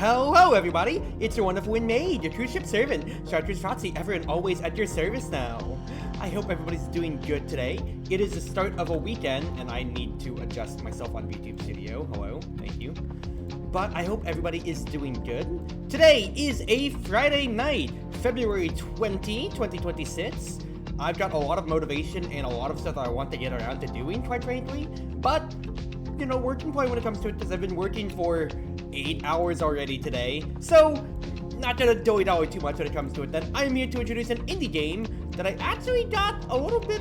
Hello everybody, it's your Wonderful Wind Mage, your Cruz Ship servant, Chartreuse Proxy, ever and always at your service now. I hope everybody's doing good today. It is the start of a weekend, and I need to adjust myself on YouTube Studio. Hello, thank you. But I hope everybody is doing good. Today is a Friday night, February 20, 2026. I've got a lot of motivation and a lot of stuff that I want to get around to doing, quite frankly. But, you know, working point when it comes to it, because I've been working for 8 hours already today. So, not gonna dilly-dally too much when it comes to it then. I'm here to introduce an indie game that I actually got a little bit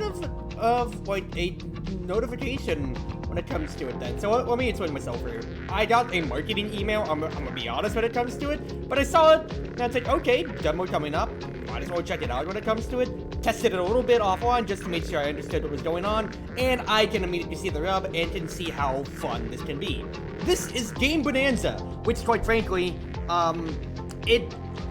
of like, a notification when it comes to it then. So let me explain myself here. I got a marketing email, I'm gonna be honest when it comes to it, but I saw it, and I was like, okay, demo coming up, might as well check it out when it comes to it. Tested it a little bit offline just to make sure I understood what was going on, and I can immediately see the rub and can see how fun this can be. This is Gambonanza, which quite frankly,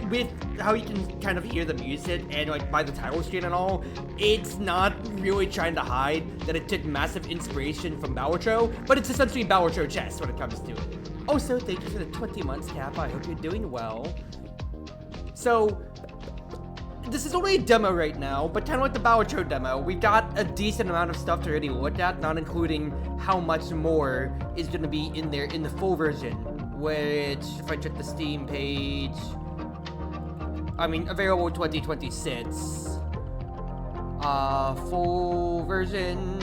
with how you can kind of hear the music and like by the title screen and all, it's not really trying to hide that it took massive inspiration from Balatro, but it's essentially Balatro chess when it comes to it. Also, thank you for the 20 months, Cap. I hope you're doing well. So, this is only a demo right now, but kind of like the Balatro demo, we got a decent amount of stuff to already look at, not including how much more is going to be in there in the full version, which, if I check the Steam page, I mean, available 2026. Full version,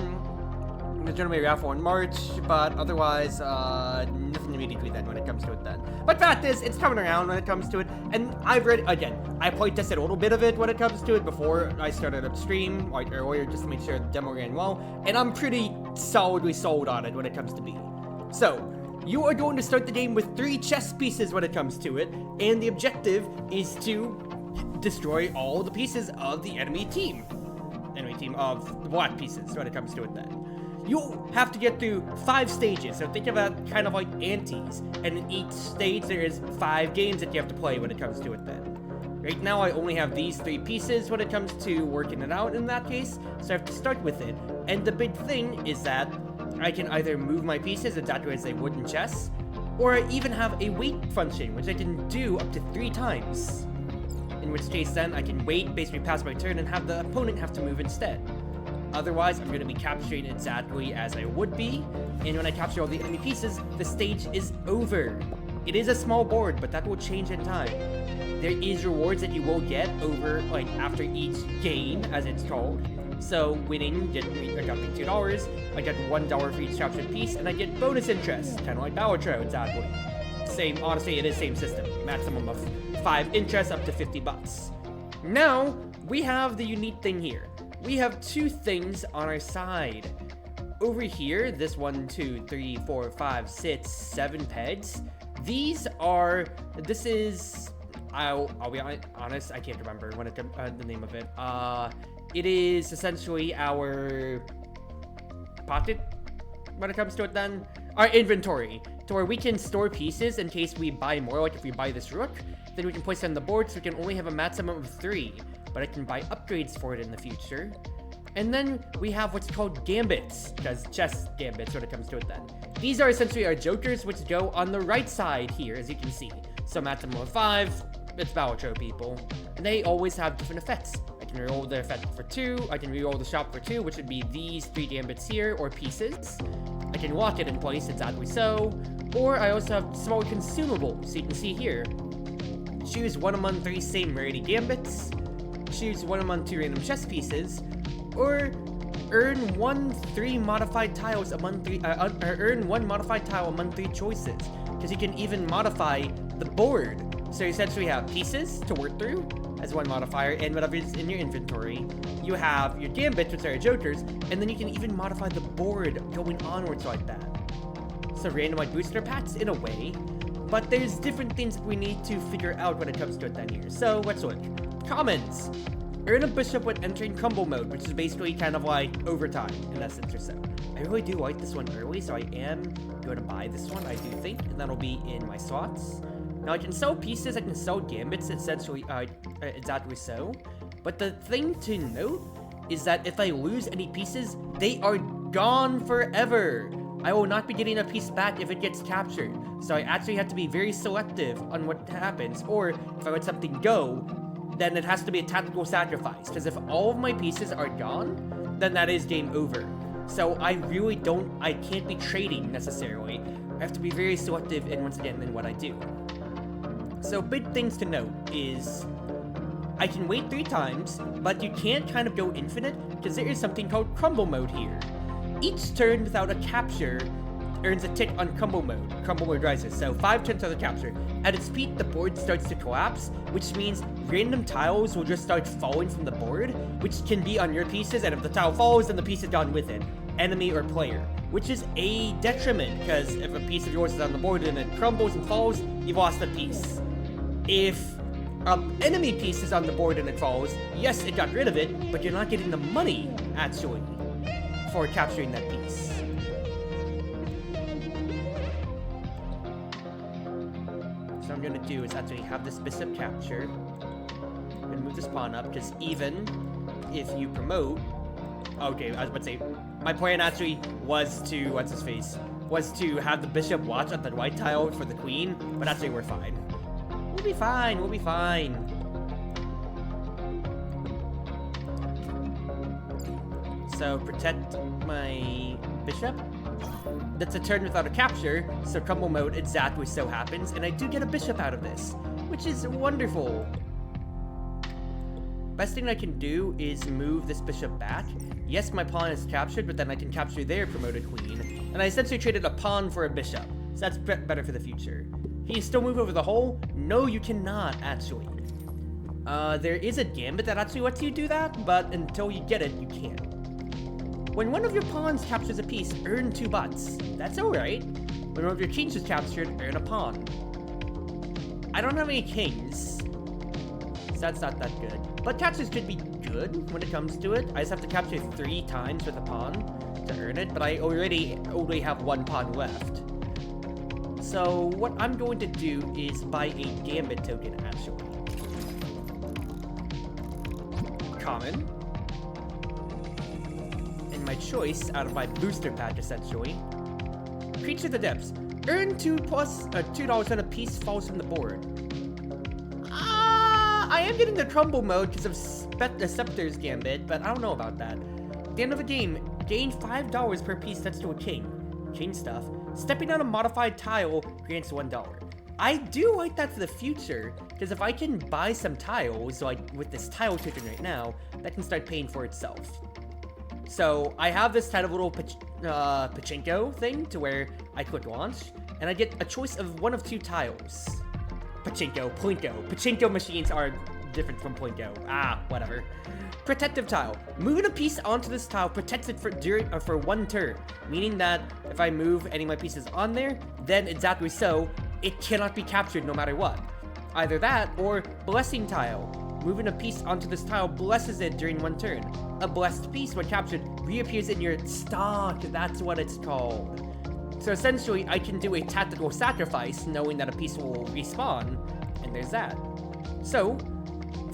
there's going to be a raffle in March, but otherwise, nothing immediately then when it comes to it then. But fact is, it's coming around when it comes to it, and I've read, again, I played tested a little bit of it when it comes to it before I started up stream, like earlier, just to make sure the demo ran well, and I'm pretty solidly sold on it when it comes to me. So, you are going to start the game with 3 chess pieces when it comes to it, and the objective is to destroy all the pieces of the enemy team of the black pieces when it comes to it then. You'll have to get through 5 stages, so think of that kind of like antes, and in each stage there is 5 games that you have to play when it comes to it then. Right now I only have these 3 pieces when it comes to working it out in that case, so I have to start with it, and the big thing is that I can either move my pieces exactly as they would in chess, or I even have a wait function, which I can do up to 3 times. In which case then, I can wait, basically pass my turn, and have the opponent have to move instead. Otherwise, I'm going to be capturing exactly as I would be, and when I capture all the enemy pieces, the stage is over. It is a small board, but that will change in time. There is rewards that you will get over, like, after each game, as it's called. So, winning, I got me $2, I get $1 for each captured piece, and I get bonus interest, kind of like Balatro, exactly. Same, honestly, it is same system. Maximum of 5 interest up to 50 bucks. Now, we have the unique thing here. We have 2 things on our side. Over here, this 1, 2, 3, 4, 5, 6, 7 pegs. This is, I'll be honest, I can't remember when the name of it. It is essentially our pocket when it comes to it then. Our inventory, to where we can store pieces in case we buy more, like if we buy this rook, then we can place it on the board so we can only have a maximum of 3, but I can buy upgrades for it in the future. And then we have what's called gambits, because chess gambits when it comes to it then. These are essentially our jokers, which go on the right side here, as you can see. So maximum of 5, it's Balatro people, and they always have different effects. I can reroll the effect for 2, I can reroll the shop for 2, which would be these 3 gambits here, or pieces. I can lock it in place, exactly so, or I also have small consumables, so you can see here. Choose 1 among 3 same rarity gambits, choose 1 among 2 random chess pieces, or earn 1 modified tiles among 3, earn 1 modified tile among 3 choices, because you can even modify the board. So you essentially have pieces to work through as 1 modifier, and whatever is in your inventory. You have your gambits, which are your jokers, and then you can even modify the board going onwards like that. So random like booster packs in a way, but there's different things that we need to figure out when it comes to it then here. So let's look. Commons. Earn a bishop when entering crumble mode, which is basically kind of like overtime in essence or so. I really do like this one early, so I am going to buy this one, I do think, and that'll be in my slots. Now I can sell pieces, I can sell gambits, essentially, exactly so. But the thing to note is that if I lose any pieces, they are gone forever. I will not be getting a piece back if it gets captured. So I actually have to be very selective on what happens, or if I let something go, then it has to be a tactical sacrifice, because if all of my pieces are gone, then that is game over. So I can't be trading necessarily. I have to be very selective in, once again, in what I do. So big things to note is, I can wait 3 times, but you can't kind of go infinite, because there is something called crumble mode here. Each turn without a capture earns a tick on crumble mode. Crumble mode rises, so 5 turns without a capture. At its peak, the board starts to collapse, which means random tiles will just start falling from the board, which can be on your pieces, and if the tile falls, then the piece is gone with it, enemy or player, which is a detriment, because if a piece of yours is on the board and it crumbles and falls, you've lost a piece. If enemy piece is on the board and it falls, yes, it got rid of it, but you're not getting the money, actually, for capturing that piece. So what I'm gonna do is actually have this bishop capture, and move this pawn up, because even if you promote, okay, I was about to say, my plan actually was to, was to have the bishop watch on the white tile for the queen, but actually we're fine. We'll be fine, we'll be fine. So protect my bishop. That's a turn without a capture, so crumble mode exactly so happens, and I do get a bishop out of this, which is wonderful. Best thing I can do is move this bishop back. Yes, my pawn is captured, but then I can capture their promoted queen, and I essentially traded a pawn for a bishop, so that's better for the future. Can you still move over the hole? No, you cannot, actually. There is a gambit that actually lets you do that, but until you get it, you can't. When one of your pawns captures a piece, earn 2 bucks. That's alright. When one of your kings is captured, earn a pawn. I don't have any kings, so that's not that good. But captures could be good when it comes to it. I just have to capture 3 times with a pawn to earn it, but I already only have 1 pawn left. So what I'm going to do is buy a gambit token, actually. Common. And my choice out of my booster pack, essentially. Creature of the Depths. Earn 2 plus $2 on a piece falls from the board. I am getting the crumble mode because of the Scepter's Gambit, but I don't know about that. At the end of the game, gain $5 per piece that's to a king. King stuff. Stepping on a modified tile grants $1. I do like that for the future, because if I can buy some tiles, like with this tile token right now, that can start paying for itself. So I have this kind of little pachinko thing to where I click launch, and I get a choice of 1 of 2 tiles. Pachinko, plinko. Pachinko machines are different from plinko. Whatever. Protective tile. Moving a piece onto this tile protects it for 1 turn, meaning that if I move any of my pieces on there, then exactly so, it cannot be captured no matter what. Either that, or blessing tile. Moving a piece onto this tile blesses it during 1 turn. A blessed piece, when captured, reappears in your stock. That's what it's called. So essentially, I can do a tactical sacrifice, knowing that a piece will respawn, and there's that. So,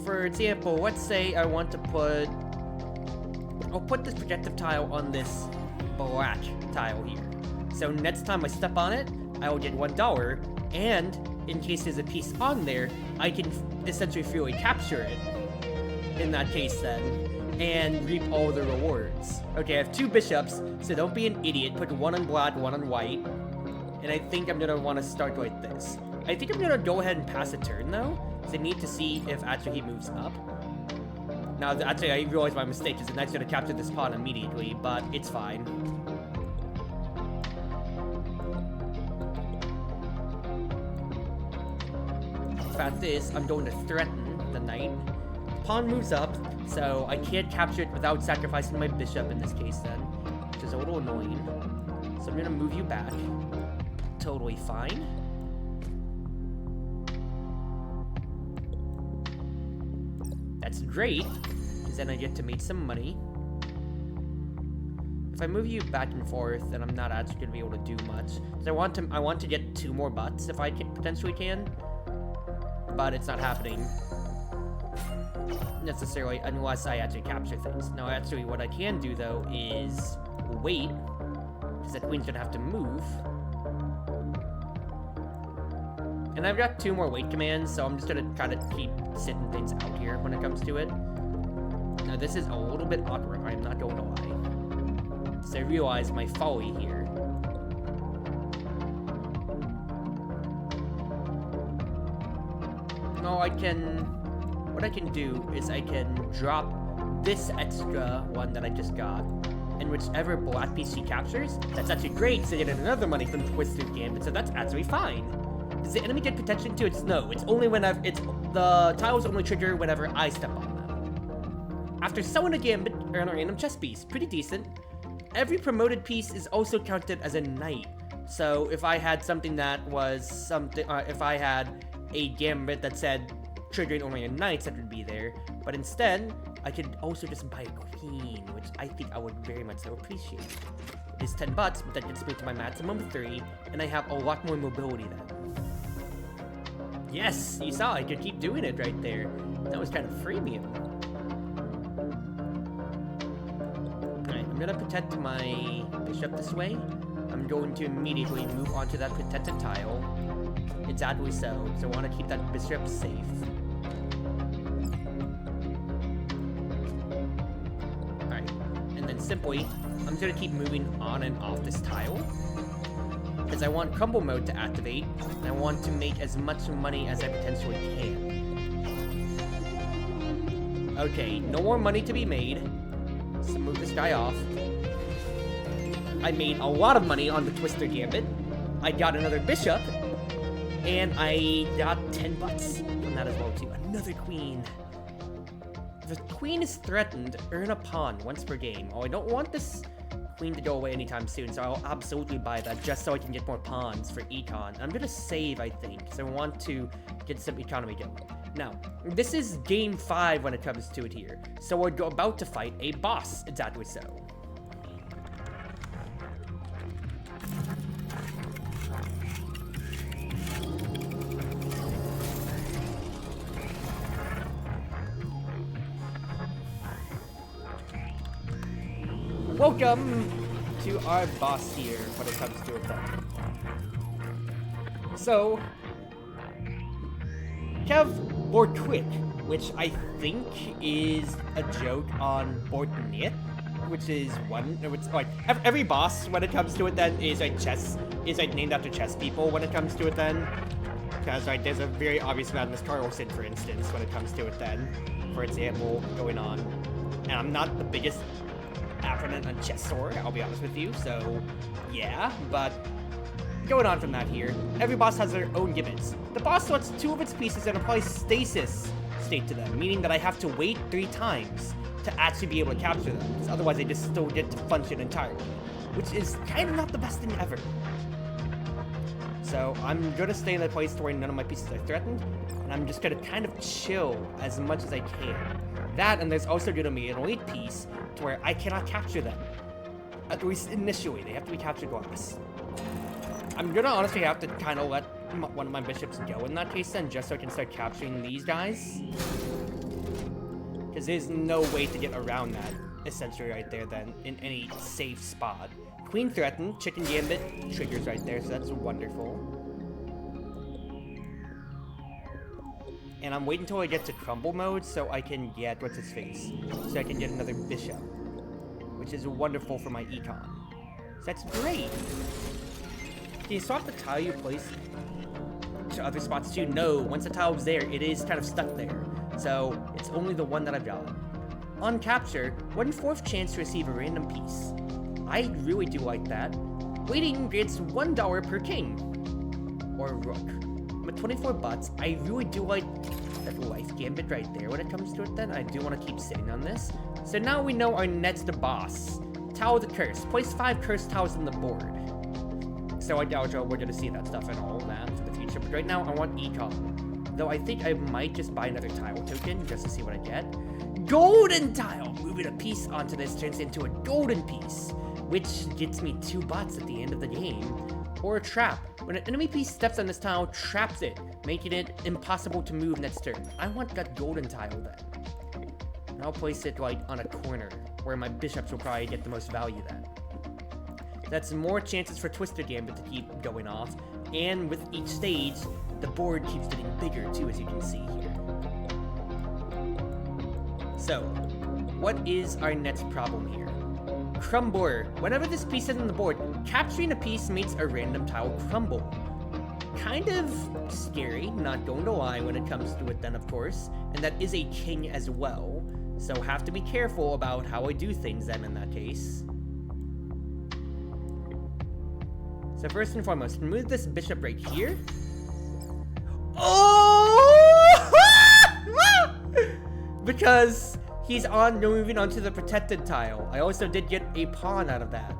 for example, let's say I want to I'll put this projective tile on this black tile here. So next time I step on it, I will get $1, and in case there's a piece on there, I can essentially freely capture it, in that case then, and reap all the rewards. Okay, I have 2 bishops, so don't be an idiot, put 1 on black, 1 on white, and I think I'm gonna want to start like this. I think I'm gonna go ahead and pass a turn though, because I need to see if actually he moves up. Now, actually, I realized my mistake, because the knight's gonna capture this pawn immediately, but it's fine. The fact is, I'm going to threaten the knight. Pawn moves up, so I can't capture it without sacrificing my bishop in this case then, which is a little annoying. So I'm gonna move you back. Totally fine. That's great, because then I get to make some money. If I move you back and forth, then I'm not actually gonna be able to do much. So I want to get 2 more butts if I potentially can, but it's not happening necessarily unless I actually capture things. Now, actually, what I can do though is wait, that queen's gonna have to move. And I've got 2 more wait commands, so I'm just gonna try to keep sitting things out here when it comes to it. Now this is a little bit awkward, I'm not going to lie. So I realize my folly here. No, what I can do is I can drop this extra one that I just got, and whichever black piece she captures, that's actually great, so you get another money from Twister Gambit, so that's actually fine. Does the enemy get protection too? No, it's only whenever, the tiles only trigger whenever I step on them. After selling a Gambit, earn a random chess piece, pretty decent. Every promoted piece is also counted as a knight, so if I had something that was something, if I had a Gambit that said triggering only a knights, that would be there, but instead, I could also just buy a queen, which I think I would very much so appreciate. It is 10 bucks, but that gets me to my maximum 3, and I have a lot more mobility then. Yes, you saw I could keep doing it right there. That was kind of freemium. Alright, I'm gonna protect my bishop this way. I'm going to immediately move onto that protected tile. Exactly so, I want to keep that bishop safe. Alright, and then simply, I'm gonna keep moving on and off this tile. Because I want crumble mode to activate, and I want to make as much money as I potentially can. Okay, no more money to be made, so move this guy off. I made a lot of money on the Twister Gambit. I got another bishop, and I got 10 bucks from that as well too. Another queen. If the queen is threatened, earn a pawn once per game. Oh, I don't want this queen to go away anytime soon, so I'll absolutely buy that just so I can get more pawns for econ. I'm gonna save, I think, because I want to get some economy going. Now, this is game 5 when it comes to it here, so we're about to fight a boss, exactly so. Welcome to our boss here when it comes to it then. So, Kev Bortwick, which I think is a joke on Bortnit, which is like every boss when it comes to it then is like named after chess people when it comes to it then. Because like there's a very obvious Magnus Carlsen, for instance, when it comes to it then, for example, going on. And I'm not the biggest opponent on chess sword, I'll be honest with you, so yeah, but going on from that here, every boss has their own gimmicks. The boss wants 2 of its pieces and applies stasis state to them, meaning that I have to wait 3 times to actually be able to capture them, because otherwise they just still get to function entirely, which is kind of not the best thing ever. So I'm gonna stay in a place where none of my pieces are threatened, and I'm just gonna kind of chill as much as I can. That, and there's also gonna be an elite piece to where I cannot capture them. At least initially, they have to be captured glass. I'm gonna honestly have to kind of let one of my bishops go in that case then, just so I can start capturing these guys. Because there's no way to get around that, essentially right there then, in any safe spot. Queen threatened, chicken gambit triggers right there, so that's wonderful. And I'm waiting until I get to crumble mode so I can get, what's his face? So I can get another bishop, which is wonderful for my econ. So that's great. Can you swap the tile you place to other spots too? No, once the tile is there, it is kind of stuck there. So it's only the one that I've got. On capture, 1/4 chance to receive a random piece. I really do like that. Waiting grants $1 per king. Or rook. I'm at 24 bucks. I really do like that life gambit right there when it comes to it then. I do want to keep sitting on this. So now we know our next boss. Tower of the Curse. Place 5 cursed tiles on the board. So I doubt we're going to see that stuff and all that for the future. But right now I want econ. Though I think I might just buy another tile token just to see what I get. Golden tile! Moving a piece onto this turns into a golden piece, which gets me 2 bucks at the end of the game. Or a trap. When an enemy piece steps on this tile, traps it, making it impossible to move next turn. I want that golden tile then. And I'll place it like on a corner, where my bishops will probably get the most value then. That's more chances for Twister Gambit to keep going off, and with each stage, the board keeps getting bigger too, as you can see here. So, what is our next problem here? Crumble. Whenever this piece is on the board, capturing a piece makes a random tile crumble. Kind of scary, not going to lie when it comes to it then, of course, and that is a king as well, so have to be careful about how I do things then in that case. So first and foremost, move this bishop right here. Oh! Because he's moving on to the protected tile. I also did get a pawn out of that.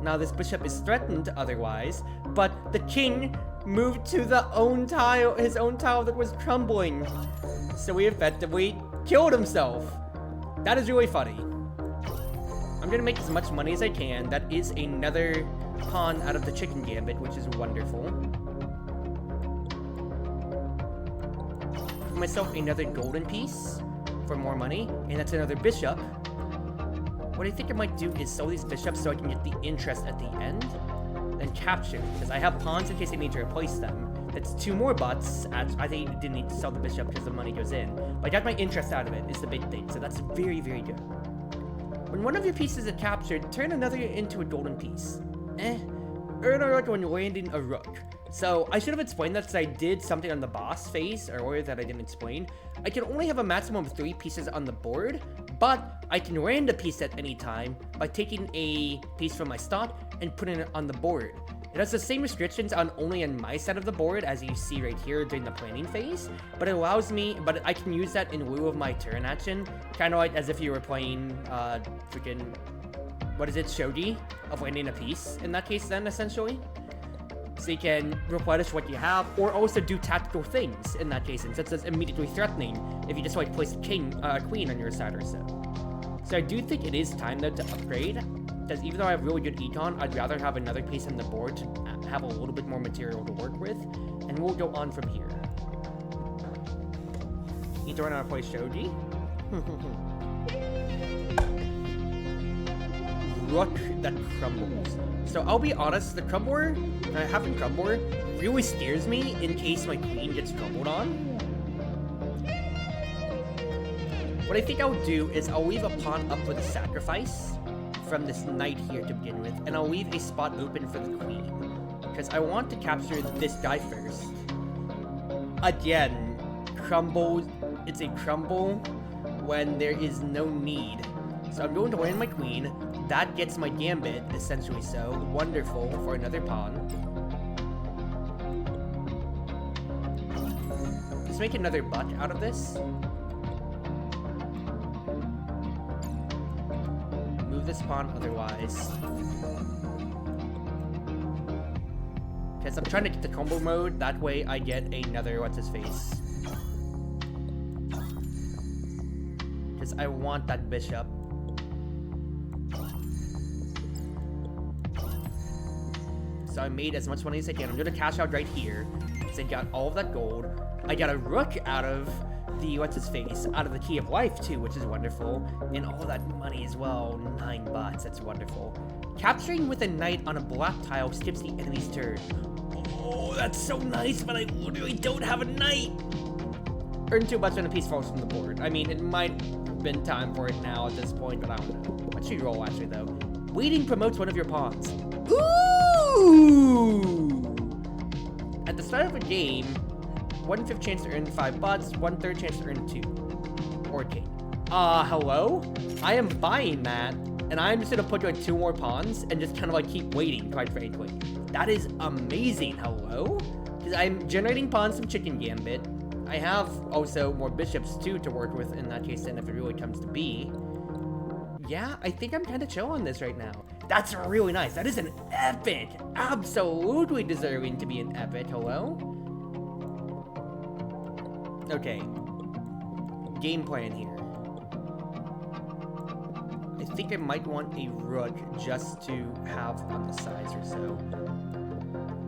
Now this bishop is threatened otherwise, but the king moved to his own tile that was crumbling. So he effectively killed himself. That is really funny. I'm gonna make as much money as I can. That is another pawn out of the chicken gambit, which is wonderful. Give myself another golden piece for more money, and that's another bishop. What I think I might do is sell these bishops so I can get the interest at the end, and capture, because I have pawns in case I need to replace them. That's 2 more buts. I think I didn't need to sell the bishop because the money goes in, but I got my interest out of it, is the big thing, so that's very, very good. When one of your pieces is captured, turn another into a golden piece. Earn a rook when landing a rook. So, I should have explained that because I did something on the boss phase earlier that I didn't explain. I can only have a maximum of 3 pieces on the board, but I can land a piece at any time by taking a piece from my stock and putting it on the board. It has the same restrictions only on my side of the board as you see right here during the planning phase, but it allows me, but I can use that in lieu of my turn action, kind of like as if you were playing, what is it, shogi, of landing a piece in that case then, essentially. So you can replenish what you have, or also do tactical things in that case, since it's immediately threatening if you just like place a queen on your side or so. So I do think it is time though to upgrade, because even though I have really good econ, I'd rather have another piece on the board to have a little bit more material to work with, and we'll go on from here. Need to learn how to play shogi. Rook that crumbles. So I'll be honest, the crumbler, having crumbler really scares me in case my queen gets crumbled on. What I think I'll do is I'll leave a pawn up with a sacrifice from this knight here to begin with, and I'll leave a spot open for the queen, because I want to capture this guy first. Again, crumble, it's a crumble when there is no need. So I'm going to land my queen. That gets my gambit, essentially so. Wonderful for another pawn. Let's make another butt out of this. Move this pawn otherwise. Because I'm trying to get the combo mode, that way I get another what's-his-face. Because I want that bishop. So I made as much money as I can. I'm going to cash out right here, because I got all of that gold. I got a rook out of the, what's-his-face, out of the Key of Life, too, which is wonderful. And all that money as well, 9 bucks, that's wonderful. Capturing with a knight on a black tile skips the enemy's turn. Oh, that's so nice, but I literally don't have a knight. Earn 2 bucks when a piece falls from the board. I mean, it might have been time for it now at this point, but I don't know. What should you roll, actually, though? Waiting promotes one of your pawns. Ooh! At the start of a game, 1/5 chance to earn 5 bucks, 1/3 chance to earn 2. Or king. Hello? I am buying that, and I'm just gonna put like 2 more pawns and just kind of like keep waiting, quite frankly. That is amazing, hello? Because I'm generating pawns from Chicken Gambit. I have also more bishops too to work with in that case, and if it really comes to be. Yeah, I think I'm kind of chill on this right now. That's really nice. That is an epic. Absolutely deserving to be an epic. Hello? Okay. Game plan here. I think I might want a rook just to have on the sides or so.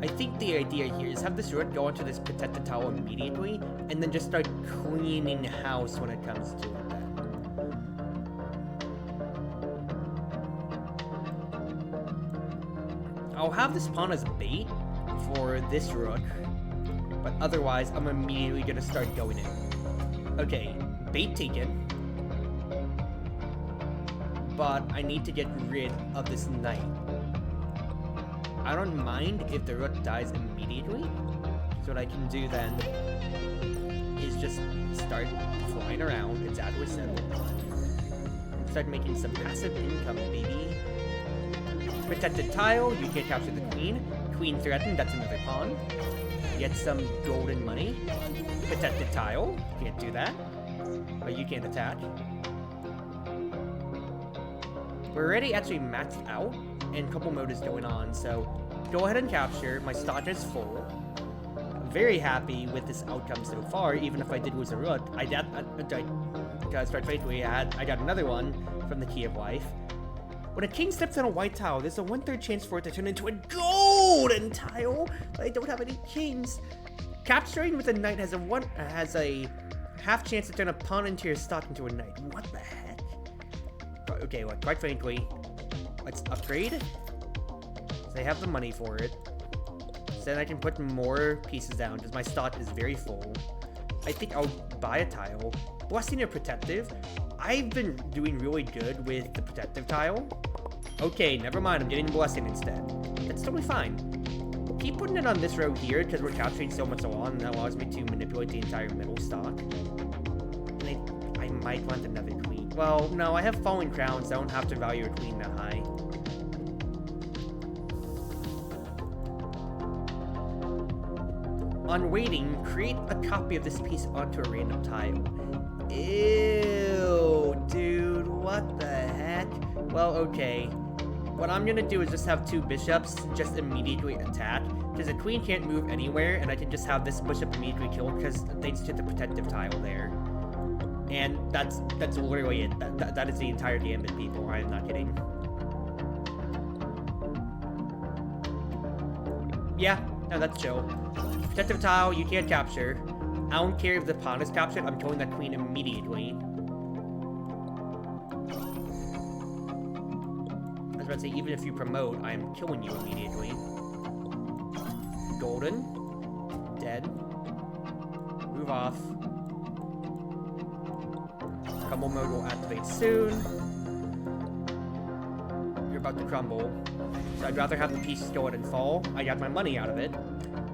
I think the idea here is have this rook go into this protected tile immediately, and then just start cleaning house when it comes to it then. I'll have this pawn as bait for this rook, but otherwise I'm immediately gonna start going in. Okay, bait taken. But I need to get rid of this knight. I don't mind if the rook dies immediately. So what I can do then is just start flying around. It's out of settle. Start making some passive income, baby. Protected tile, you can't capture the queen. Queen threatened, that's another pawn. Get some golden money. Protected tile, can't do that. But you can't attack. We're already actually maxed out, and couple mode is going on, so go ahead and capture. My stock is full. I'm very happy with this outcome so far, even if I did lose a rook. I got another one from the Key of Life. When a king steps on a white tile, there's a 1/3 chance for it to turn into a golden tile, but I don't have any kings. Capturing with a knight has a half chance to turn a pawn into your stock into a knight. What the heck? Okay, well, quite frankly, let's upgrade. So I have the money for it. So then I can put more pieces down, because my stock is very full. I think I'll buy a tile. Blessing or protective. I've been doing really good with the protective tile. Okay, never mind, I'm getting blessing instead. That's totally fine. Keep putting it on this row here, because we're capturing so much along, and that allows me to manipulate the entire middle stock. And I might want another queen. Well, no, I have fallen crowns, so I don't have to value a queen that high. On waiting, create a copy of this piece onto a random tile. Ew, dude, what the heck? Well, okay. What I'm gonna do is just have 2 bishops just immediately attack, because the queen can't move anywhere, and I can just have this bishop immediately killed, because thanks to the protective tile there. And that's literally it. That is the entire gambit, people. I am not kidding. Yeah, no, that's chill. Protective tile, you can't capture. I don't care if the pawn is captured, I'm killing that queen immediately. I was about to say, even if you promote, I am killing you immediately. Golden. Dead. Move off. Crumble mode will activate soon. You're about to crumble. So I'd rather have the pieces go ahead and fall. I got my money out of it.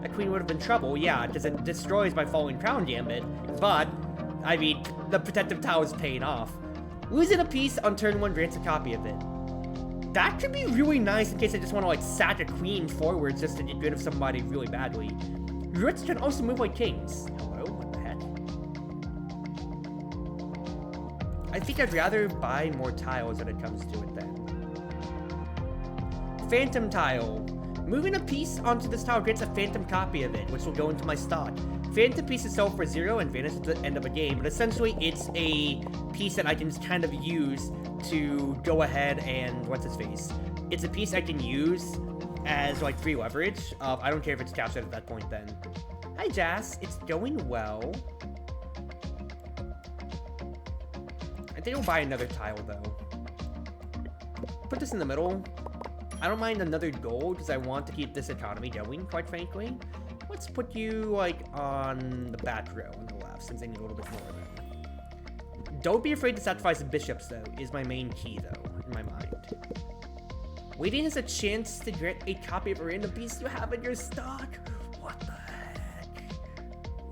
That queen would have been trouble, yeah, because it destroys my falling crown gambit. But, I mean, the protective tile is paying off. Losing a piece on turn 1 grants a copy of it. That could be really nice in case I just want to, like, sack a queen forwards just to get rid of somebody really badly. Roots can also move like kings. Hello? What the heck? I think I'd rather buy more tiles when it comes to it then. Phantom tile. Moving a piece onto this tile grants a phantom copy of it, which will go into my stock. Phantom pieces sell for 0 and vanish at the end of a game, but essentially it's a piece that I can just kind of use to go ahead and, what's his face? It's a piece I can use as, like, free leverage. I don't care if it's captured at that point then. Hi, Jas. It's going well. I think I'll buy another tile, though. Put this in the middle. I don't mind another gold, because I want to keep this economy going, quite frankly. Let's put you, like, on the back row on the left, since I need a little bit more of it. Don't be afraid to sacrifice the bishops, though, is my main key, though, in my mind. Waiting is a chance to grant a copy of a random piece you have in your stock. What the heck?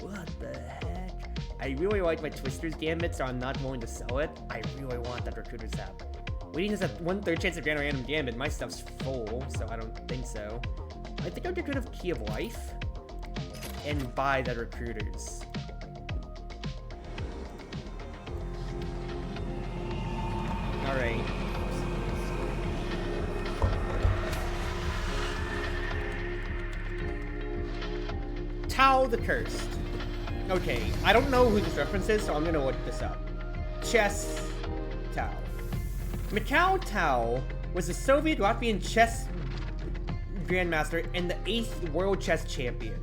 What the heck? I really like my Twister's Gambit, so I'm not willing to sell it. I really want that Recruiter's App. Waiting has a 1/3 chance to grant a random gambit. My stuff's full, so I don't think so. I think I'll get rid of Key of Life and buy the Recruiters. Alright. Tau the Cursed. Okay, I don't know who this reference is, so I'm gonna look this up. Chess Tau. Mikhail Tau was a Soviet Latvian chess grandmaster and the 8th world chess champion.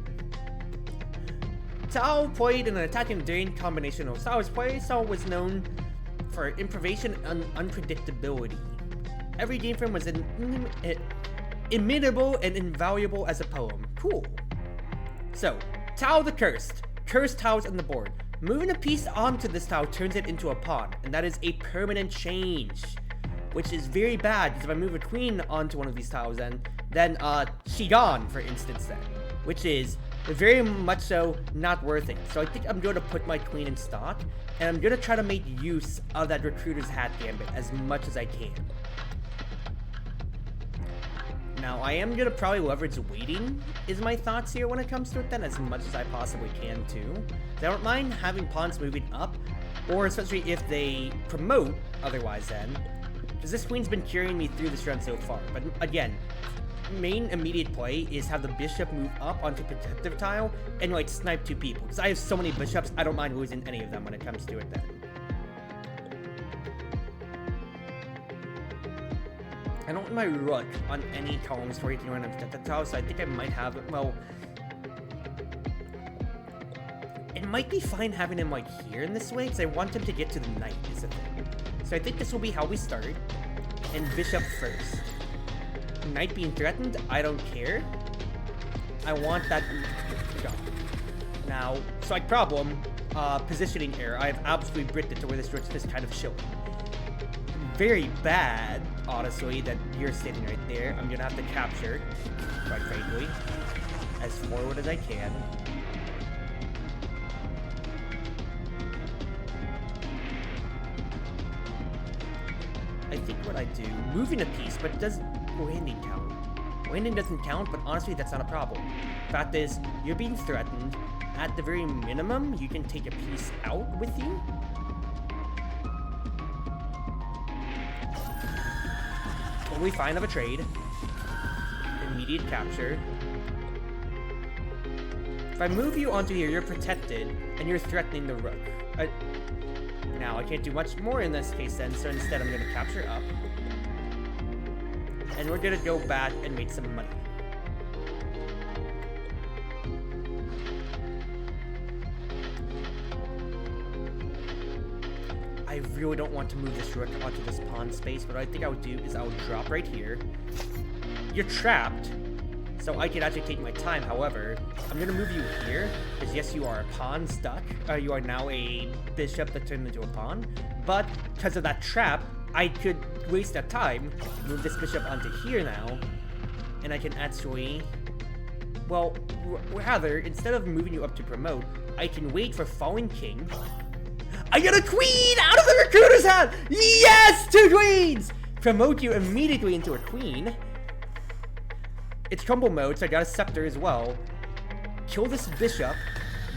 Tau played in an attacking daring combination of styles play, so was known for improvisation and unpredictability. Every game for him was Immutable and invaluable as a poem. Cool. So, Tile the Cursed. Cursed tiles on the board. Moving a piece onto this tile turns it into a pawn, and that is a permanent change. Which is very bad, because if I move a queen onto one of these tiles then she gone, for instance then. Which is very much so not worth it. So I think I'm going to put my queen in stock, and I'm going to try to make use of that Recruiter's Hat Gambit as much as I can. Now, I am going to probably leverage waiting, is my thoughts here when it comes to it then, as much as I possibly can too. I don't mind having pawns moving up, or especially if they promote otherwise then, because this queen's been carrying me through this run so far. But again, main immediate play is have the bishop move up onto protective tile and like snipe 2 people, because I have so many bishops, I don't mind losing any of them when it comes to it then. I don't want my rook on any columns for 18 run of protective tile, so I think I might have, well, it might be fine having him like here in this way, because I want him to get to the knight is the thing. So I think this will be how we start, and bishop first. Knight being threatened, I don't care. I want that go. Now, slight problem, positioning error. I have absolutely bricked it to where this rook's just kind of showing. Very bad, honestly, that you're standing right there. I'm gonna have to capture, quite frankly, as forward as I can. I think what I do, moving a piece, but does landing count? Landing doesn't count, but honestly, that's not a problem. Fact is, you're being threatened. At the very minimum, you can take a piece out with you. Totally fine of a trade. Immediate capture. If I move you onto here, you're protected, and you're threatening the rook. Now, I can't do much more in this case then, so instead I'm going to capture up. And we're going to go back and make some money. I really don't want to move this rook onto this pawn space, but what I think I would do is I would drop right here. You're trapped, so I can actually take my time. However, I'm going to move you here, because yes, you are a pawn stuck. You are now a bishop that turned into a pawn, but because of that trap, I could waste that time, move this bishop onto here now, and I can actually, well, rather, instead of moving you up to promote, I can wait for falling king. I got a queen out of the Recruiter's Hat! Yes! 2 queens! Promote you immediately into a queen. It's crumble mode, so I got a scepter as well. Kill this bishop.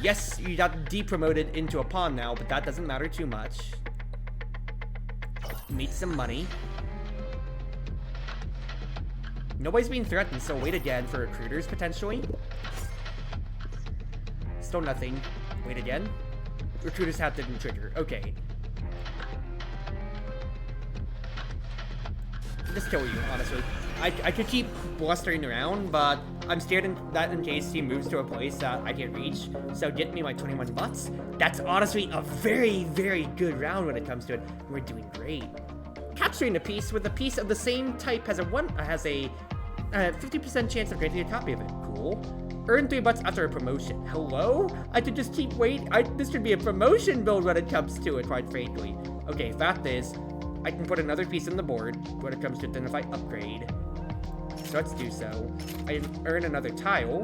Yes, you got depromoted into a pawn now, but that doesn't matter too much. Make some money. Nobody's being threatened, so wait again for recruiters, potentially. Still nothing. Wait again. Recruiters Hat didn't trigger. Okay. Just kill you, honestly. I could keep blustering around, but I'm scared that in case he moves to a place that I can't reach. So get me my 21 bucks. That's honestly a very, very good round when it comes to it. We're doing great. Capturing a piece with a piece of the same type has a 50% chance of getting a copy of it. Cool. Earn 3 bucks after a promotion. Hello? I could just keep waiting. This should be a promotion build when it comes to it, quite frankly. Okay, fact is, I can put another piece on the board when it comes to identify upgrade. So let's do so. I earn another tile.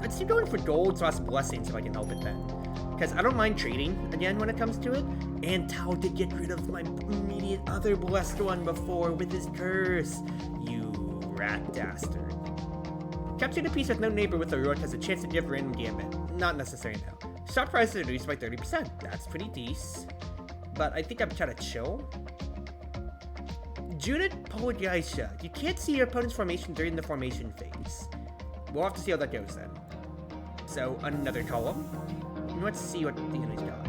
Let's keep going for gold / blessings if I can help it then. Because I don't mind trading again when it comes to it. And Tao did get rid of my immediate other blessed one before with his curse. You rat dastard. Capturing a piece with no neighbor with a rook has a chance to give random gambit. Not necessary now. Shop price is reduced by 30%. That's pretty decent. But I think I'm trying to chill. Judith Polgaisha. You can't see your opponent's formation during the formation phase. We'll have to see how that goes then. So, another column. And let's see what the enemy's got.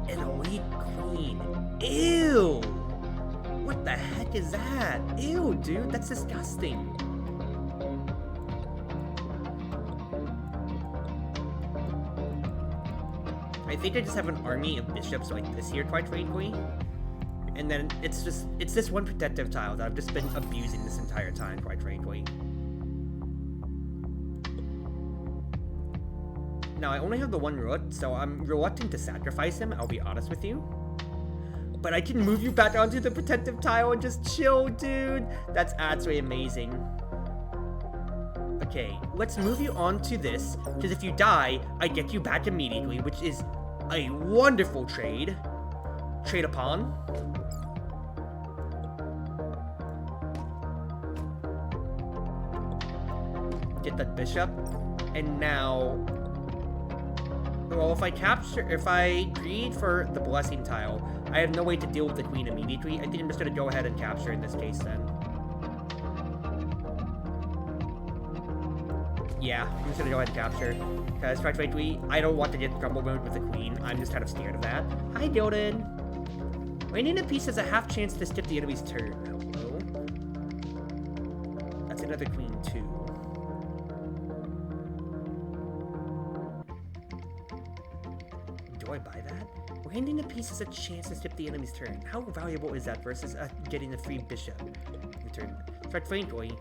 An elite queen. Ew! What the heck is that? Ew, dude, that's disgusting. I think I just have an army of bishops like this here, quite frankly. And then it's this one protective tile that I've just been abusing this entire time, quite frankly. Now, I only have the one root, so I'm reluctant to sacrifice him, I'll be honest with you. But I can move you back onto the protective tile and just chill, dude. That's absolutely amazing. Okay, let's move you onto this, because if you die, I get you back immediately, which is a wonderful trade. Trade upon. Get that bishop, and now... Well, if I greed for the blessing tile, I have no way to deal with the queen immediately. I think I'm just gonna go ahead and capture in this case then. Yeah, I'm just gonna go ahead and capture. Because quite frankly, I don't want to get crumble mode with the queen. I'm just kind of scared of that. Hi, Gildan. Raining a piece has a half chance to skip the enemy's turn. Hello? That's another queen too. Do I buy that? Landing a piece has a chance to skip the enemy's turn. How valuable is that versus getting a free bishop return? Quite frankly,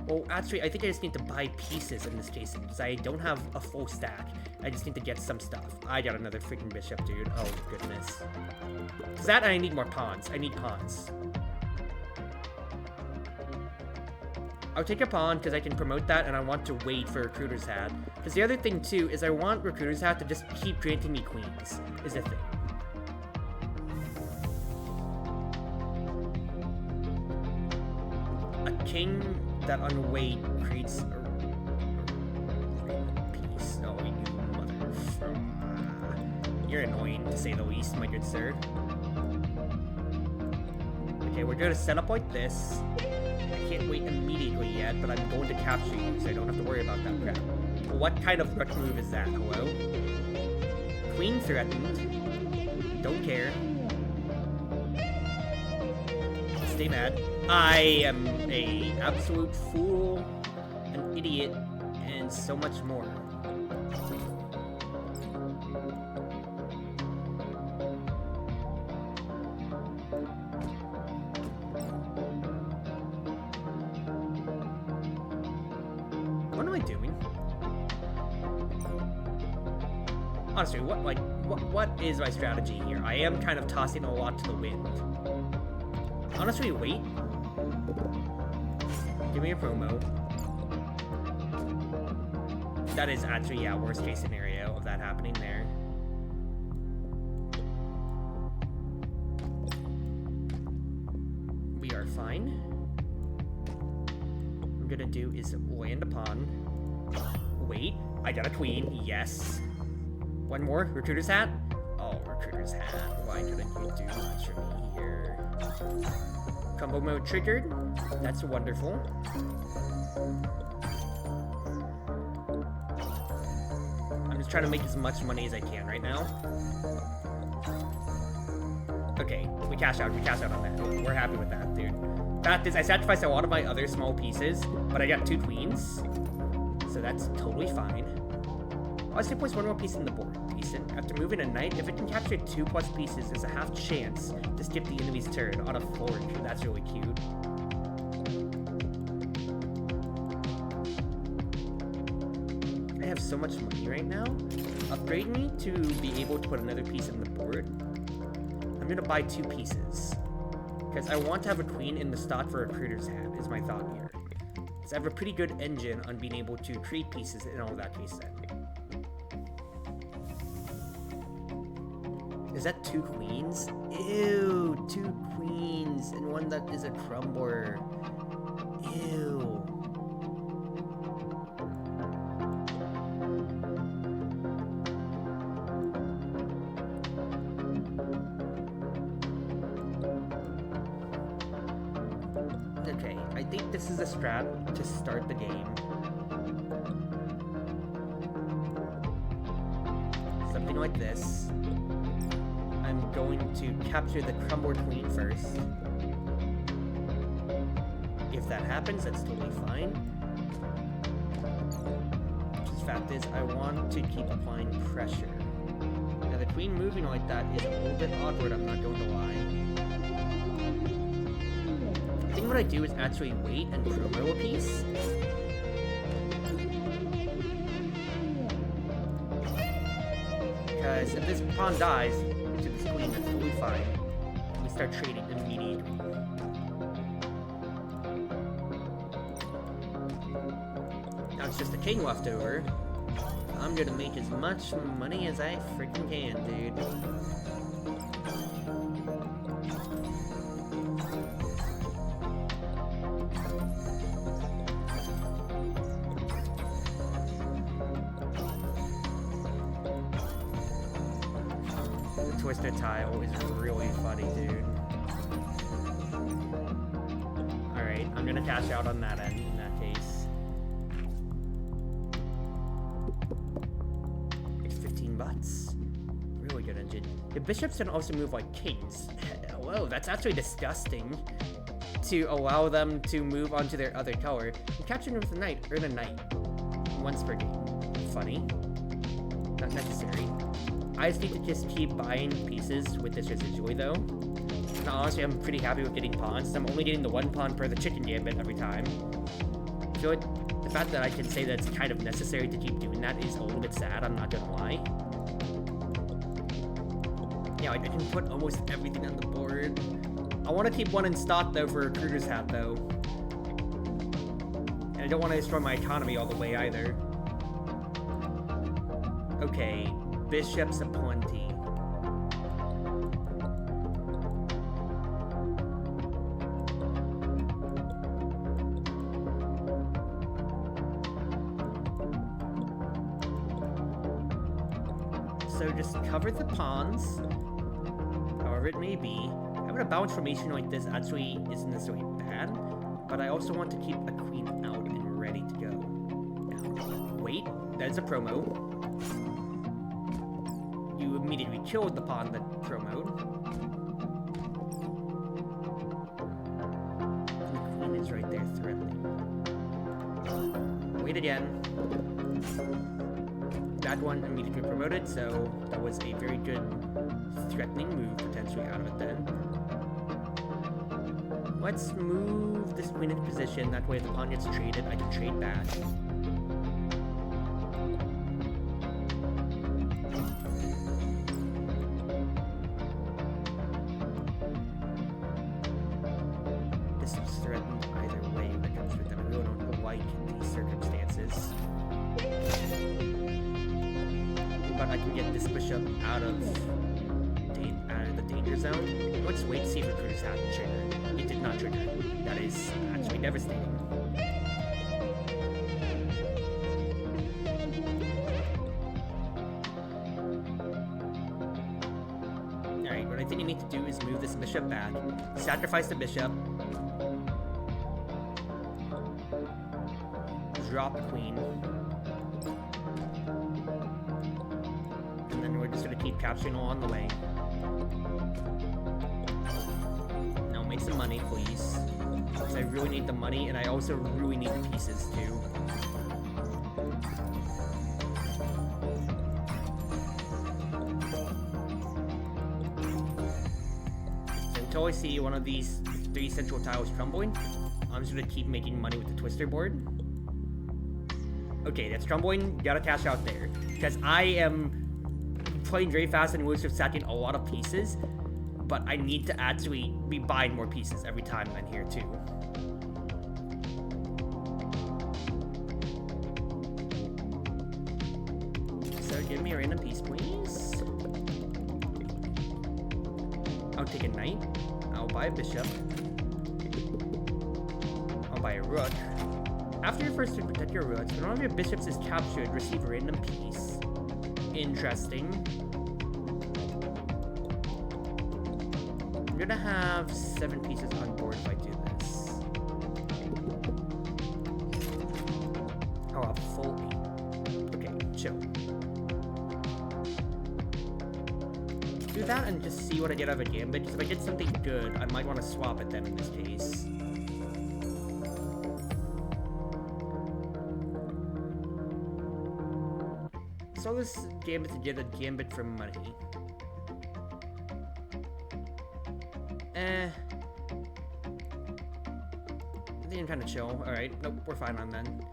well, actually, I think I just need to buy pieces in this case because I don't have a full stack. I just need to get some stuff. I got another freaking bishop, dude. Oh, goodness. Because that, I need more pawns. I need pawns. I'll take a pawn because I can promote that and I want to wait for Recruiter's Hat. Because the other thing too is I want Recruiter's Hat to just keep granting me queens, is the thing. A king that on wait creates a piece. Oh, you mother from... You're annoying to say the least, my good sir. Okay, we're going to set up like this. I can't wait immediately yet, but I'm going to capture you, so I don't have to worry about that crap. What kind of rush move is that? Hello? Queen threatened. Don't care. Stay mad. I am a absolute fool, an idiot, and so much more. What am I doing? Honestly, what is my strategy here? I am kind of tossing a lot to the wind. Honestly, wait. Give me a promo. That is actually, yeah, worst case scenario of that happening there. We are fine. What I'm gonna do is land upon. Wait, I got a queen, yes. One more, Recruiter's Hat. Oh, Recruiter's Hat. Why couldn't you do much for me here? Combo mode triggered. That's wonderful. I'm just trying to make as much money as I can right now. Okay, we cash out on that. We're happy with that, dude. Fact is, I sacrificed a lot of my other small pieces, but I got 2 queens. So that's totally fine. I'll just place one more piece in the board. Decent. After moving a knight, if it can capture 2+ pieces, there's a half chance to skip the enemy's turn on a forge. That's really cute. I have so much money right now. Upgrade me to be able to put another piece in the board. I'm gonna buy 2 pieces. Because I want to have a queen in the stock for a Recruiter's Hat, is my thought here. Because I have a pretty good engine on being able to create pieces in all that case then. Is that 2 queens? Ew, 2 queens and one that is a crumbler. Ew. Okay, I think this is a strat to start the game. Something like this. I'm going to capture the crumbler queen first. If that happens, that's totally fine. The fact is, I want to keep applying pressure. Now, the queen moving like that is a little bit awkward, I'm not going to lie. I think what I do is actually wait and promo a piece. Because if this pawn dies to this queen, that's totally fine. We start trading immediately. Now it's just a king left over. I'm gonna make as much money as I freaking can, dude. The twisted tile is really funny, dude. Alright, I'm gonna cash out on that end in that case. Really good engine. The bishops can also move like kings. Whoa, that's actually disgusting. To allow them to move onto their other color. And capturing with a knight, earn a knight. Once per game. Funny. Not necessary. I just need to just keep buying pieces with this residually though. And honestly, I'm pretty happy with getting pawns. I'm only getting the one pawn per the chicken gambit every time. I feel like the fact that I can say that it's kind of necessary to keep doing that is a little bit sad, I'm not gonna lie. Yeah, like I can put almost everything on the board. I want to keep one in stock though for a recruiter's hat though. And I don't want to destroy my economy all the way either. Okay, bishops aplenty. So just cover the pawns, however it may be. Having a balanced formation like this actually isn't necessarily bad, but I also want to keep a queen out and ready to go. Now, wait, that is a promo. You immediately killed the pawn that promoed. And the queen is right there threatening. Wait again. That one immediately promoted, so that was a very good threatening move potentially out of it then. Let's move this queen into position, that way if the pawn gets traded, I can trade back. This is threatened either way when it comes to them. I really don't like these circumstances. But I can get this bishop out of the danger zone. Let's wait to see if recruiters have to trigger. It did not trigger. That is actually devastating. Alright, what I think you need to do is move this bishop back, sacrifice the bishop, drop the queen. We're just gonna keep capturing along the way. Now make some money, please. Because I really need the money, and I also really need the pieces, too. So until I see one of these 3 central tiles crumbling, I'm just gonna keep making money with the twister board. Okay, that's crumbling. Gotta cash out there. Because I am playing very fast and elusive, stacking a lot of pieces, but I need to actually be buying more pieces every time I'm here too. So give me a random piece, please. I'll take a knight. I'll buy a bishop. I'll buy a rook. After your first turn, protect your rooks. When one of your bishops is captured, receive a random piece. Interesting. I'm gonna have 7 pieces on board if I do this. I'll have full 8. Okay, chill. Do that and just see what I get out of a gambit, because if I get something good, I might want to swap it then in this case. So this gambit to get a gambit for money. Seeing kind of chill. Alright, nope, we're fine on then.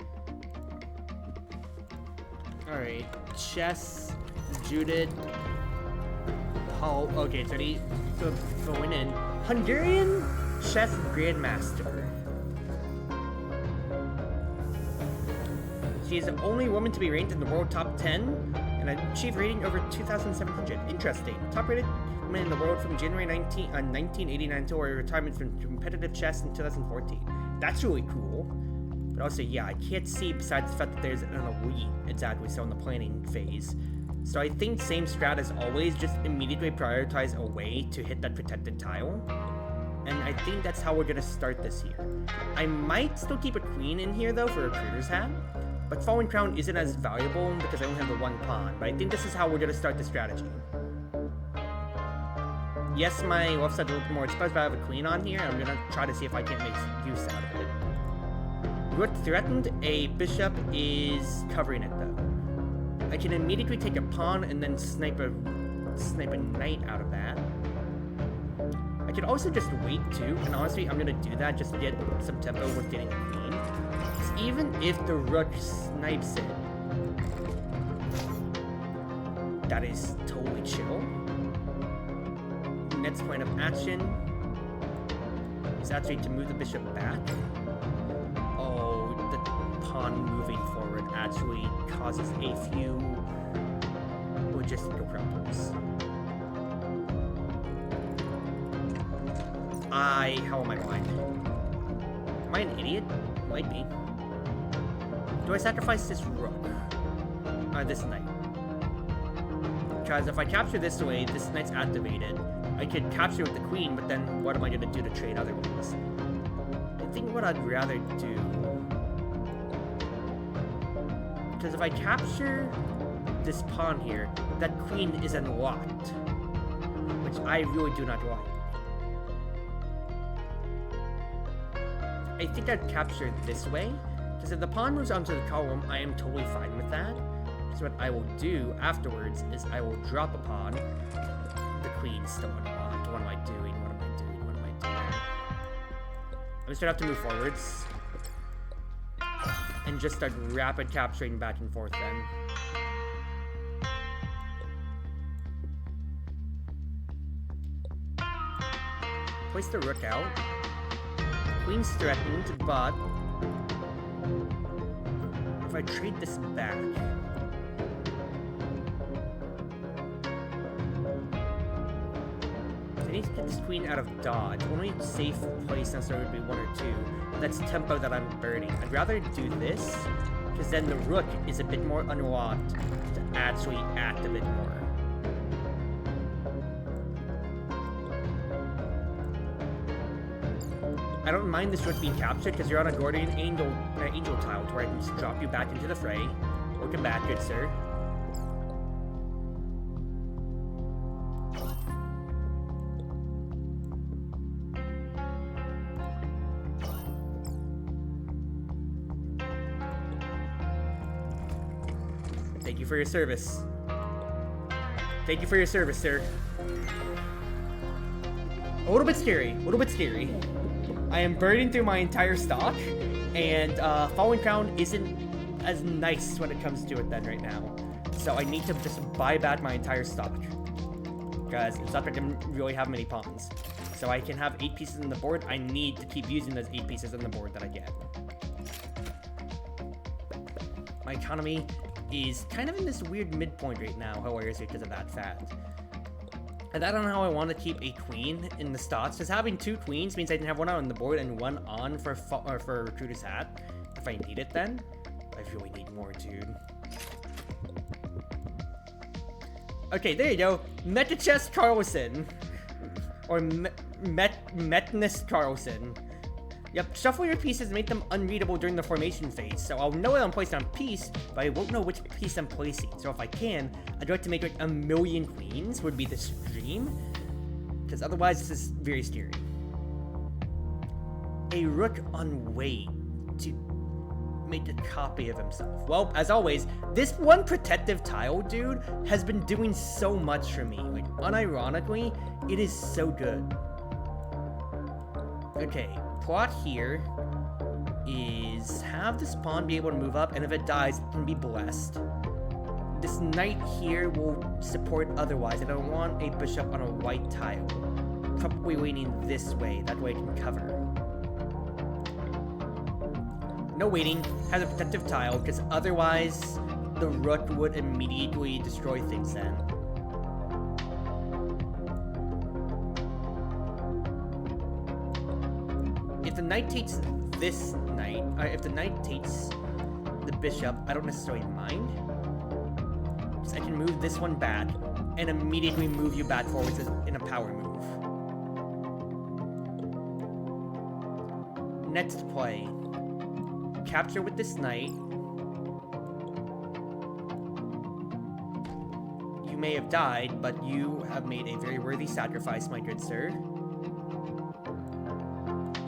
Alright, chess, Judith, Paul. Okay, it's already going in. Hungarian chess grandmaster. She is the only woman to be ranked in the world top 10 and achieve rating over 2,700. Interesting. Top rated woman in the world from January 1989 until her retirement from competitive chess in 2014. That's really cool. But also, yeah, I can't see besides the fact that there's an elite exactly still in the planning phase. So I think same strat as always, just immediately prioritize a way to hit that protected tile. And I think that's how we're gonna start this here. I might still keep a queen in here though for a recruiter's hat. But Fallen Crown isn't as valuable because I only have the one pawn, but I think this is how we're going to start the strategy. Yes, my left side's a little bit more exposed, but I have a queen on here, and I'm going to try to see if I can't make use out of it. Rook threatened, a bishop is covering it though. I can immediately take a pawn and then snipe a knight out of that. I could also just wait too, and honestly, I'm going to do that just to get some tempo with getting a queen. Even if the rook snipes it, that is totally chill. Next point of action is actually to move the bishop back. Oh, the pawn moving forward actually causes a few logistical problems. How am I blind? Am I an idiot? Might be. Do I sacrifice this rook? This knight? Because if I capture this away, this knight's activated. I could capture with the queen, but then what am I going to do to trade otherwise? I think what I'd rather do... Because if I capture this pawn here, that queen is unlocked. Which I really do not like. I think I'd capture it this way. Because if the pawn moves onto the column, I am totally fine with that. So what I will do afterwards is I will drop a pawn. The queen's still unlocked. What am I doing? What am I doing? What am I doing? I'm just gonna have to move forwards. And just start rapid capturing back and forth then. Place the rook out. Queen's threatened, but... if I trade this back... I need to get this queen out of dodge. Only safe place necessarily would be 1 or 2. That's tempo that I'm burning. I'd rather do this, because then the rook is a bit more unlocked to actually act a bit more. I don't mind this rook being captured because you're on a Gordian angel tile to where I can just drop you back into the fray. Welcome back, good sir. Thank you for your service. Thank you for your service, sir. A little bit scary. A little bit scary. I am burning through my entire stock, and Fallen Crown isn't as nice when it comes to it then right now. So I need to just buy back my entire stock. Because it's not like I can really have many pawns. So I can have 8 pieces on the board. I need to keep using those 8 pieces on the board that I get. My economy is kind of in this weird midpoint right now, hilariously, because of that fact. And I don't know how I want to keep a queen in the stocks, because having 2 queens means I can have one on the board and one on for Recruiter's Hat, if I need it then. I really need more, dude. Okay, there you go. Metachess Carlson. Or Metness Carlson. Yep, shuffle your pieces and make them unreadable during the formation phase. So I'll know that I'm placing on piece, but I won't know which piece I'm placing. So if I can, I'd like to make like 1,000,000 queens would be the dream. Because otherwise this is very scary. A rook on wait to make a copy of himself. Well, as always, this one protective tile, dude, has been doing so much for me. Like, unironically, it is so good. Okay. Plot here, is have this pawn be able to move up, and if it dies, it can be blessed. This knight here will support otherwise. I don't want a bishop on a white tile. Probably waiting this way. That way I can cover. No waiting. Has a protective tile, because otherwise the rook would immediately destroy things then. If the knight takes this knight, if the knight takes the bishop, I don't necessarily mind. I can move this one back and immediately move you back forwards in a power move. Next play. Capture with this knight. You may have died, but you have made a very worthy sacrifice, my good sir.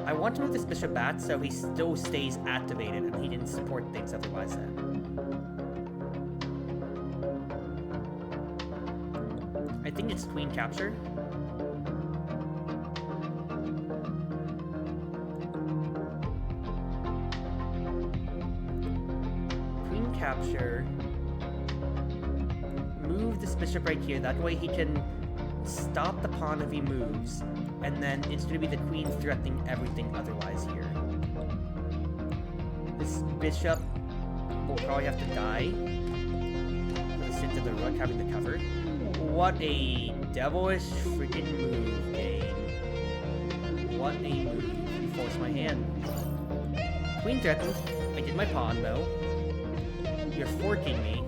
I want to move this bishop back so he still stays activated and he didn't support things otherwise then. I think it's queen capture. Queen capture. Move this bishop right here. That way he can stop the pawn if he moves. And then it's going to be the queen threatening everything otherwise here. This bishop will probably have to die. Into the rook having the cover. What a devilish freaking move, game. What a move. You forced my hand. Queen threatened. I did my pawn, though. You're forking me.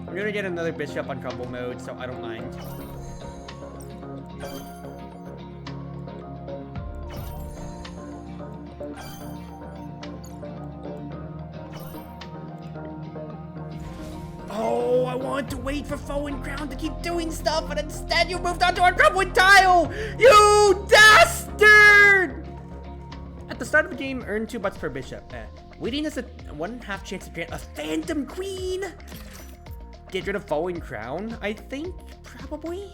I'm gonna get another bishop on crumble mode, so I don't mind. Oh, I wanted to wait for foe and crown to keep doing stuff, but instead you moved onto our crumbling tile! You dastard! At the start of the game, earn 2 bucks per bishop. Waiting has a 1.5 chance to grant a phantom queen! Get rid of foe and crown, I think, probably?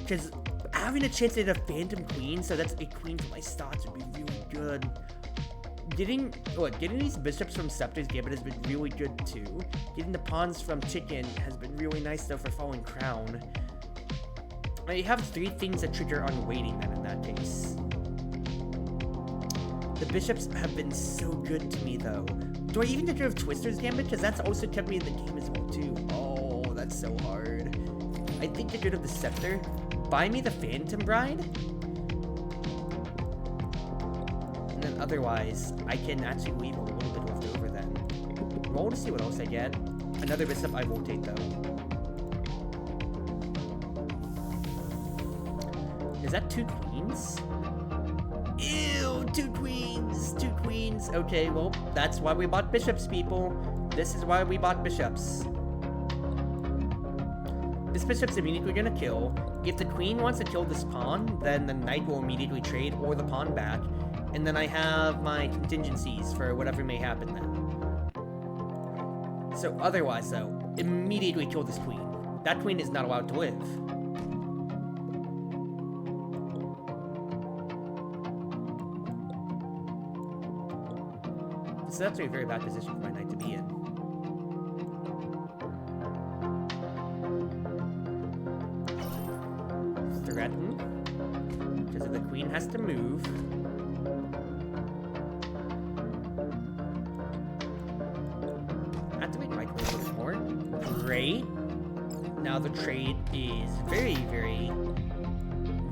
Because having a chance to get a phantom queen, so that's a queen for my stocks, would be really good. Getting these bishops from Scepter's Gambit has been really good too. Getting the pawns from Chicken has been really nice though for Fallen Crown. I have 3 things that trigger on waiting then in that case. The bishops have been so good to me though. Do I even get rid of Twister's Gambit? Because that's also kept me in the game as well too. Oh, that's so hard. I think get rid of the Scepter. Buy me the Phantom Bride. And then otherwise, I can actually leave a little bit left over then. Roll to see what else I get. Another bishop I won't take though. Is that 2 queens? Ew, 2 queens! 2 queens! Okay, well, that's why we bought bishops, people. This is why we bought bishops. This bishop's immediately gonna kill. If the queen wants to kill this pawn, then the knight will immediately trade or the pawn back. And then I have my contingencies for whatever may happen then. So otherwise though, immediately kill this queen. That queen is not allowed to live. This is actually a very bad position for my knight to be in. Threaten. Because if the queen has to move. Activate my queen a little more. Great. Now the trade is very, very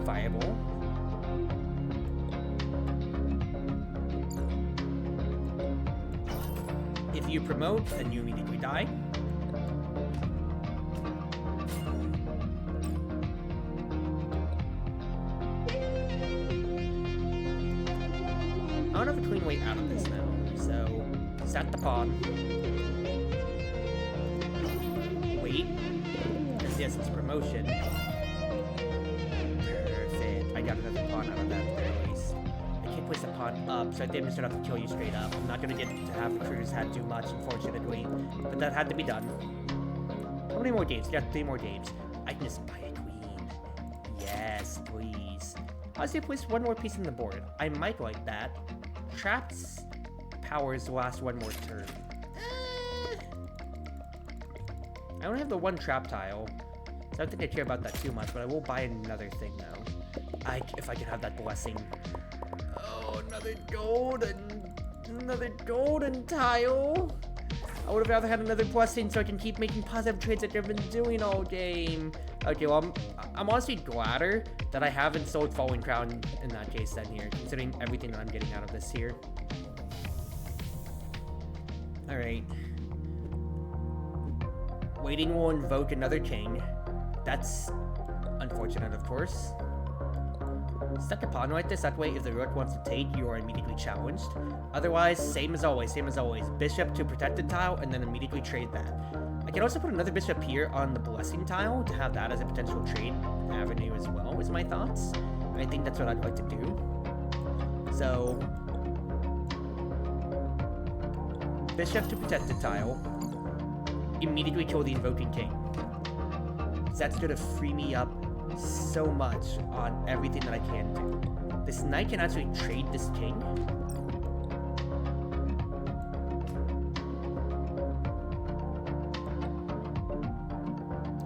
viable. If you promote, then you immediately die. I don't have a queen way out of this now, so set the pawn. Wait, because yes, it's promotion. Perfect. I got another pawn out of that at the very least. I can't place the pawn up, so I think I'm just gonna have to kill you straight up. I'm not gonna get to have the Cruz had too much, unfortunately, but that had to be done. How many more games? We got 3 more games. I can just buy a queen. Yes, please. I'll say place one more piece on the board. I might like that. Traps powers last one more turn. I only have the one trap tile, so I don't think I care about that too much, but I will buy another thing though. If I can have that blessing. Oh, another golden tile. I would have rather had another blessing so I can keep making positive trades like I've been doing all game. Okay, well, I'm honestly gladder that I haven't sold Falling Crown in that case then here, considering everything that I'm getting out of this here. Alright. Waiting will invoke another king. That's unfortunate, of course. Stack a pawn like this, that way if the rook wants to take, you are immediately challenged. Otherwise, same as always. Bishop to protected tile, and then immediately trade that. I can also put another bishop here on the blessing tile to have that as a potential trade avenue as well, is my thoughts. I think that's what I'd like to do. So, bishop to protected tile, immediately kill the invoking king. So that's gonna free me up so much on everything that I can do. This knight can actually trade this king.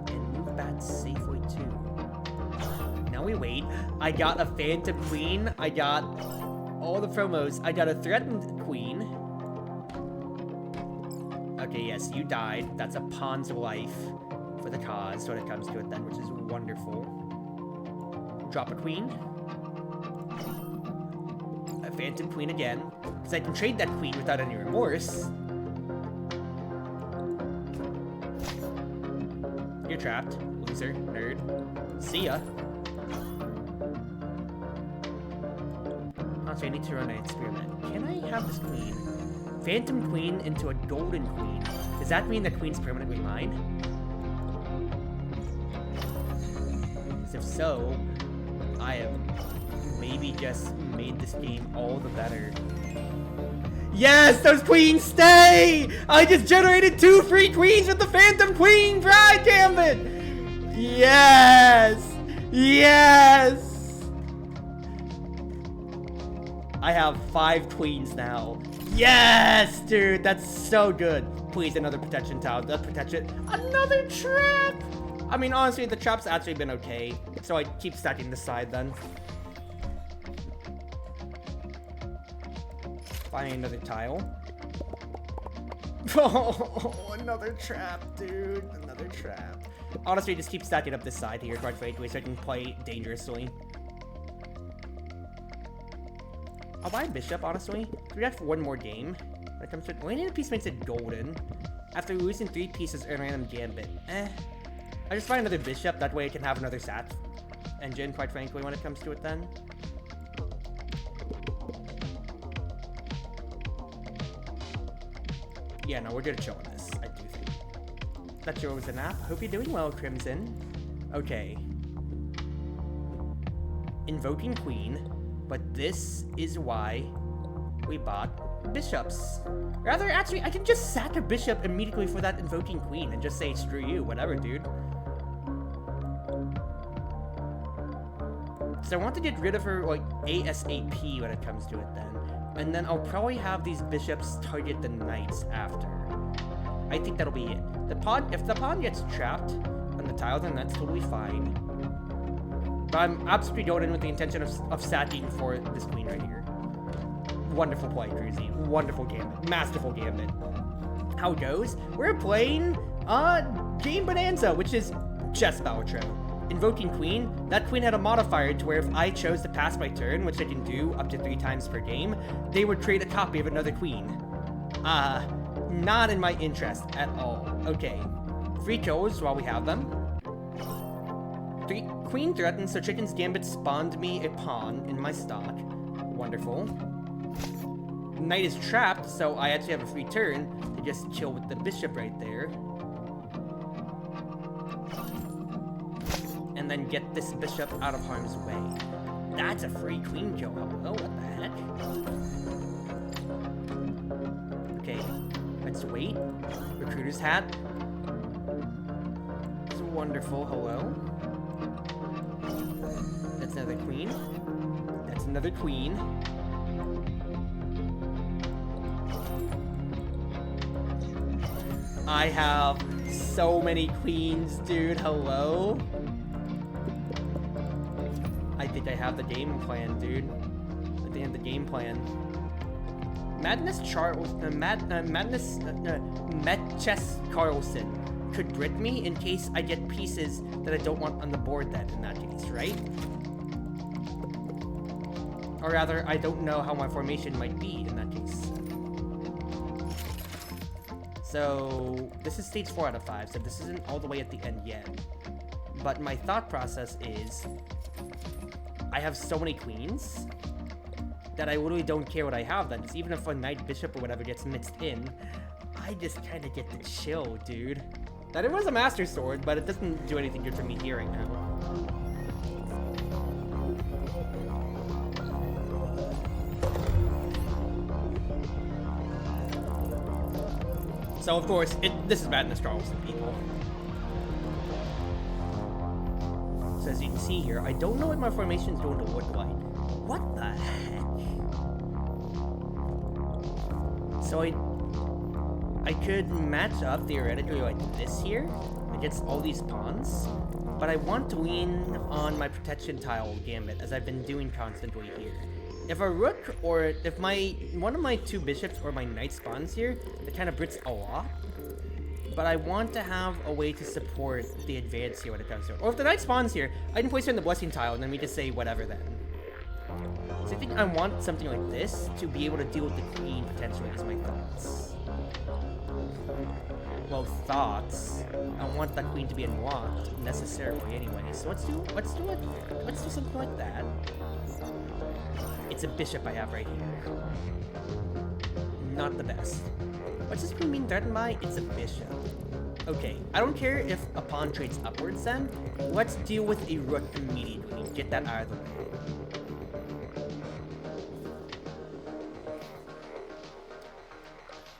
And move back safely too. Now we wait. I got a Phantom Queen. I got all the promos. I got a Threatened Queen. Okay, yes, you died. That's a pawn's life for the cause when it comes to it then, which is wonderful. Drop a queen. A Phantom Queen again. Because I can trade that queen without any remorse. You're trapped. Loser. Nerd. See ya. Also, I need to run an experiment. Can I have this queen? Phantom Queen into a Golden Queen. Does that mean the queen's permanently mine? If so, I have maybe just made this game all the better. Yes, those queens stay! I just generated 2 free queens with the Phantom Queen Bride Gambit! Yes! Yes! I have 5 queens now. Yes, dude, that's so good. Please, another protection tile. Does protection. Another trap! I mean, honestly, the trap's actually been okay, so I keep stacking this side then. Finding another tile. Oh, another trap, dude. Another trap. Honestly, just keep stacking up this side here, quite frankly, so I can play dangerously. I'll buy a bishop, honestly. We have one more game. When it comes to winning a piece makes it golden. After losing 3 pieces, earn random gambit. I just find another bishop, that way I can have another sat engine, quite frankly, when it comes to it then. Yeah, no, we're gonna chill on this, I do think. That sure was a nap. Hope you're doing well, Crimson. Okay. Invoking Queen, but this is why we bought bishops. Rather, actually, I can just sack a bishop immediately for that Invoking Queen and just say, screw you, whatever, dude. So I want to get rid of her, like, ASAP when it comes to it then. And then I'll probably have these bishops target the knights after. I think that'll be it. If the pawn gets trapped on the tile, then that's totally fine. But I'm absolutely going in with the intention of sacking for this queen right here. Wonderful play, Cruzy. Wonderful gambit. Masterful gambit. How it goes? We're playing, Gambonanza, which is chess Baltro. Invoking Queen, that queen had a modifier to where if I chose to pass my turn, which I can do up to 3 times per game, they would create a copy of another queen. Not in my interest at all. Okay, 3 kills while we have them. 3 queen threatened, so Chicken's Gambit spawned me a pawn in my stock. Wonderful. Knight is trapped, so I actually have a free turn to just chill with the bishop right there. And then get this bishop out of harm's way. That's a free queen kill. Oh, what the heck? Okay, let's wait. Recruiter's hat. It's wonderful. Hello. That's another queen. another queen. I have so many queens, dude. Hello? I think I have the game plan, dude. I think I have the game plan. Madness Metches Carlson could Brit me in case I get pieces that I don't want on the board then, in that case, right? Or rather, I don't know how my formation might be in that case. So, this is stage 4 out of 5, so this isn't all the way at the end yet. But my thought process is, I have so many queens that I literally don't care what I have then. Because even if a knight, bishop, or whatever gets mixed in, I just kind of get to chill, dude. That it was a master sword, but it doesn't do anything good for me here right now. So of course, this is Madness Charleston, people. So as you can see here, I don't know what my formation is going to look like. What the heck? So I could match up theoretically like this here against all these pawns, but I want to lean on my protection tile gambit as I've been doing constantly here. If a rook or if one of my 2 bishops or my knight spawns here, it kind of Brits a lot. But I want to have a way to support the advance here when it comes to it. Or if the knight spawns here, I can place her in the blessing tile and then we just say whatever then. So I think I want something like this to be able to deal with the queen potentially is my thoughts. Well, thoughts. I want that queen to be unlocked necessarily anyway. So let's do something like that. It's a bishop I have right here. Not the best. What's this queen being threatened by? It's a bishop. Okay, I don't care if a pawn trades upwards then. Let's deal with a rook immediately. Get that out of the way.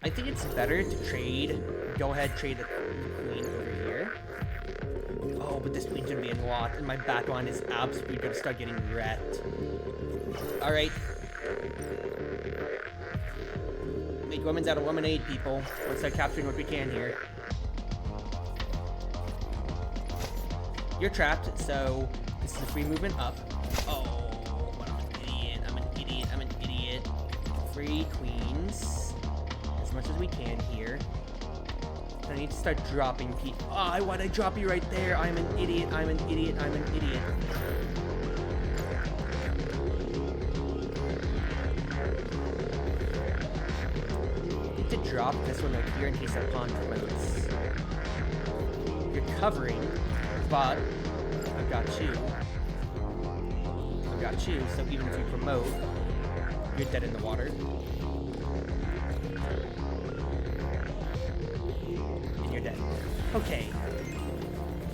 I think it's better to trade. Go ahead, trade the queen over here. Oh, but this queen's gonna be unlocked, and my back line is absolutely gonna start getting wrecked. Alright. Make women's out of lemonade, people. Let's start capturing what we can here. You're trapped, so this is a free movement up. Oh, what I'm an idiot. I'm an idiot. I'm an idiot. Free queens. As much as we can here. I need to start dropping people. Oh, why'd I drop you right there? I'm an idiot. I'm an idiot. I'm an idiot. To drop this one right here in case that pawn promotes. You're covering, but I've got you. I've got you, so even if you promote, you're dead in the water. And you're dead. Okay.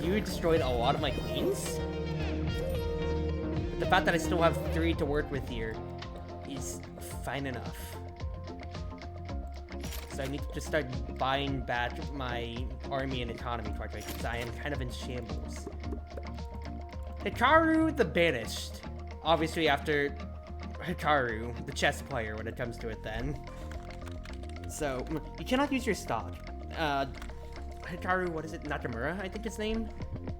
You destroyed a lot of my queens? The fact that I still have 3 to work with here is fine enough. So I need to just start buying back my army and economy quite right, because I am kind of in shambles. Hikaru the Banished. Obviously after Hikaru, the chess player when it comes to it then. So, you cannot use your stock. Hikaru, what is it? Nakamura, I think his name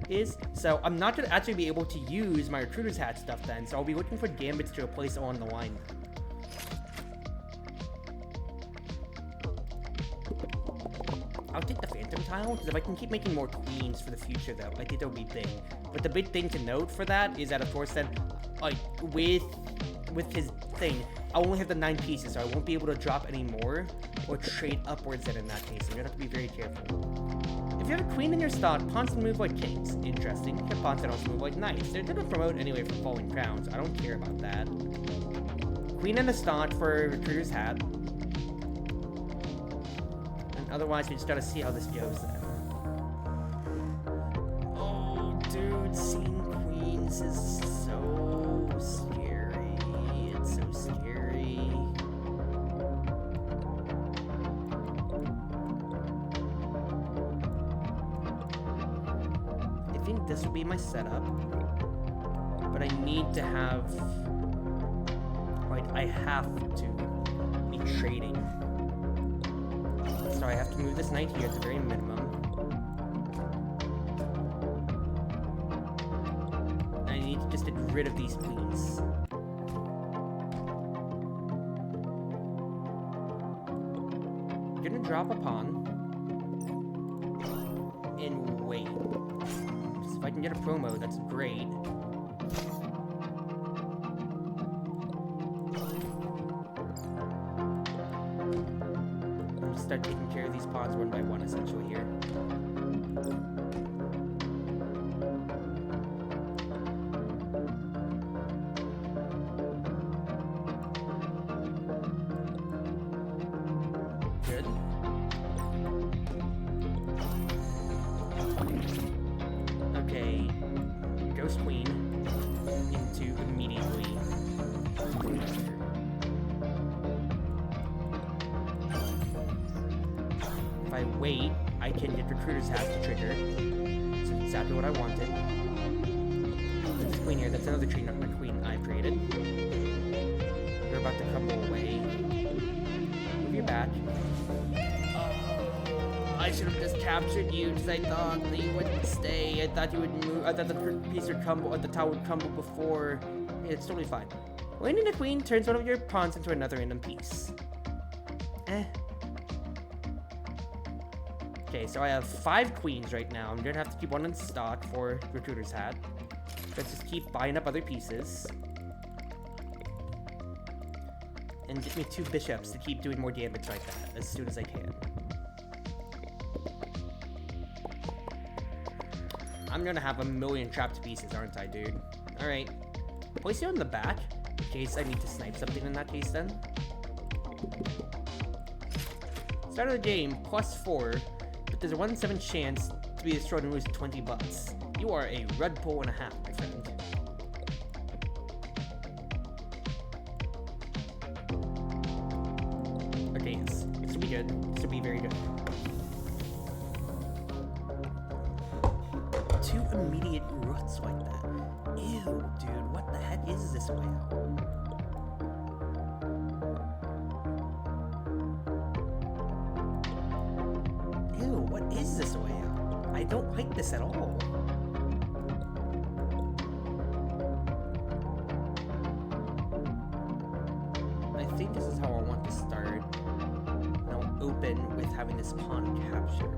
is. So I'm not going to actually be able to use my recruiter's hat stuff then, so I'll be looking for gambits to replace along the line. I'll take the Phantom tile, because if I can keep making more queens for the future, though, I think that would be big. But the big thing to note for that is that, of course, then, like, with his thing, I only have the 9 pieces, so I won't be able to drop any more or trade upwards then in that case. So you're going to have to be very careful. If you have a queen in your stock, pawns can move like kings. Interesting. The pawns can also move like knights. They're going to promote anyway for falling crowns. I don't care about that. Queen in the stock for Recruiter's Hat. Otherwise, we just gotta see how this goes then. Oh, dude, seeing queens is so scary. It's so scary. I think this will be my setup. But I need to have Right, I have to be trading. So I have to move this knight here at the very minimum. I need to just get rid of these queens. I'm gonna drop a pawn. And wait. Just if I can get a promo, that's great. Start taking care of these pawns one by one, essentially, here. Good. Okay. Ghost Queen into immediately. If I wait, I can get Recruiter's Hat to trigger. That's exactly what I wanted. This queen here, that's another queen I created. You're about to crumble away. Move your back. I should have just captured you because I thought that you wouldn't stay. I thought you would move. I thought the piece would crumble, the tower would crumble before. It's totally fine. Landing the queen turns one of your pawns into another random piece. Okay, so I have 5 queens right now. I'm gonna have to keep one in stock for Recruiter's Hat. Let's just keep buying up other pieces. And get me 2 bishops to keep doing more damage like that as soon as I can. I'm gonna have a million trapped pieces, aren't I, dude? Alright. Place you on the back, in case I need to snipe something in that case then. Start of the game, +4. But there's a 1 in 7 chance to be destroyed and lose 20 bucks. You are a red pole and a half, my friend. Okay, yes. This will be good. This will be very good. 2 immediate roots like that. Ew, dude, what the heck is this way out? What is this way out? I don't like this at all. I think this is how I want to start. And I'll open with having this pawn capture.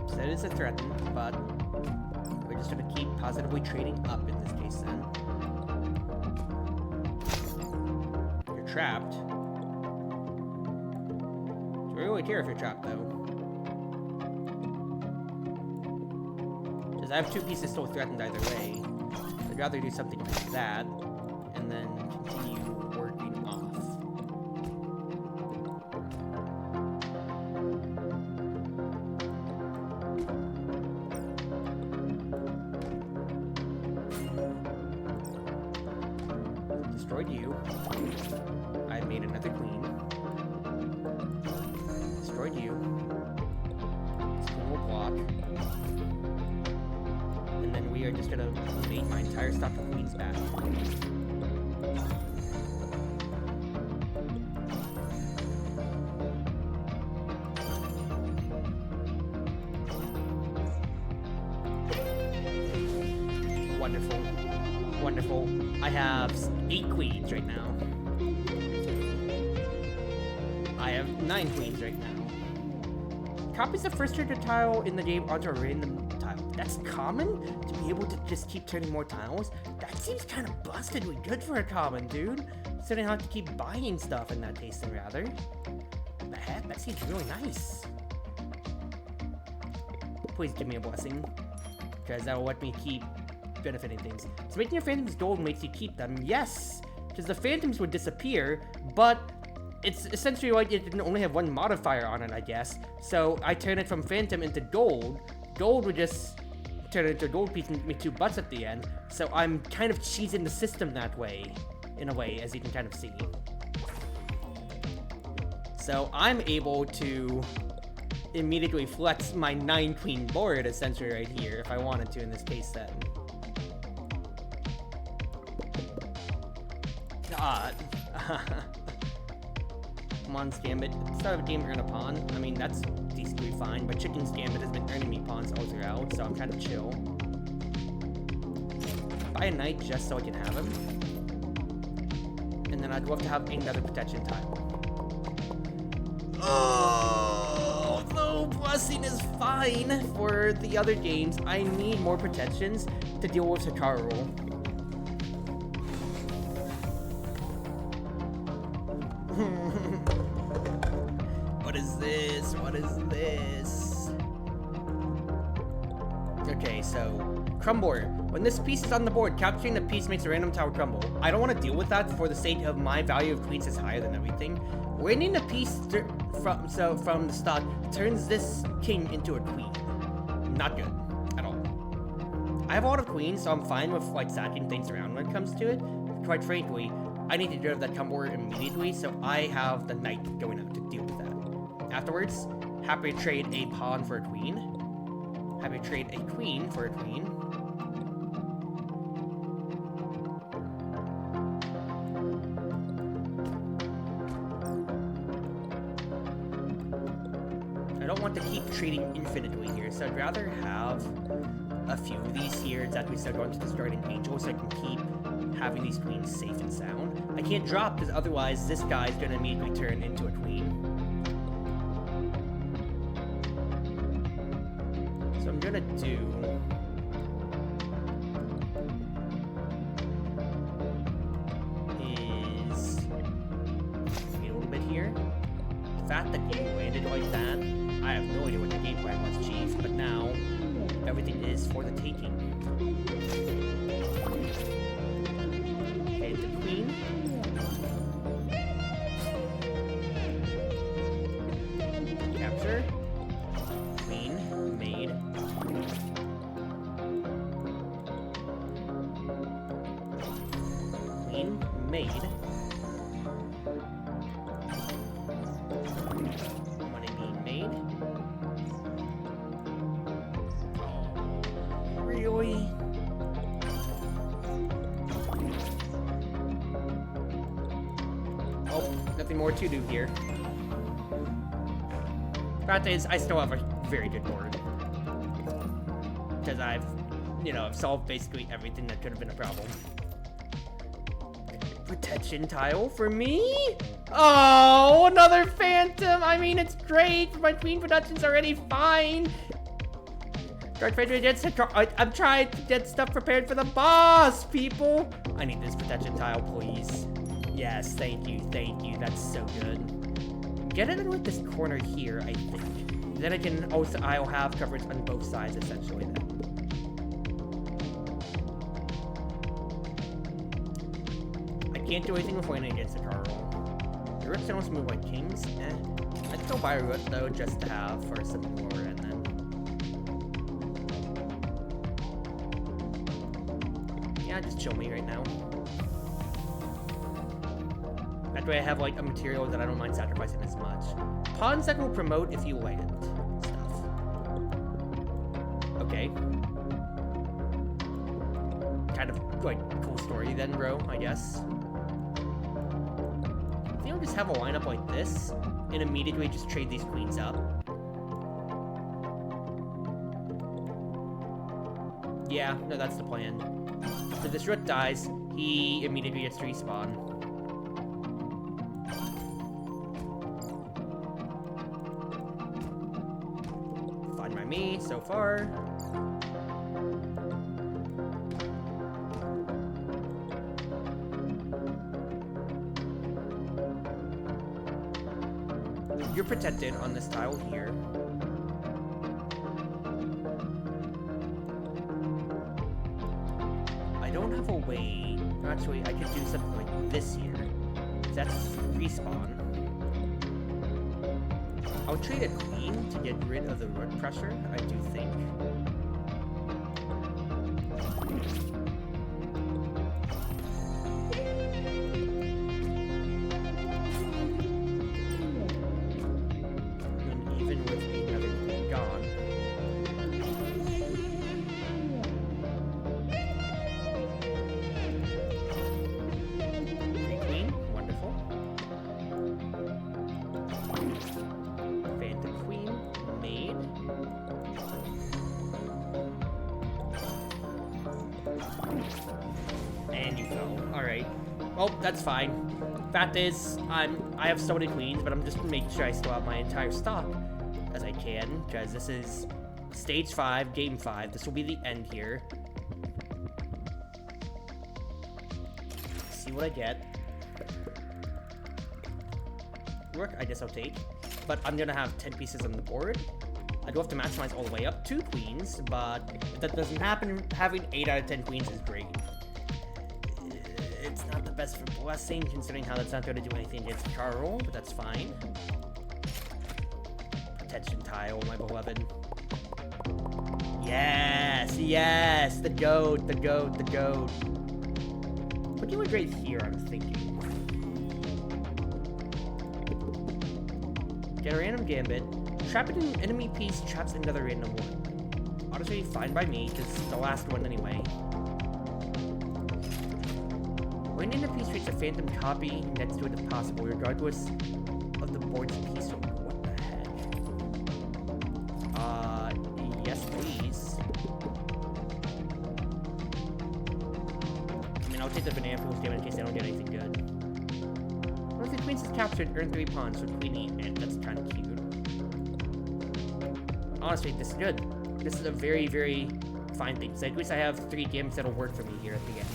So that is a threat, but we're just going to keep positively trading up in this case then. Trapped. So I really care if you're trapped, though. Because I have 2 pieces still threatened either way. I'd rather do something like that, and then continue working off. Destroyed you. I made another queen. Destroyed you. This queen will block. And then we are just gonna make my entire stock of queens back. Wonderful. Wonderful. I have 8 queens right now. I have 9 queens right now. Copies the first trigger tile in the game onto a random tile. That's common? To be able to just keep turning more tiles? That seems kind of bustedly good for a common, dude. So I don't have to keep buying stuff in that case then, rather. The heck? That seems really nice. Please give me a blessing. Because that will let me keep benefiting things. So making your phantoms gold makes you keep them. Yes! Because the phantoms would disappear, but it's essentially like it can only have 1 modifier on it, I guess. So I turn it from phantom into gold. Gold would just turn it into a gold piece and give me 2 butts at the end. So I'm kind of cheesing the system that way, in a way, as you can kind of see. So I'm able to immediately flex my 9-queen board essentially right here if I wanted to in this case then. God. Come on, Gambit. Start of a game, earn a pawn. I mean, that's decently fine, but Chicken's Gambit has been earning me pawns all throughout, so I'm trying to chill. Buy a knight just so I can have him. And then I'd love to have another protection tile. Oh, though blessing is fine for the other games, I need more protections to deal with Hikaru. What is this? What is this? Okay, so Crumbler. When this piece is on the board, capturing the piece makes a random tower crumble. I don't want to deal with that for the sake of my value of queens is higher than everything. Winning the piece from the start turns this king into a queen. Not good at all. I have a lot of queens, so I'm fine with like sacking things around when it comes to it. Quite frankly, I need to get rid of that Crumbler immediately, so I have the knight going out to deal with that. Afterwards, happy to trade a pawn for a queen. Happy to trade a queen for a queen. I don't want to keep trading infinitely here, so I'd rather have a few of these here that we start going to the starting angel so I can keep having these queens safe and sound. I can't drop because otherwise this guy's going to immediately turn into a queen. So I'm going to do... is... wait a little bit here. The fact that you landed like that, I have no idea what the game plan was, Chief, but now everything is for the taking. Okay, the queen. Capture. Queen, maid. Queen, maid. Money being made. Oh, really? Oh, nothing more to do here. Fact is, I still have a very good board. Because I've solved basically everything that could have been a problem. Protection tile for me? Oh, another phantom! I mean, it's great! My queen protection's already fine! I'm trying to get stuff prepared for the boss, people! I need this protection tile, please. Yes, thank you, that's so good. Get it in with this corner here, I think. Then I'll have coverage on both sides, essentially, then. I can't do anything with winning against the card roll. The rooks can also move like kings. I'd still buy a rook, though, just to have for some more, and then... yeah, just chill me right now. That way I have, like, a material that I don't mind sacrificing as much. Pawns that will promote if you land stuff. Okay. Kind of, like, cool story then, bro, I guess. I think I'll just have a lineup like this, and immediately just trade these queens up. Yeah, no, that's the plan. So this rook dies, he immediately gets to respawn. Fine by me, so far. You're protected on this tile here. I don't have a way. Actually, I could do something like this here. That's respawn. I'll trade a queen to get rid of the rook pressure, I do think. And even with another Alright. Well, that's fine. Fact is, I have so many queens, but I'm just making sure I still have my entire stock as I can, because this is stage 5, game 5. This will be the end here. See what I get. Work, I guess I'll take. But I'm gonna have 10 pieces on the board. I do have to maximize all the way up 2 queens, but if that doesn't happen, having 8 out of 10 queens is great. It's not the best for blessing, considering how that's not going to do anything against Charl, but that's fine. Protection tile, my beloved. Yes, yes, the goat, the goat, the goat. What do you would right here, I'm thinking? Get a random gambit. Trap it in an enemy piece, traps another random one. Honestly, fine by me, because it's the last one anyway. When in a piece creates a phantom copy next to it if possible, regardless of the board's piece. What the heck? Yes please. I mean, I'll take the banana peel damage in case I don't get anything good. Once the queen is captured, earn 3 pawns, so queenie, and that's kind of cute. Honestly, this is good. This is a very, very fine thing. So at least I have 3 games that'll work for me here at the end.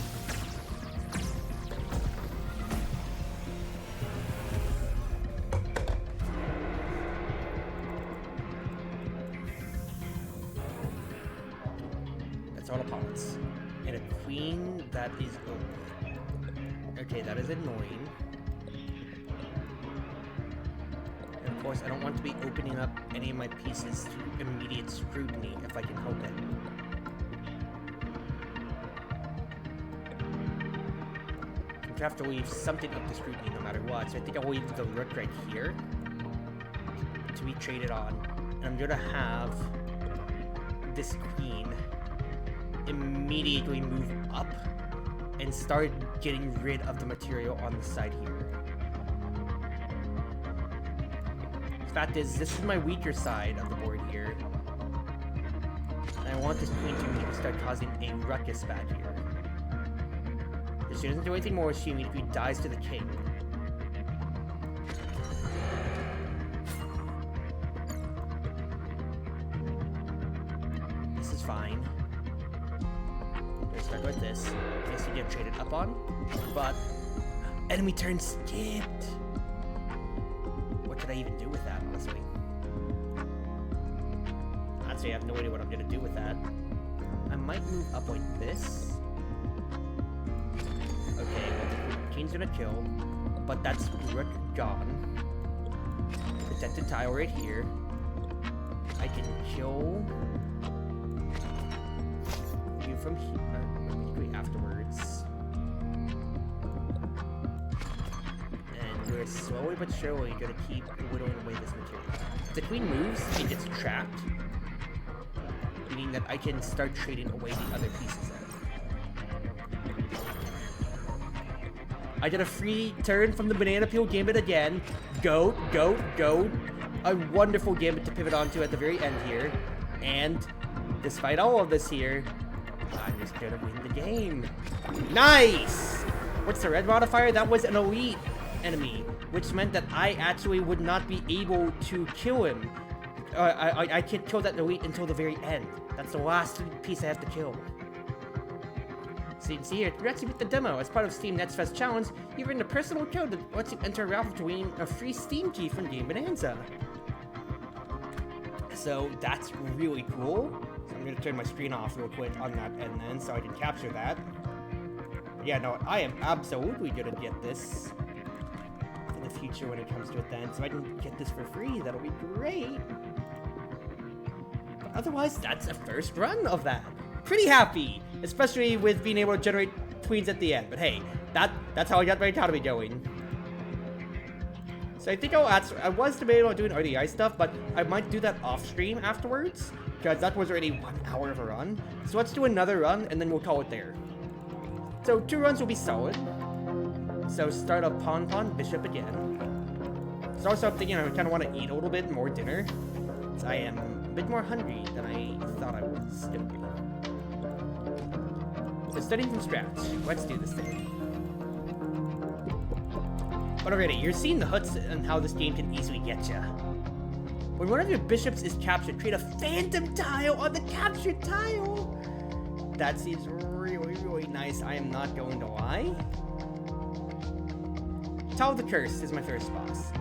That's all the pawns. And a queen that is open. Okay, that is annoying. Of course, I don't want to be opening up any of my pieces to immediate scrutiny if I can help it. I have to leave something up to scrutiny no matter what, so I think I'll leave the rook right here to be traded on. And I'm gonna have this queen immediately move up and start getting rid of the material on the side here. Fact is, this is my weaker side of the board here. And I want this queen to immediately start causing a ruckus back here. If she doesn't do anything more, she immediately dies to the king. This is fine. Let's start with this. I guess you get traded up on, but enemy turn skipped. What could I even do with that, honestly? Honestly, I have no idea what I'm gonna do with that. I might move up like this. Okay, well, the king's gonna kill, but that's rook gone. Protected tile right here. I can kill you from here afterwards. And we're slowly but surely gonna keep whittling away this material. If the queen moves, it gets trapped, meaning that I can start trading away the other pieces. I get a free turn from the banana peel gambit again. Goat, goat, goat. A wonderful gambit to pivot onto at the very end here. And despite all of this here, I'm just gonna win the game. Nice! What's the red modifier? That was an elite enemy, which meant that I actually would not be able to kill him. I can't kill that elite until the very end. That's the last piece I have to kill. So you can see here, you actually beat the demo. As part of Steam Next Fest Challenge, you've earned a personal code that lets you enter a raffle to win a free Steam key from Gambonanza. So that's really cool. So I'm gonna turn my screen off real quick on that end then, so I can capture that. Yeah, no, I am absolutely gonna get this in the future when it comes to it then. So I can get this for free, that'll be great. But otherwise, that's a first run of that. Pretty happy, especially with being able to generate queens at the end. But hey, that's how I got my economy going. So I think I was debating on doing RDI stuff, but I might do that off stream afterwards, because that was already 1 hour of a run. So let's do another run, and then we'll call it there. So 2 runs will be solid. So start up pawn, bishop again. So also I'm thinking I kind of want to eat a little bit more dinner. So I am a bit more hungry than I thought I was gonna be. So studying from scratch, let's do this thing. But already, you're seeing the hooks and how this game can easily get ya. When one of your bishops is captured, create a phantom tile on the captured tile. That seems really, really nice. I am not going to lie. Tile of the Curse is my first boss.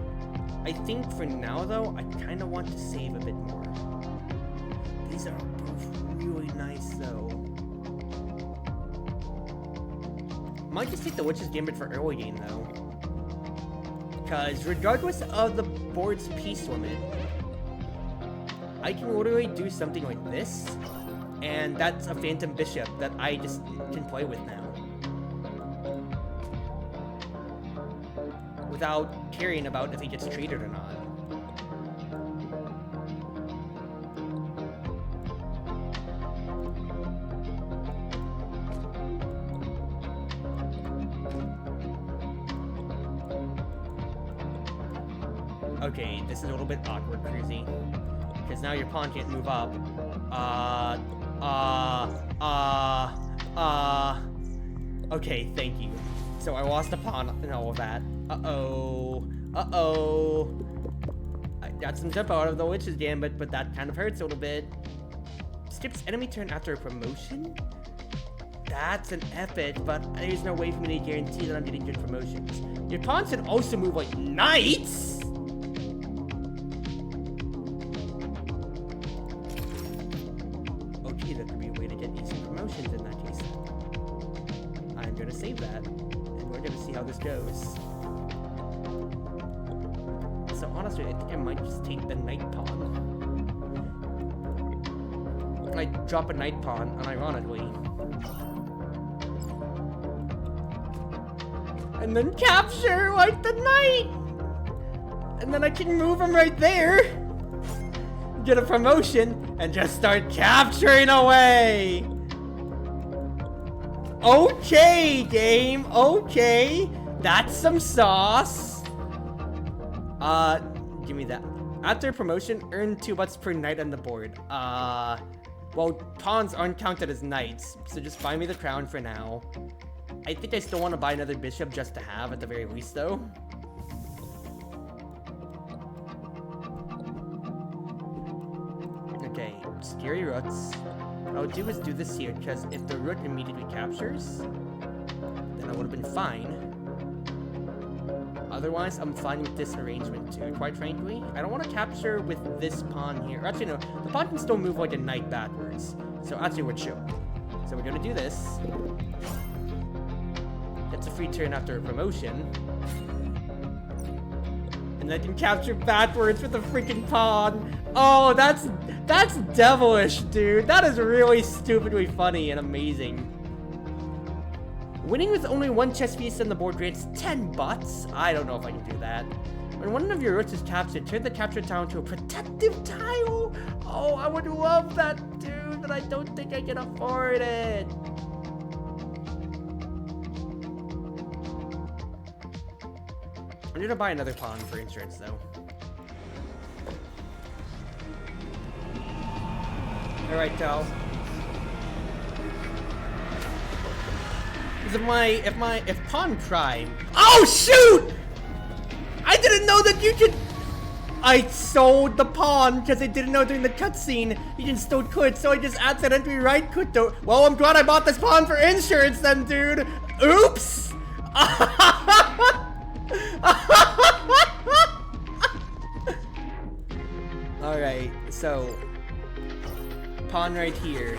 I think for now, though, I kind of want to save a bit more. These are both really nice, though. Might just take the Witch's Gambit for early game, though. Because regardless of the board's piece limit, I can literally do something like this, and that's a Phantom Bishop that I just can play with now. Without caring about if he gets traded or not. Okay, this is a little bit awkward, Cruzy. Because now your pawn can't move up. Okay, thank you. So I lost a pawn and all of that. Uh-oh. I got some jump out of the Witch's Gambit, but that kind of hurts a little bit. Skips enemy turn after a promotion? That's an epic, but there's no way for me to guarantee that I'm getting good promotions. Your pawn should also move like knights! Okay, that could be a way to get decent promotions in that case. I'm gonna save that, and we're gonna see how this goes. So honestly, I think I might just take the knight pawn. I drop a knight pawn, unironically. And then capture, like the knight! And then I can move him right there! Get a promotion, and just start capturing away! Okay, game, okay! That's some sauce! Give me that. After promotion, earn 2 butts per knight on the board. Well, pawns aren't counted as knights, so just buy me the crown for now. I think I still want to buy another bishop just to have, at the very least, though. Okay, scary roots. What I'll do is do this here, because if the root immediately captures, then I would have been fine. Otherwise, I'm fine with this arrangement too, quite frankly. I don't want to capture with this pawn here. Actually, no. The pawn can still move like a knight backwards. So actually, we're chill. So we're going to do this. Gets a free turn after a promotion. And I can capture backwards with a freaking pawn. Oh, that's devilish, dude. That is really stupidly funny and amazing. Winning with only 1 chess piece on the board grants 10 butts. I don't know if I can do that. When one of your roots is captured, turn the captured tile into a protective tile. Oh, I would love that, dude, but I don't think I can afford it. I'm gonna buy another pawn for insurance, though. All right, Tal. If pawn prime. Oh shoot! I didn't know that you could. I sold the pawn because I didn't know during the cutscene you can still quit, so I just accidentally right quit though. Well, I'm glad I bought this pawn for insurance then, dude. Oops. All right, so pawn right here.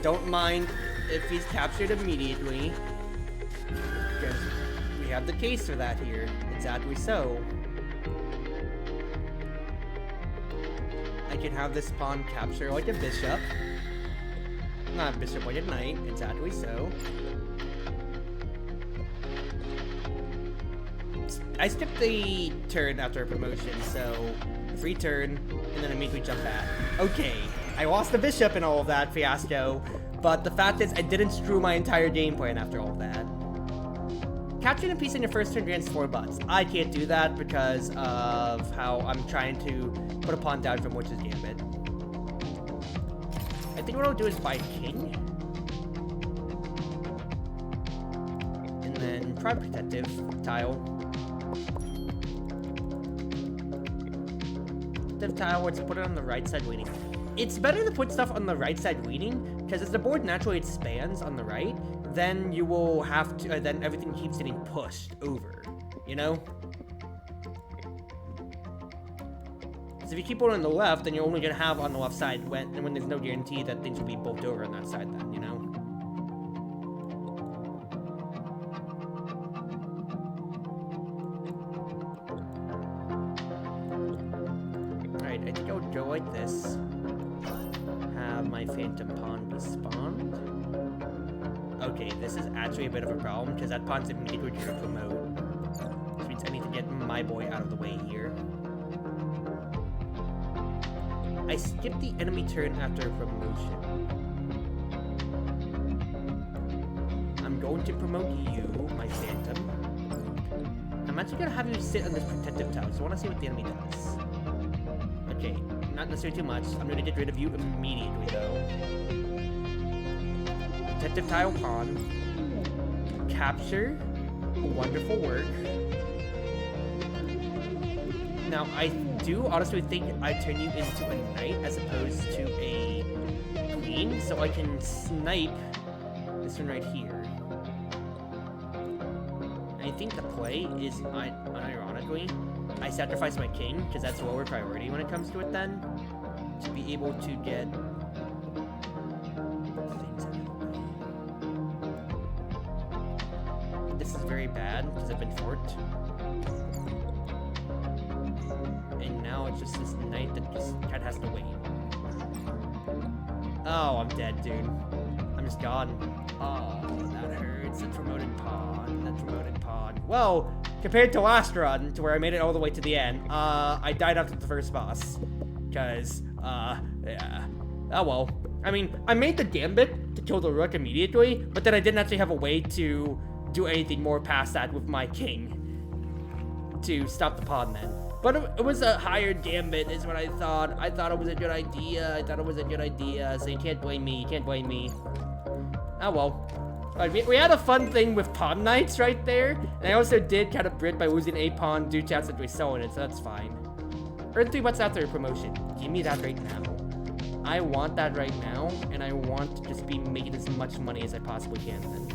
Don't mind if he's captured immediately, because we have the case for that here. Exactly so. I can have this pawn capture like a bishop. Not a bishop, like a knight. Exactly so. I skipped the turn after a promotion, so free turn, and then immediately jump back. Okay, I lost the bishop and all of that fiasco. But the fact is, I didn't screw my entire game plan after all of that. Capturing a piece in your first turn grants 4 butts. I can't do that because of how I'm trying to put a pawn down from Witch's Gambit. I think what I'll do is buy king. And then prime protective tile. The tile, let's put it on the right side leaning. It's better to put stuff on the right side leaning, because as the board naturally expands on the right, then you will have to, then everything keeps getting pushed over, you know? Because if you keep it on the left, then you're only going to have on the left side, when there's no guarantee that things will be bumped over on that side then, you know? Alright, I think I would go like this. Have my phantom pawn be spawned. Okay, this is actually a bit of a problem, because that pawn's immediately going to promote. Which means I need to get my boy out of the way here. I skipped the enemy turn after a promotion. I'm going to promote you, my phantom. I'm actually going to have you sit on this protective tower, so I want to see what the enemy does. Okay, not necessarily too much. I'm going to get rid of you immediately, though. Protective tile pawn. Capture. Wonderful work. Now, I do honestly think I turn you into a knight as opposed to a queen, so I can snipe this one right here. And I think the play is, unironically, I sacrifice my king, because that's lower priority when it comes to it then, to be able to get things out of the way. This is very bad, because I've been forked. And now it's just this knight that just kind of has to wait. Oh, I'm dead, dude. I'm just gone. Oh, that hurts. That promoted pawn. That promoted pawn. Well, compared to last run, to where I made it all the way to the end, I died after the first boss. Because, yeah. Oh, well. I mean, I made the gambit to kill the rook immediately, but then I didn't actually have a way to do anything more past that with my king to stop the pawn then. But it was a higher gambit is what I thought. I thought it was a good idea. So you can't blame me. You can't blame me. Oh, well. We had a fun thing with pawn knights right there. And I also did kind of Brit by losing a pawn due to accidentally selling it, so that's fine. Earn 3 months after a promotion. Give me that right now. I want that right now, and I want to just be making as much money as I possibly can then.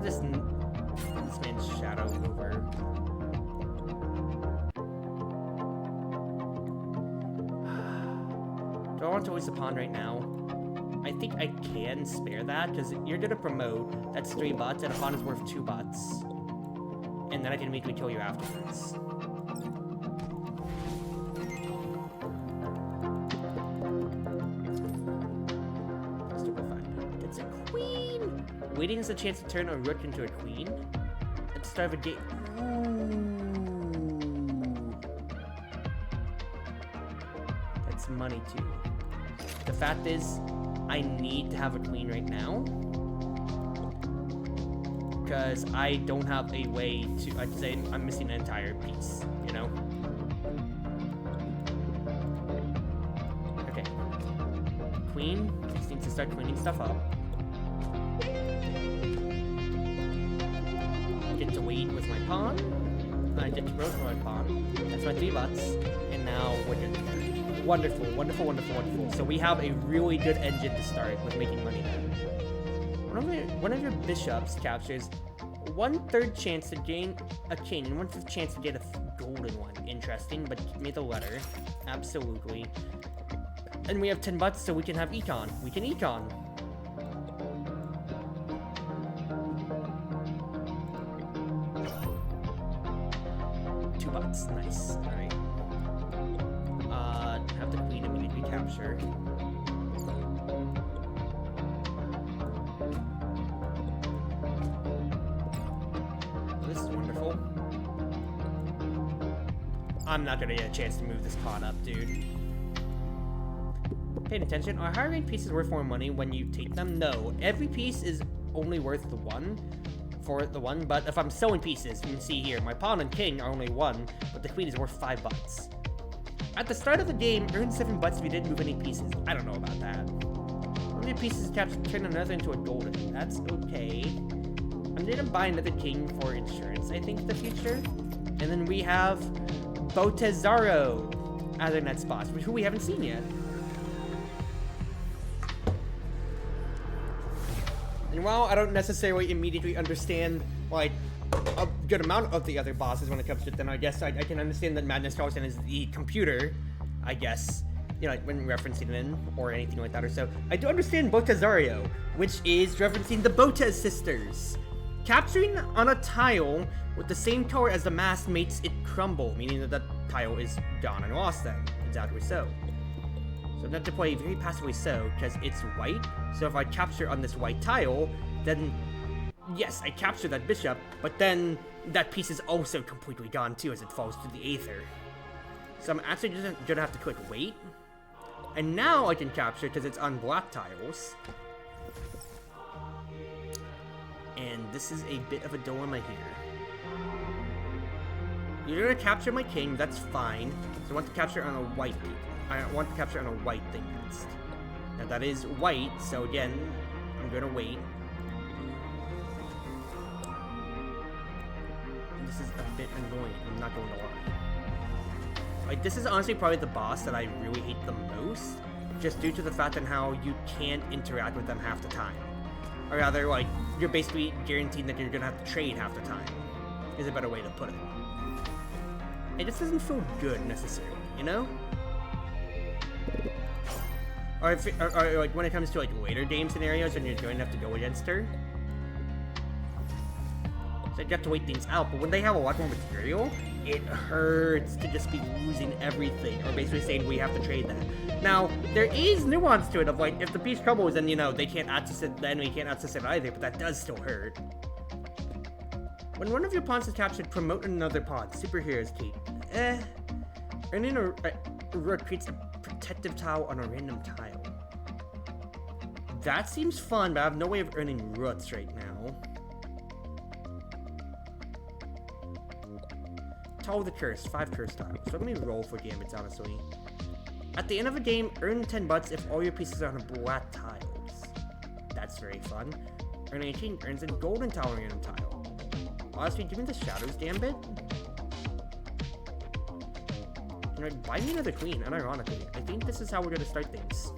This man's shadow over. Do I want to waste a pawn right now? I think I can spare that, because you're gonna promote. That's 3 bucks, and a pawn is worth 2 bucks. And then I can immediately kill you afterwards. It's a queen! Waiting is a chance to turn a rook into a queen. At the start of a game. Ooh. That's money too. The fact is, I need to have a queen right now. Because I don't have a way to, I'd say I'm missing an entire piece, you know? Okay. Queen just needs to start cleaning stuff up. Get to wait with my pawn. I get to roast with my pawn. That's my 3 bucks. And now we're good. Wonderful, wonderful, wonderful, wonderful. So we have a really good engine to start with making money then. One of your bishops captures 1/3 chance to gain a king and 1/5 chance to get a golden one. Interesting, but give me the letter. Absolutely. And we have 10 bucks, so we can have econ. We can econ. $2. Nice. Alright. Have the queen immediately capture. This is wonderful. I'm not gonna get a chance to move this pawn up, dude. Paying attention. Are higher rank pieces worth more money when you take them? No. Every piece is only worth the one. But if I'm selling pieces, you can see here, my pawn and king are only 1, but the queen is worth 5 bucks. At the start of the game, earn 7 bucks if you didn't move any pieces. I don't know about that. One of your pieces captured, turn another into a golden. That's okay. I'm gonna buy another king for insurance, I think, in the future. And then we have Botezaro as our next boss, who we haven't seen yet. And while I don't necessarily immediately understand, like, a good amount of the other bosses when it comes to it, then I guess I can understand that Madness Carlson is the computer, I guess, you know, like when referencing it or anything like that or so. I do understand Botezario, which is referencing the Botez sisters. Capturing on a tile with the same color as the mask makes it crumble, meaning that the tile is gone and lost then. Exactly so. So I'm going to play very passively so, because it's white. So if I capture on this white tile, then yes, I capture that bishop, but then that piece is also completely gone too as it falls to the aether. So I'm actually just going to have to click wait. And now I can capture because it's on black tiles. And this is a bit of a dilemma here. You're going to capture my king, that's fine. So I want to capture on a white piece. I want to capture on a white thing next. Now that is white, so again, I'm gonna wait. This is a bit annoying, I'm not going to lie. Like, this is honestly probably the boss that I really hate the most, just due to the fact that how you can't interact with them half the time. Or rather, like, you're basically guaranteed that you're gonna have to trade half the time, is a better way to put it. It just doesn't feel good, necessarily, you know? Or like when it comes to like later game scenarios when you're going to have to go against her. So you have to wait things out, but when they have a lot more material, it hurts to just be losing everything, or basically saying we have to trade that. Now, there is nuance to it of like, if the piece crumbles, then you know, they can't access it, the enemy can't access it either, but that does still hurt. When one of your pawns is captured, promote another pawn. Superheroes key. Earning a rook creates a protective tile on a random tile. That seems fun, but I have no way of earning roots right now. Tile of the Curse, 5 curse tiles. So let me roll for gambits, honestly. At the end of a game, earn 10 bucks if all your pieces are on black tiles. That's very fun. Earning a king earns a golden tile on a random tile. Honestly, give me the Shadows Gambit. You know, buy me another queen, unironically. I think this is how we're gonna start things.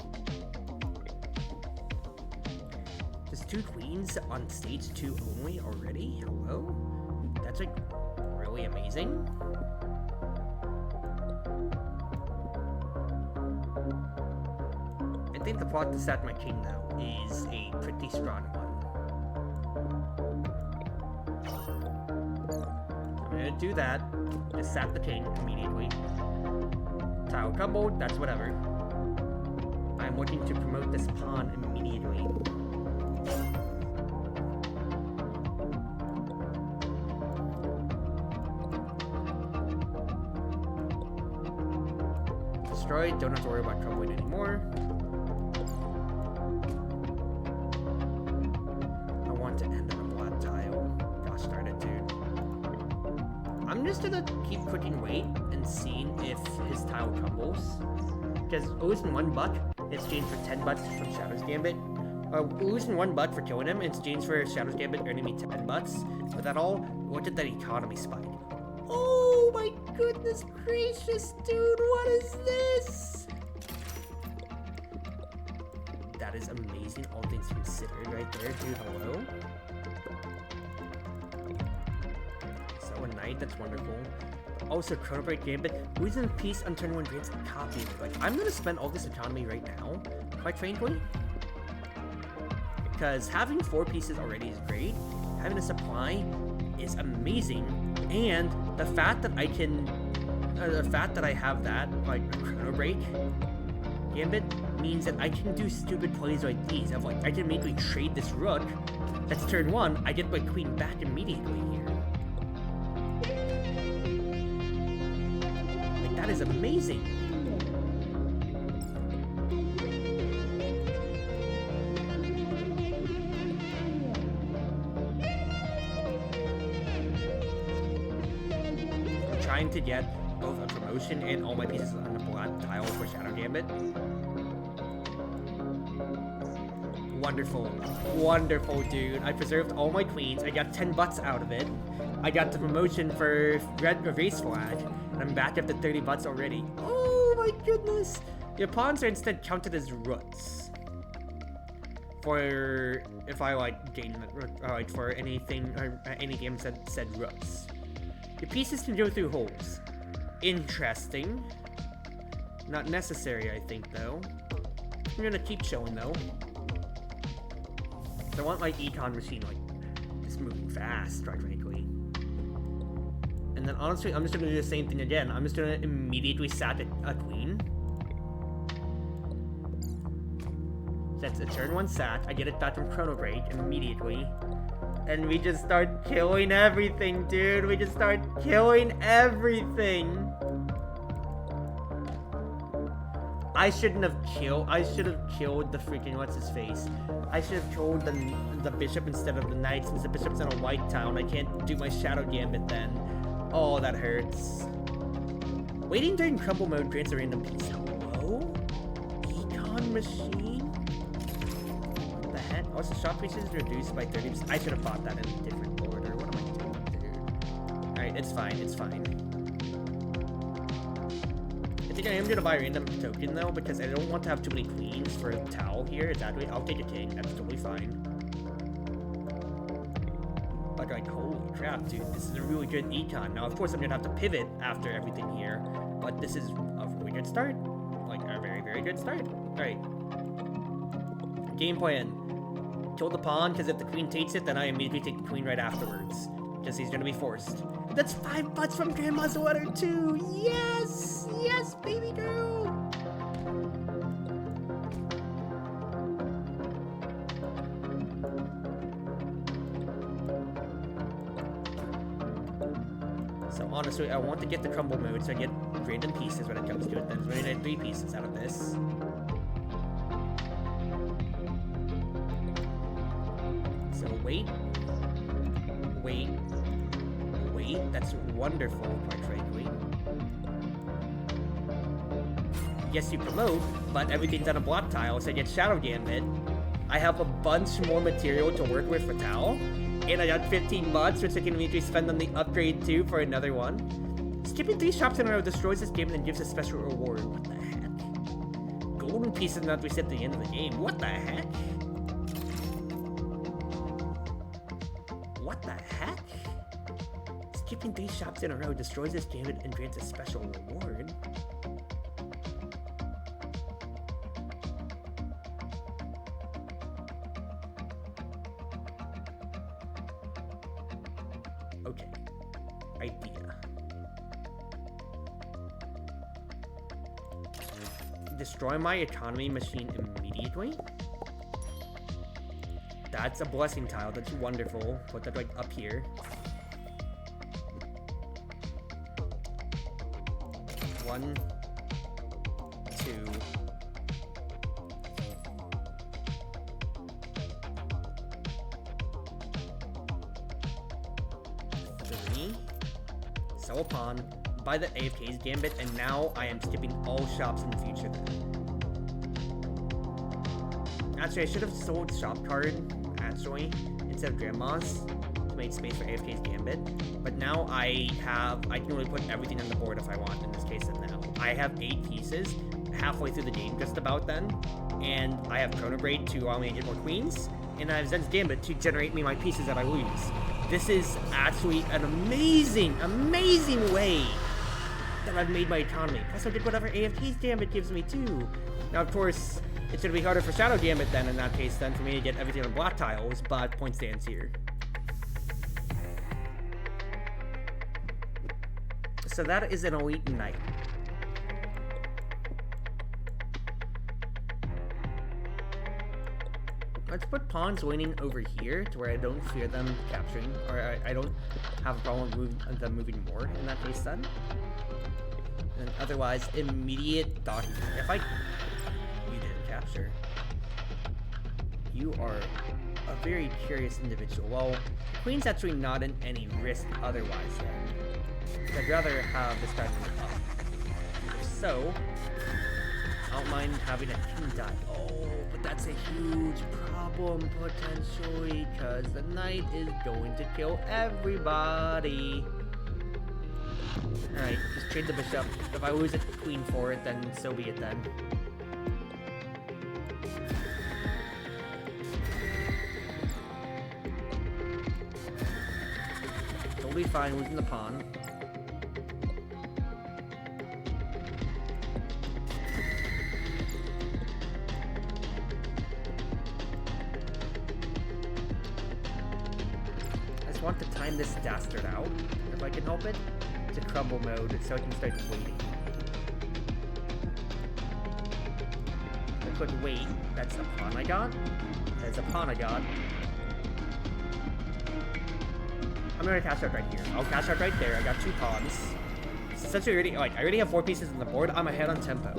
Just 2 queens on stage 2 only already? Hello? That's like really amazing. I think the plot to set my king though is a pretty strong one. I'm gonna do that. Just sat the king immediately. Tile crumbled, that's whatever. I'm looking to promote this pawn immediately. Destroyed, don't have to worry about crumbling anymore. I want to end on a black tile. Gosh darn it, dude. I'm just gonna keep clicking wait and seeing if his tile crumbles. Because losing $1 in exchange for 10 bucks from Shadow's Gambit. Losing $1 for killing him in exchange for Shadow's Gambit earning me 10 bucks. With that all, look at that economy spike. Oh my goodness gracious, dude, what is this? That is amazing, all things considered right there, dude, hello? So a knight, that's wonderful. Also, Chrono Break Gambit, losing a piece on turn 1 grants a copy of it. Like, I'm gonna spend all this economy right now, quite frankly. Because having 4 pieces already is great. Having a supply is amazing. And the fact that I can, the fact that I have that, like, Chrono Break Gambit, means that I can do stupid plays like these. Of like, I can immediately trade this rook. That's turn 1. I get my queen back immediately here. That is amazing. trying to get both a promotion and all my pieces on the black tile for Shadow Gambit. Wonderful. Wonderful, dude. I preserved all my queens. I got 10 butts out of it. I got the promotion for red race flag, and I'm back up to 30 butts already. Oh my goodness! Your pawns are instead counted as roots. For if I like gain like for anything or any games that said roots. Your pieces can go through holes. Interesting. Not necessary, I think, though. I'm gonna keep showing though. I want my econ machine like just moving fast, quite frankly. And then honestly, I'm just gonna do the same thing again. I'm just gonna immediately sat a queen. That's a turn 1 sat. I get it back from Chrono Break immediately. And we just start killing everything, dude. We just start killing everything. I shouldn't have killed. I should have killed the freaking what's his face. I should have killed the bishop instead of the knight, since the bishop's in a white town. I can't do my Shadow Gambit then. Oh, that hurts. Waiting during crumble mode grants a random piece. Hello? Econ machine? What the heck? Also, shop pieces reduced by 30%. I should have bought that in a different order. What am I doing, dude? Alright, it's fine. It's fine. I think I am gonna buy a random token though, because I don't want to have too many queens for a towel here. Exactly. I'll take a king. That's totally fine. But like, holy crap, dude, this is a really good econ. Now, of course, I'm gonna have to pivot after everything here, but this is a really good start. Like, a very, very good start. Alright. Game plan. Kill the pawn, because if the queen takes it, then I immediately take the queen right afterwards. Because he's gonna be forced. That's 5 butts from Grandma's Water too! Yes! Yes, baby girl! So honestly, I want to get the crumble mode so I get random pieces when it comes to it. Then I get 3 pieces out of this. So wait. Wait. Wait. That's wonderful, quite frankly. Yes, you promote, but everything's on a block tile, so I get Shadow Gambit. I have a bunch more material to work with for Tau. And I got 15 bucks, which I can immediately spend on the upgrade too for another one. Skipping 3 shops in a row destroys this game and gives a special reward. What the heck? Golden pieces not reset at the end of the game. What the heck? What the heck? Skipping 3 shops in a row destroys this game and grants a special reward. Okay. Idea. Destroy my economy machine immediately? That's a blessing tile. That's wonderful. Put that like up here. One, 2. 3. Sell a pawn. Buy the AFK's Gambit, and now I am skipping all shops in the future then. Actually, I should have sold shop card, actually, instead of Grandma's, to make space for AFK's Gambit. But now I can really put everything on the board if I want, in this case and now. I have 8 pieces, halfway through the game just about then, and I have Chrono Braid to allow me to get more queens, and I have Zen's Gambit to generate me my pieces that I lose. This is actually an amazing, amazing way that I've made my economy. Plus I did whatever AFK's Gambit gives me too. Now of course, it's gonna be harder for Shadow Gambit then in that case then for me to get everything on block tiles, but point stands here. So that is an elite knight. Let's put pawns waiting over here to where I don't fear them capturing, or I don't have a problem with them moving more in that case then. And otherwise, immediate docking. If I... You didn't capture. You are a very curious individual. Well, the queen's actually not in any risk otherwise then. So I'd rather have this guy move up. So, I don't mind having a king die. Oh, but that's a huge problem potentially, because the knight is going to kill everybody. Alright, just trade the bishop. If I lose a queen for it, then so be it then. Totally fine losing the pawn. I just want to time this dastard out, if I can help it, to crumble mode so I can start waiting. I could wait. That's a pawn I got. That's a pawn I got. I'm gonna cash out right here. I'll cash out right there. I got 2 pawns. Since I already have 4 pieces on the board, I'm ahead on tempo.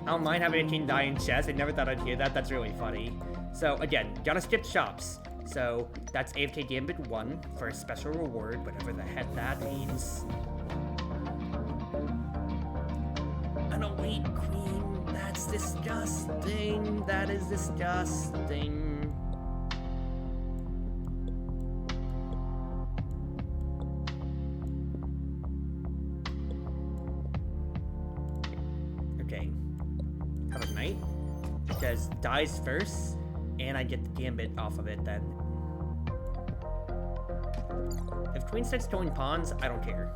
I don't mind having a king die in chess. I never thought I'd hear that. That's really funny. So again, gotta skip shops. So that's AFK Gambit 1 for a special reward, whatever the heck that means. An elite queen. That's disgusting. That is disgusting. Okay. Have a knight. Because dies first, and I get the gambit off of it then. If queen starts killing pawns, I don't care.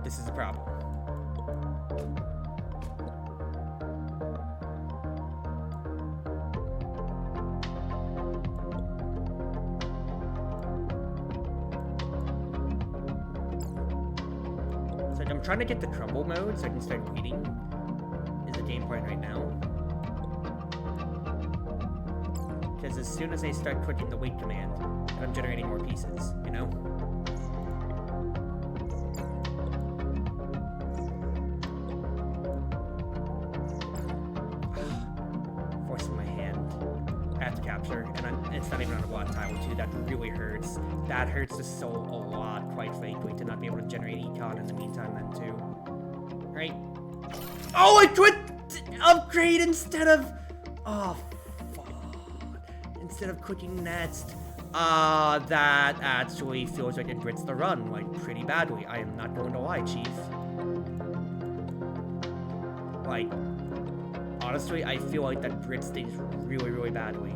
This is a problem. So I'm trying to get the crumble mode so I can start waiting. Is the game point right now. Because as soon as I start clicking the wait command, I'm generating more pieces, you know? Forcing my hand. I have to capture, and it's not even on a block tile too. That really hurts. That hurts the soul a lot, quite frankly, to not be able to generate econ in the meantime then too. Right? Oh, I quit upgrade instead of... Oh, instead of clicking next. That actually feels like it grits the run, like, pretty badly. I am not going to lie, Chief. Like, honestly, I feel like that grits things really, really badly.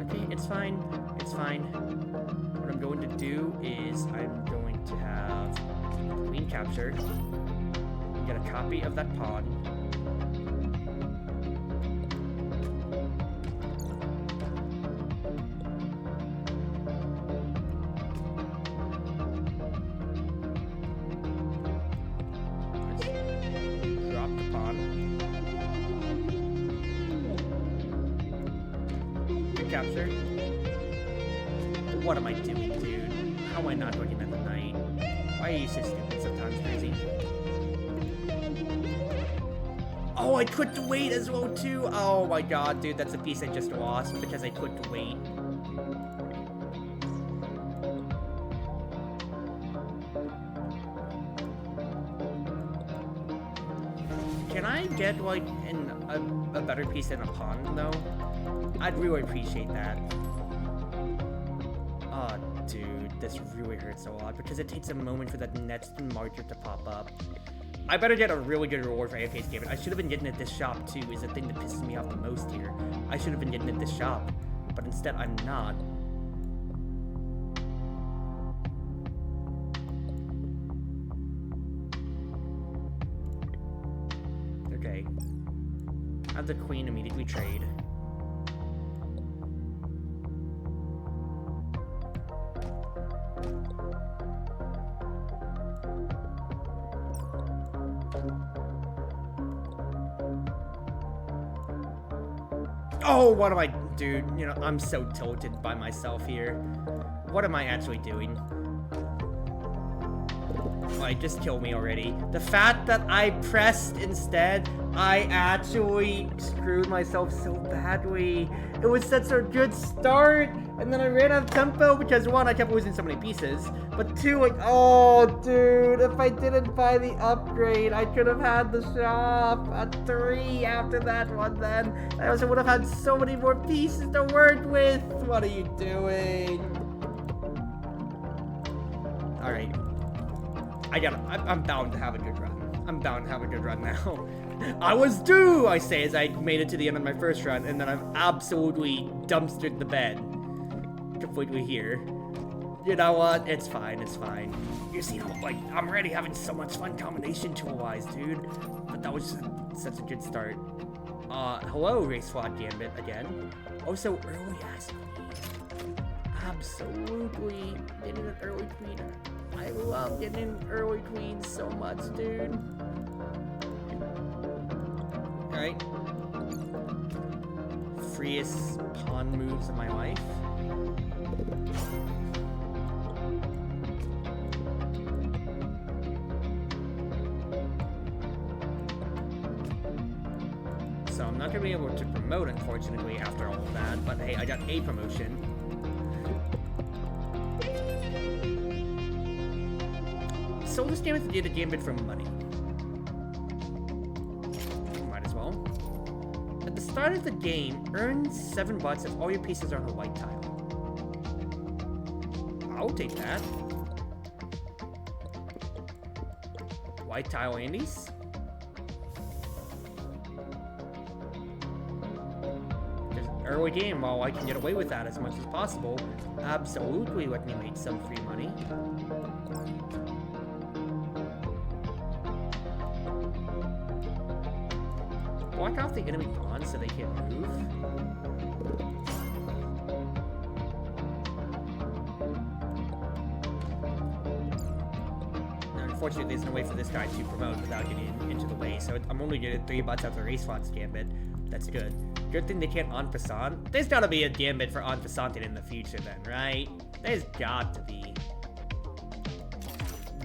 Okay, it's fine. It's fine. What I'm going to do is I'm going to have queen capture, get a copy of that pawn, capture. What am I doing, dude? How am I not looking at the knight? Why are you so stupid sometimes, crazy? Oh, I clicked wait as well, too. Oh my god, dude, that's a piece I just lost because I clicked wait. Can I get, like, a better piece than a pawn, though? I'd really appreciate that. Oh, dude, this really hurts a lot because it takes a moment for that next marker to pop up. I better get a really good reward for AFK's Gambit. I should have been getting it this shop, too, is the thing that pisses me off the most here. I should have been getting it this shop, but instead I'm not. Okay. Have the queen immediately trade. Oh, what am I, dude? You know, I'm so tilted by myself here. What am I actually doing? Like, just kill me already. The fact that I pressed instead, I actually screwed myself so badly. It was such a good start, and then I ran out of tempo because 1, I kept losing so many pieces, but 2, like, oh, dude, if I didn't buy the upgrade, I could have had the shop at 3 after that one then. I also would have had so many more pieces to work with. What are you doing? Alright. I'm bound to have a good run. I'm bound to have a good run now. I was due, I say, as I made it to the end of my first run, and then I've absolutely dumpstered the bed. Completely here. You know what? It's fine, it's fine. You see, like, I'm already having so much fun combination tool-wise, dude. But that was such a good start. Hello, Race Squad Gambit again. Oh, so early ass queen. Absolutely getting an early queen. I love getting an early queen so much, dude. Alright. Freest pawn moves of my life. So I'm not going to be able to promote, unfortunately, after all of that, but hey, I got a promotion. Sold this game with the data gambit for money. Might as well. At the start of the game, earn 7 bucks if all your pieces are on a white tile. I'll take that. White tile Andes. Just early game, while I can get away with that as much as possible, absolutely let me make some free money. Block off the enemy pawns so they can't move. Now, unfortunately, there's no way for this guy to promote without getting into the way, so I'm only getting 3 bucks out of the race slots gambit. That's good. Good thing they can't en passant. There's gotta be a gambit for en passant in the future then, right? There's got to be.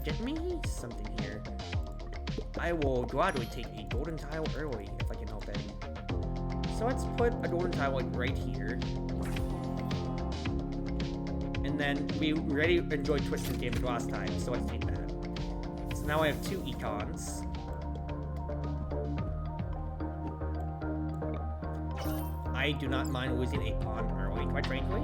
Get me something here. I will gladly take a golden tile early if I can help it. So let's put a golden tile like right here. And then we already enjoyed Twisted Game last time, so let's take that. So now I have 2 econs. I do not mind losing a pawn early, quite frankly.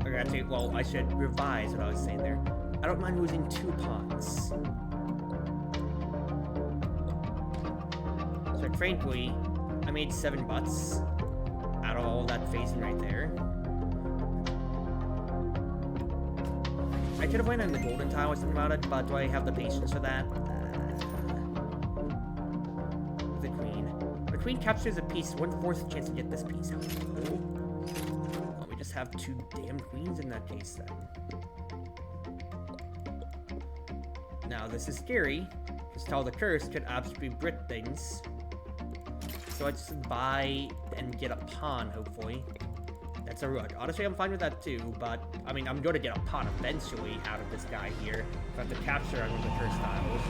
Or actually, well, I should revise what I was saying there. I don't mind losing 2 pawns. So frankly, I made 7 bucks out of all that phasing right there. I could have went on the golden tile or something about it, but do I have the patience for that? The queen. The queen captures a piece, 1/4 chance to get this piece out. Well, we just have 2 damn queens in that case then. Now, this is scary, because Tell the Curse could absolutely brick things. So let's buy and get a pawn, hopefully. That's a rook. Honestly, I'm fine with that too, but, I mean, I'm going to get a pawn eventually out of this guy here. If I have to capture one of the curse tiles.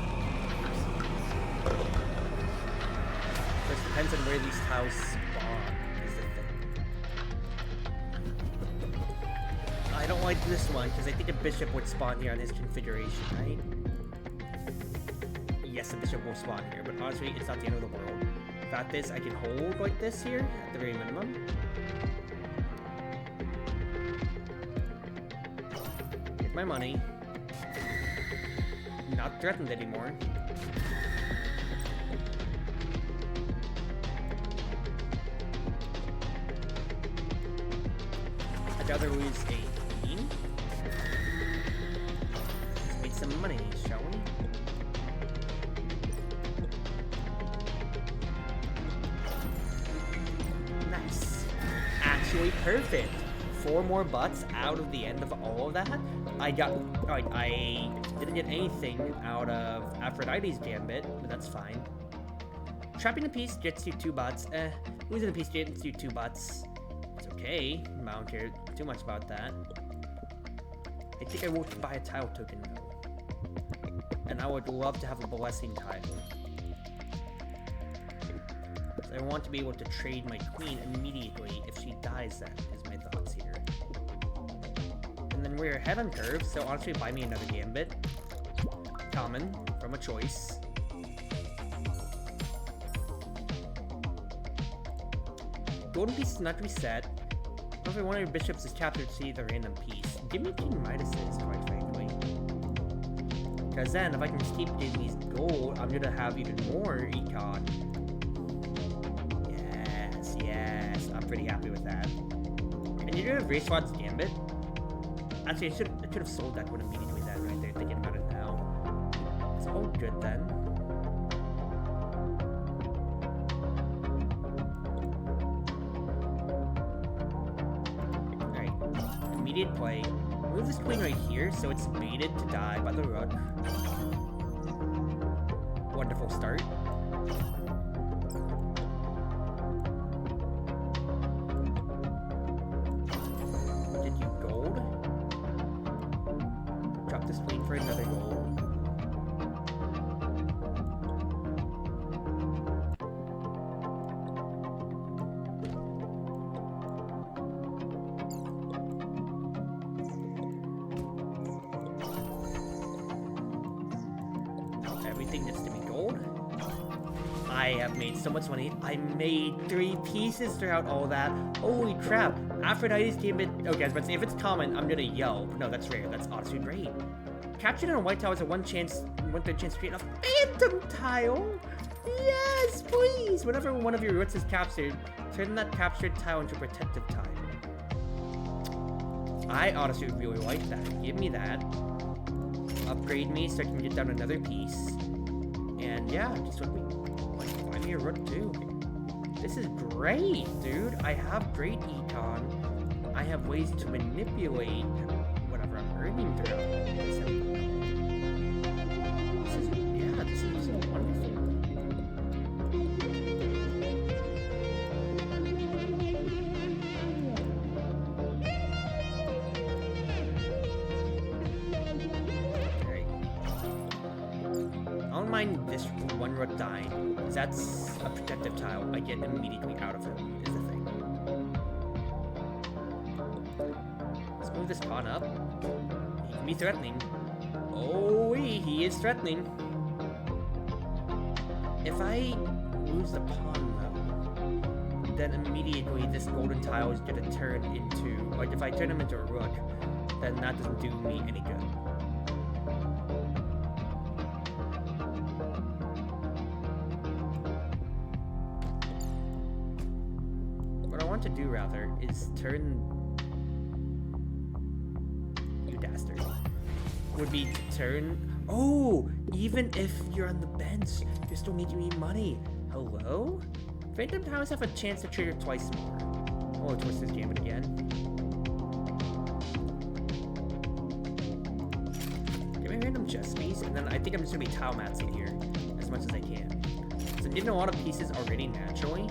Just depends on where these tiles spawn, is the thing. I don't like this one, because I think a bishop would spawn here on his configuration, right? Yes, the bishop will spawn here, but honestly, it's not the end of the world. Fact is, I can hold like this here, at the very minimum. Get my money. Not threatened anymore. I'd rather lose a queen. Let's make some money, shall we? Actually perfect. 4 more butts out of the end of all of that. I didn't get anything out of Aphrodite's Gambit, but that's fine. Trapping a piece gets you 2 butts. Losing a piece gets you 2 butts. It's okay. I don't care too much about that. I think I will buy a tile token though. And I would love to have a blessing tile. So I want to be able to trade my queen immediately if she dies then, is my thoughts here. And then we're ahead on curve, so honestly buy me another Gambit. Common, from a choice. Golden piece is not reset. If one of your bishops is captured, see the random piece. Give me King Midas's, quite frankly. Because then, if I can just keep getting these gold, I'm gonna have even more econ. Yes, yes, I'm pretty happy with that. And you're gonna have Racewad's Gambit? Actually, I should have sold that one immediately then, right there, thinking about it now. It's all good then. Immediate play. Move this queen right here so it's baited to die by the rook. Wonderful start. Did you gold? Drop this queen for another gold. Everything needs to be gold. I have made so much money. I made 3 pieces throughout all that. Holy crap. Aphrodite's Gambit. Okay, but if it's common, I'm gonna yell. No, that's rare. That's honestly great. Captured on a white tile is a 1/3 chance to create a phantom tile. Yes, please. Whenever one of your roots is captured, turn that captured tile into a protective tile. I honestly really like that. Give me that. Upgrade me so I can get down another piece. And yeah, just let me find me a rook too. This is great, dude. I have great econ. I have ways to manipulate whatever I'm earning throughout this. This is wonderful. Mind this one rook dying, because that's a protective tile I get immediately out of it, is the thing. Let's move this pawn up. He can be threatening. Oh, he is threatening. If I lose the pawn, though, then immediately this golden tile is going to turn into, like, if I turn him into a rook, then that doesn't do me any good. To do rather is turn you dastard would be to turn even if you're on the bench you still need to eat money. Hello? Phantom tiles have a chance to trigger twice more. Twist this Gambit again. Give me a random chess piece and then I think I'm just gonna be tile matsing here as much as I can. So I'm getting a lot of pieces already naturally.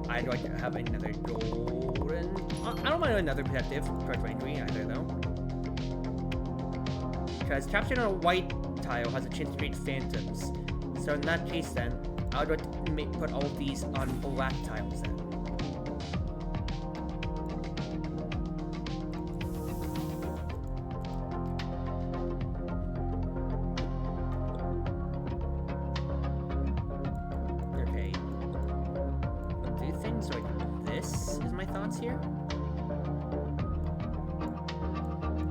I'd like to have another golden... I don't mind another protective, quite frankly, either, though. Because capturing on a white tile has a chance to create phantoms. So in that case, then, I would like to put all of these on black tiles, then. Here.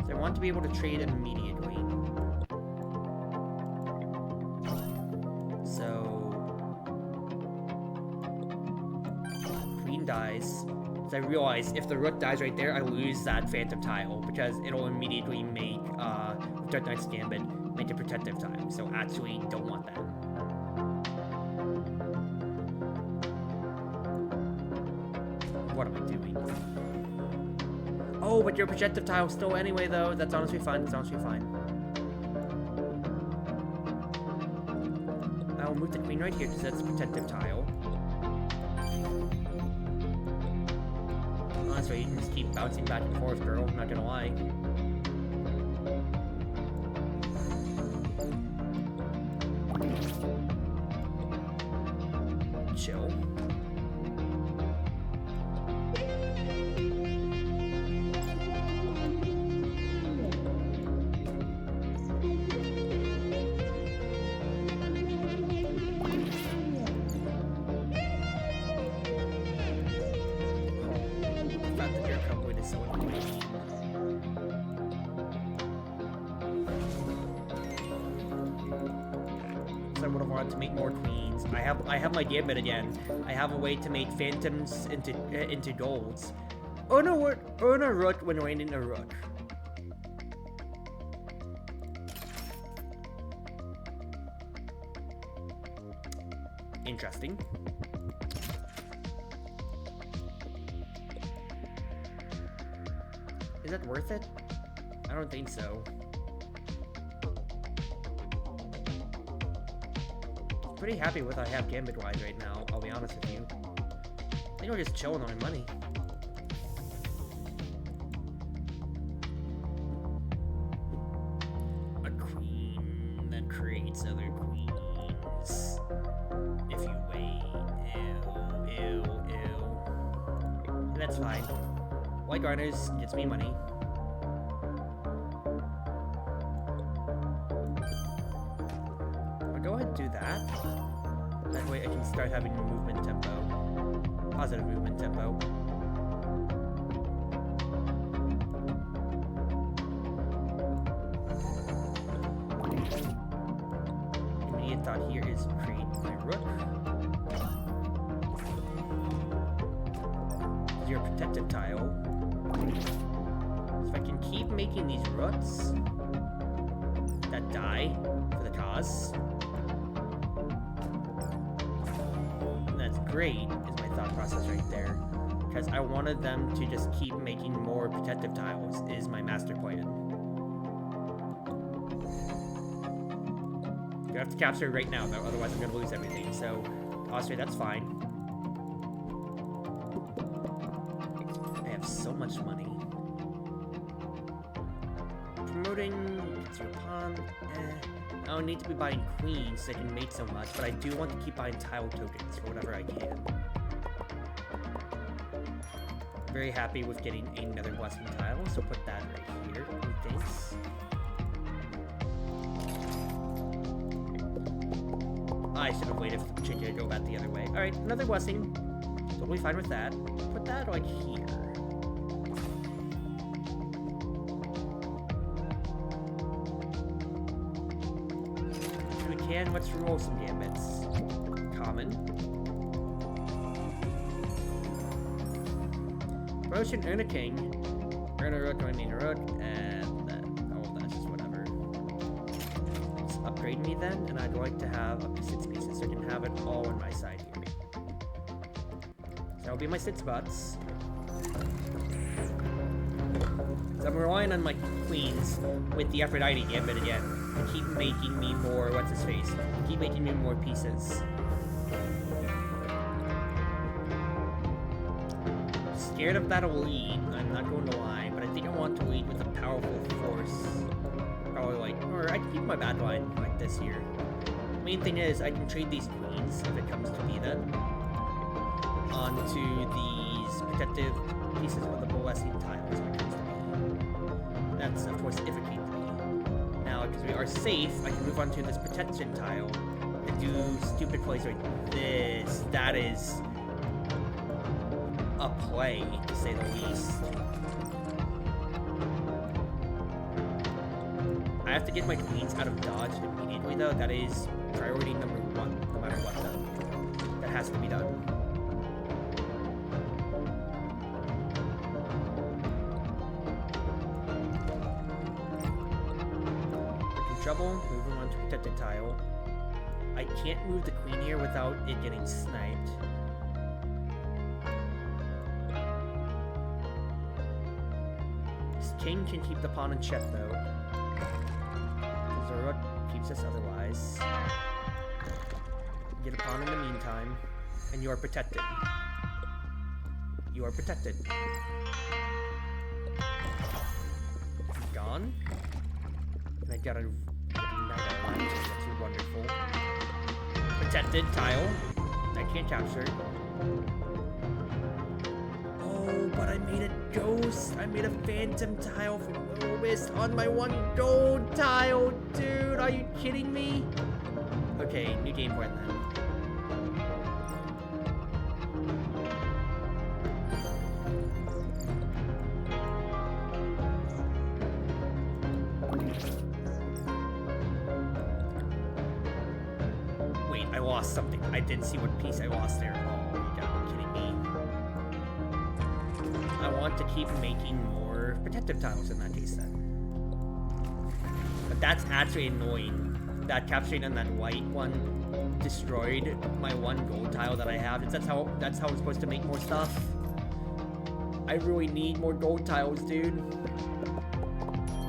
So I want to be able to trade immediately. So queen dies. So I realize if the rook dies right there, I lose that phantom tile because it'll immediately make Dark Knight's Gambit make a protective tile. So actually don't want that. What am I doing? Oh, but your projective tile still anyway, though. That's honestly fine. That's honestly fine. I'll move the queen right here because that's a protective tile. Honestly, you can just keep bouncing back and forth, girl. I'm not gonna lie. chill. I would have wanted to make more queens. I have my gambit again. I have a way to make phantoms into golds. Earn a rook when raining a rook. Interesting. Is that worth it? I don't think so. Pretty happy with what I have gambit-wise right now, I'll be honest with you. I think we're just chilling on my money. A queen that creates other queens. If you wait. Ew. That's fine. White garners gets me money. I'll go ahead and do that. That way I can start having movement tempo. Positive movement tempo. Immediate thought here is create my rook. Your protective tile. So if I can keep making these rooks that die for the cause, that's great, is my thought process right there. Because I wanted them to just keep making more protective tiles, is my master plan. You have to capture it right now, though, otherwise I'm going to lose everything. So, Austria, that's fine. I have so much money. Promoting, it's your pawn, I don't need to be buying queens so I can mate so much, but I do want to keep buying tile tokens for whatever I can. Very happy with getting another blessing tile, so put that right here, thanks. I should have waited for the chicken to go back the other way. Alright, another blessing. Totally fine with that. Put that like here. Let's roll some gambits. Common. Promotion, earn a king. Earn a rook, I need a rook, and then all that's just whatever. Let's upgrade me then, and I'd like to have up to 6 pieces, so I can have it all on my side here. So that'll be my 6 spots. So I'm relying on my queens with the Aphrodite gambit again. To keep making me more, what's his face? Keep making me more pieces. Scared of that lead, I'm not going to lie, but I think I want to lead with a powerful force. Probably like, or I can keep my bad line like this here. The main thing is, I can trade these queens, if it comes to be then, onto these protective pieces with the blessing tiles, if it comes to be. That's, of course, if it came to be. Now, because we are safe, I can move on to this protection tile and do stupid plays like this. That is a play, to say the least. I have to get my queens out of dodge immediately, though. That is priority number 1, no matter what, though. That has to be done. Trouble, move him onto protected tile. I can't move the queen here without it getting sniped. This king can keep the pawn in check though. Because the rook keeps us otherwise. Get a pawn in the meantime, and you are protected. You are protected. Gone. And I got a that's wonderful. Protected tile. I can't capture. Oh, but I made a ghost. I made a phantom tile from Lowest on my 1 gold tile. Dude, are you kidding me? Okay, new game point then. Wait, I lost something. I didn't see what piece I lost there. Oh, you gotta be kidding me. I want to keep making more protective tiles in that case then. But that's actually annoying. That capturing on that white one destroyed my 1 gold tile that I have. That's how I'm supposed to make more stuff. I really need more gold tiles, dude.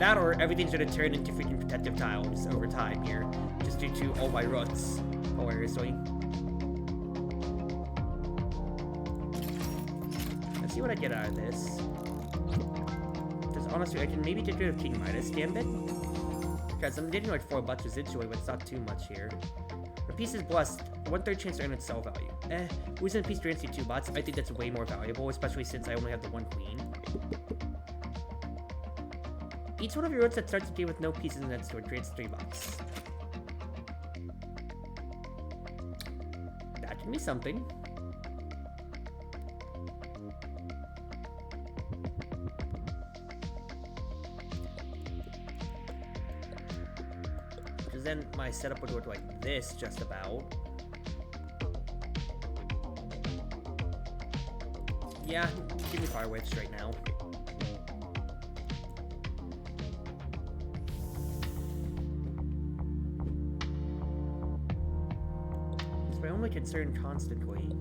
That or everything's gonna turn into freaking protective tiles over time here. Just due to all my roots, hilariously. Let's see what I get out of this. Because honestly, I can maybe get rid of King Midas Gambit. Because I'm getting like 4 bucks residually, but it's not too much here. The piece is blessed. 1/3 chance to earn its sell value. Losing a piece drains you 2 bots. I think that's way more valuable, especially since I only have the 1 queen. Each one of your roads that starts the game with no pieces in that store drains 3 bots. That can be something. Because then my setup would look like this, just about. Yeah, give me Fire Witch right now. My only concern constantly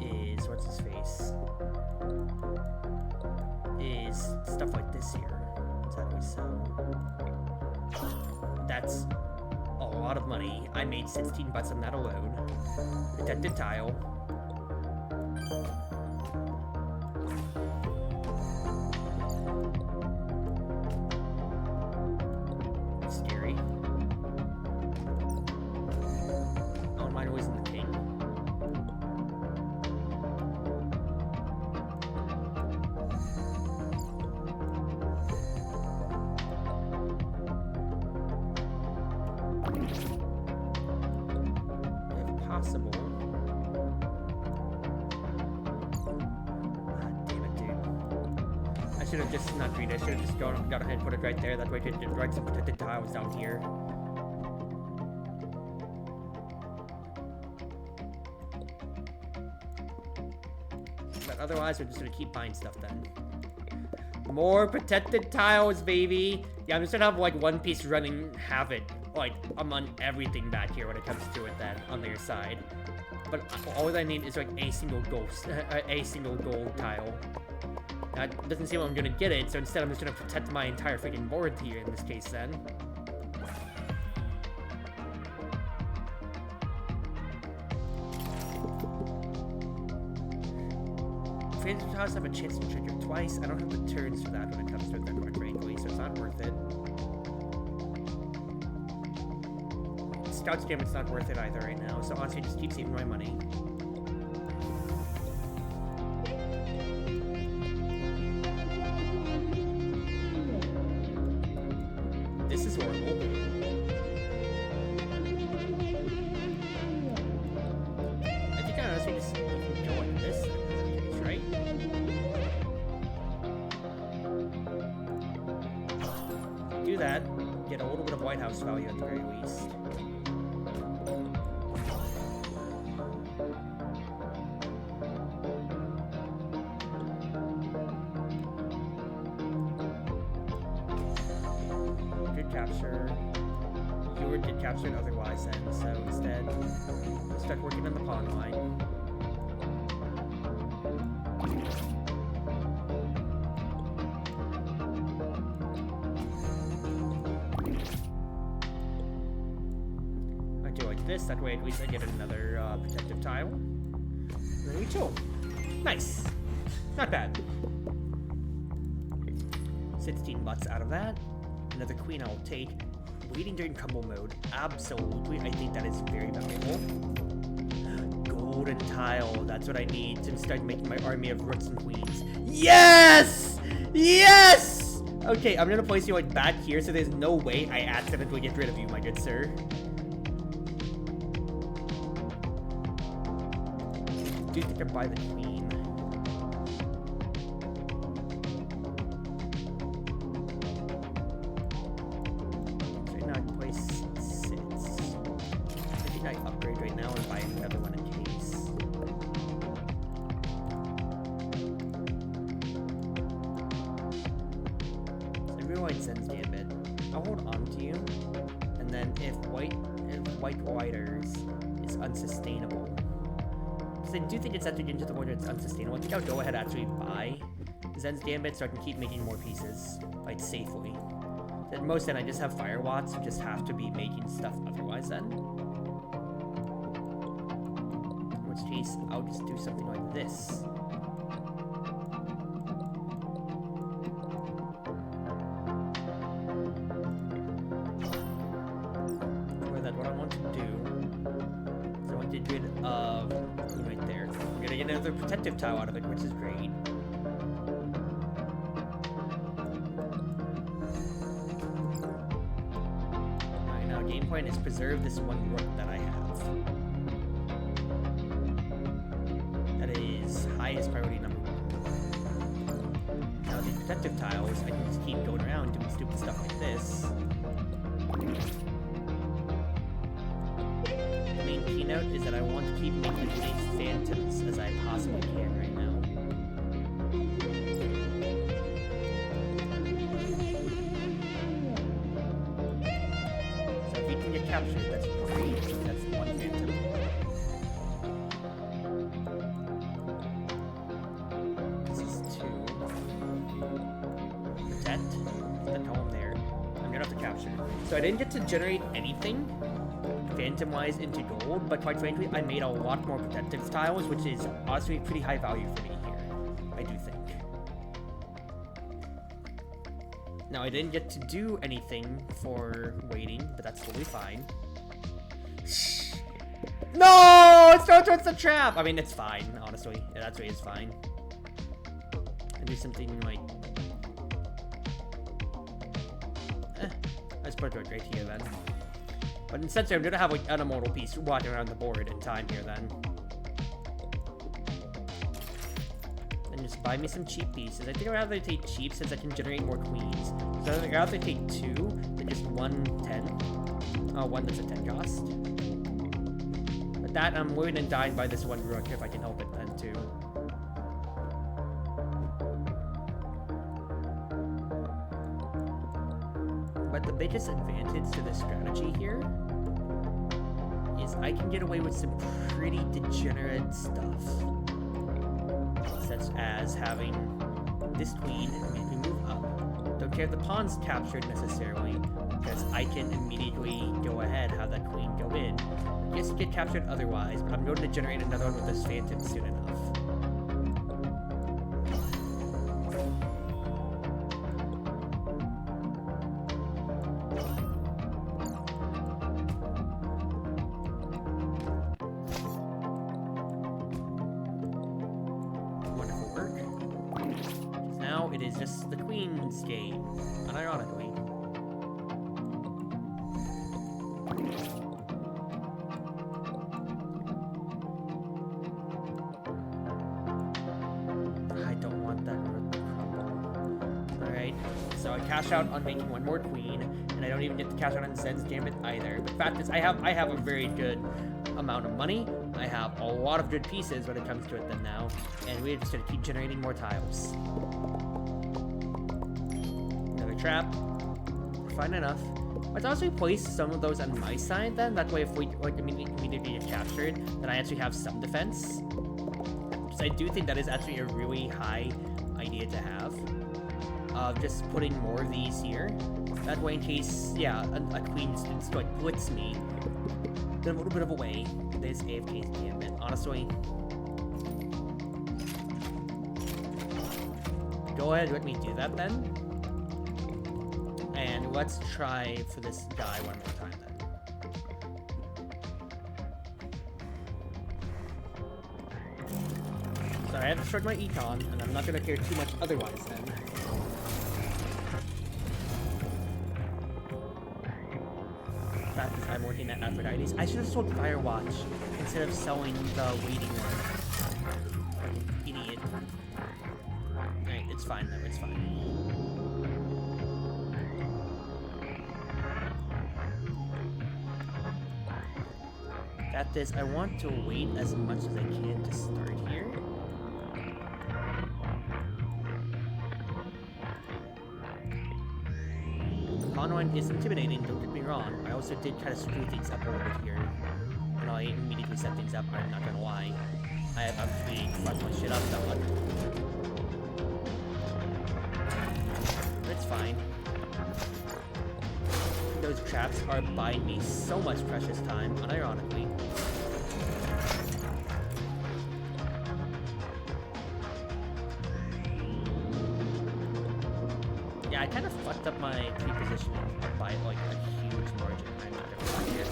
is, what's his face, is stuff like this here. Exactly so. That's a lot of money. I made 16 bucks on that alone. Protected tile. Scary. I don't mind losing the king. If possible. Ah, damn it, dude. I should have just not read it. I should have just gone ahead and put it right there. That way I could write some protected tiles down here. But otherwise, we're just gonna keep buying stuff then. More protected tiles, baby! Yeah, I'm just gonna have like 1 piece running havoc. Like, I'm on everything back here when it comes to it then, on their side. But all I need is like a single gold tile. That doesn't seem like I'm gonna get it, so instead I'm just gonna protect my entire freaking board here in this case then. Phantom tiles have a chance to trigger twice. I don't have the turns for that when it comes to it, quite frankly, so it's not worth it. Scout's Gambit's not worth it either right now, so honestly, just keep saving my money. This is horrible. I think I honestly just go like this. Right? Do that, get a little bit of White House value at the very least. Good capture. You were did capture it otherwise then, so instead, start working on the pawn line. I do like this, that way at least I get another protective tile. And then we chill. Nice. Not bad. 16 butts out of that. Another queen I will take. Waiting during combo mode. Absolutely, I think that is very valuable. golden tile. That's what I need to start making my army of rooks and queens. Yes! Yes! Okay, I'm gonna place you like back here so there's no way I accidentally get rid of you, my good sir. Do you think I buy the queen? Right now I can place 6. I think I upgrade right now and buy another one in case. So I realize Zen's Gambit. I'll hold on to you, and then if white whiters is unsustainable. I do think it's actually into the point where it's unsustainable. I think I'll go ahead and actually buy Zen's Gambit so I can keep making more pieces, like, safely. At most then I just have Firewatts who just have to be making stuff otherwise then. In which case, I'll just do something like this. Or that what I want to do is I want to get rid of right there. We're gonna get another protective tile out of it, which is great. Alright, now game point is preserve this one rook that I have. That is highest priority number 1. Now these protective tiles, I can just keep going around doing stupid stuff like this. Main keynote is that I want to keep making as many phantoms as I possibly can right now. So if we can get captured, that's great. That's 1 phantom. This is 2. Protect. Put the column there. I'm gonna have to capture. So I didn't get to generate anything phantom-wise into gold, but quite frankly, I made a lot more protective tiles, which is honestly pretty high value for me here, I do think. Now, I didn't get to do anything for waiting, but that's totally fine. No! It's not towards the trap! I mean, it's fine, honestly. Yeah, that's really is fine. I do something like... let's put it right here, then. But instead, I'm gonna have like an immortal piece walking around the board in time here then. And just buy me some cheap pieces. I think I'd rather take cheap since I can generate more queens. So I'd rather take 2 than just 1 10. One that's a 10 cost. But that, I'm willing to die by this 1 rook if I can help it then too. But the biggest advantage to this strategy here is I can get away with some pretty degenerate stuff. Such as having this queen immediately move up. Don't care if the pawn's captured necessarily, because I can immediately go ahead, have that queen go in. Yes, get captured otherwise, but I'm going to generate another one with this phantom soon enough. It is just the queen's game, unironically. I don't want that rook to crumble. Alright, so I cash out on making 1 more queen, and I don't even get to cash out on Zen's Gambit either. But the fact is, I have a very good amount of money. I have a lot of good pieces when it comes to it then now, and we're just gonna keep generating more tiles. Trap. Fine enough. Let's also place some of those on my side then. That way if we like immediately get captured, then I actually have some defense. Because I do think that is actually a really high idea to have. Just putting more of these here. That way in case, yeah, a queen students like blitz me. Then a little bit of a way. There's AFK's Gambit. Honestly. Go ahead, let me do that then. And let's try for this guy one more time then. have destroyed my econ, and I'm not gonna care too much otherwise then. Fact is, I'm working at Aphrodite's. I should have sold Firewatch instead of selling the waiting one. Fucking idiot. Alright, it's fine though, it's fine. Fact is, I want to wait as much as I can to start here. Conwine is intimidating, don't get me wrong. I also did try to screw things up a little bit here. And I immediately set things up, I'm not gonna lie. I have actually fucked my shit up somewhat. But it's fine. Those traps are buying me so much precious time, unironically. Yeah, I kind of fucked up my pre-positioning by like a huge margin. I'm not gonna lie here.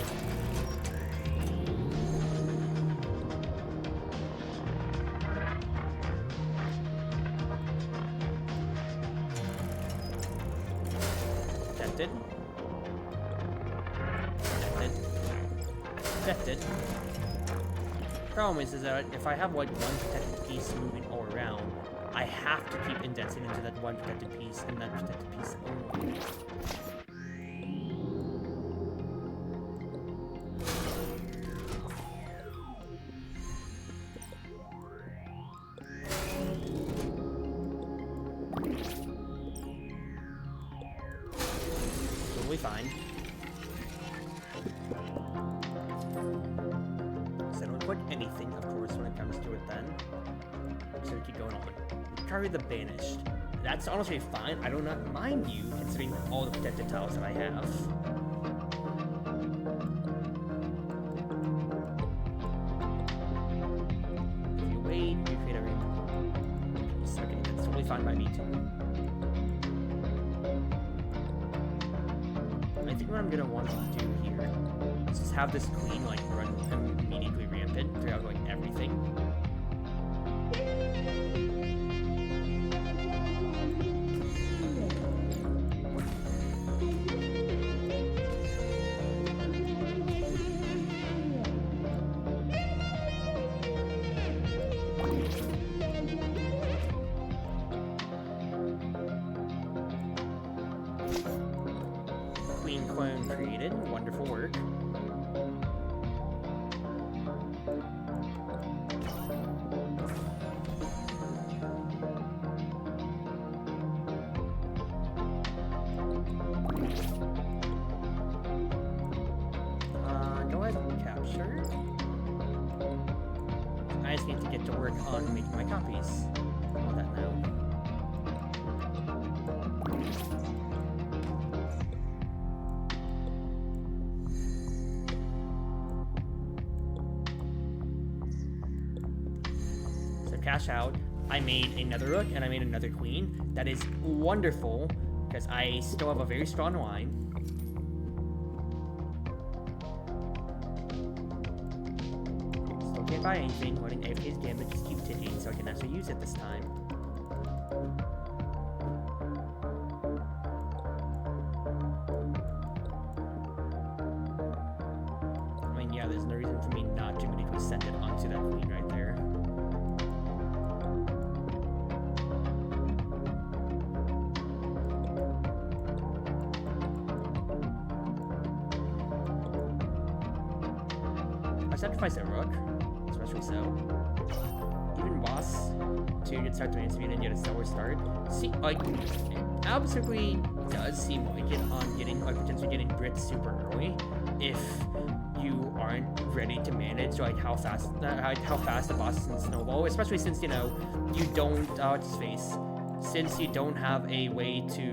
Tempted. Tempted. Problem is that if I have like one protected piece moving all around, I have to keep indexing into that one protected piece and that protected piece only. Totally fine. So I don't put anything, of course, when it comes to it then. So we keep going on. Carry the Banished. That's honestly fine. I do not mind you, considering all the protected tiles that I have. If you wait, you create a ring. Okay, that's totally fine by me too. I think what I'm gonna want to do here is just have this queen like run immediately rampant throughout like everything. Queen clone created, wonderful work. Go ahead and capture. I just need to get to work on making my copies. All that now. Cash out. I made another rook and I made another queen. That is wonderful because I still have a very strong line. Still can't buy anything. Running AFK's Gambit just keep ticking so I can actually use it this time. I mean, yeah, there's no reason for me not to immediately send it onto that queen right there. Sacrifice a rook, especially so. Even boss 2 you'd start doing speed and get a slower start. See, like, it absolutely does seem like it on getting, like, potentially getting Brits super early if you aren't ready to manage, like, how fast the bosses can snowball, especially since, you know, you don't, what's his face, since you don't have a way to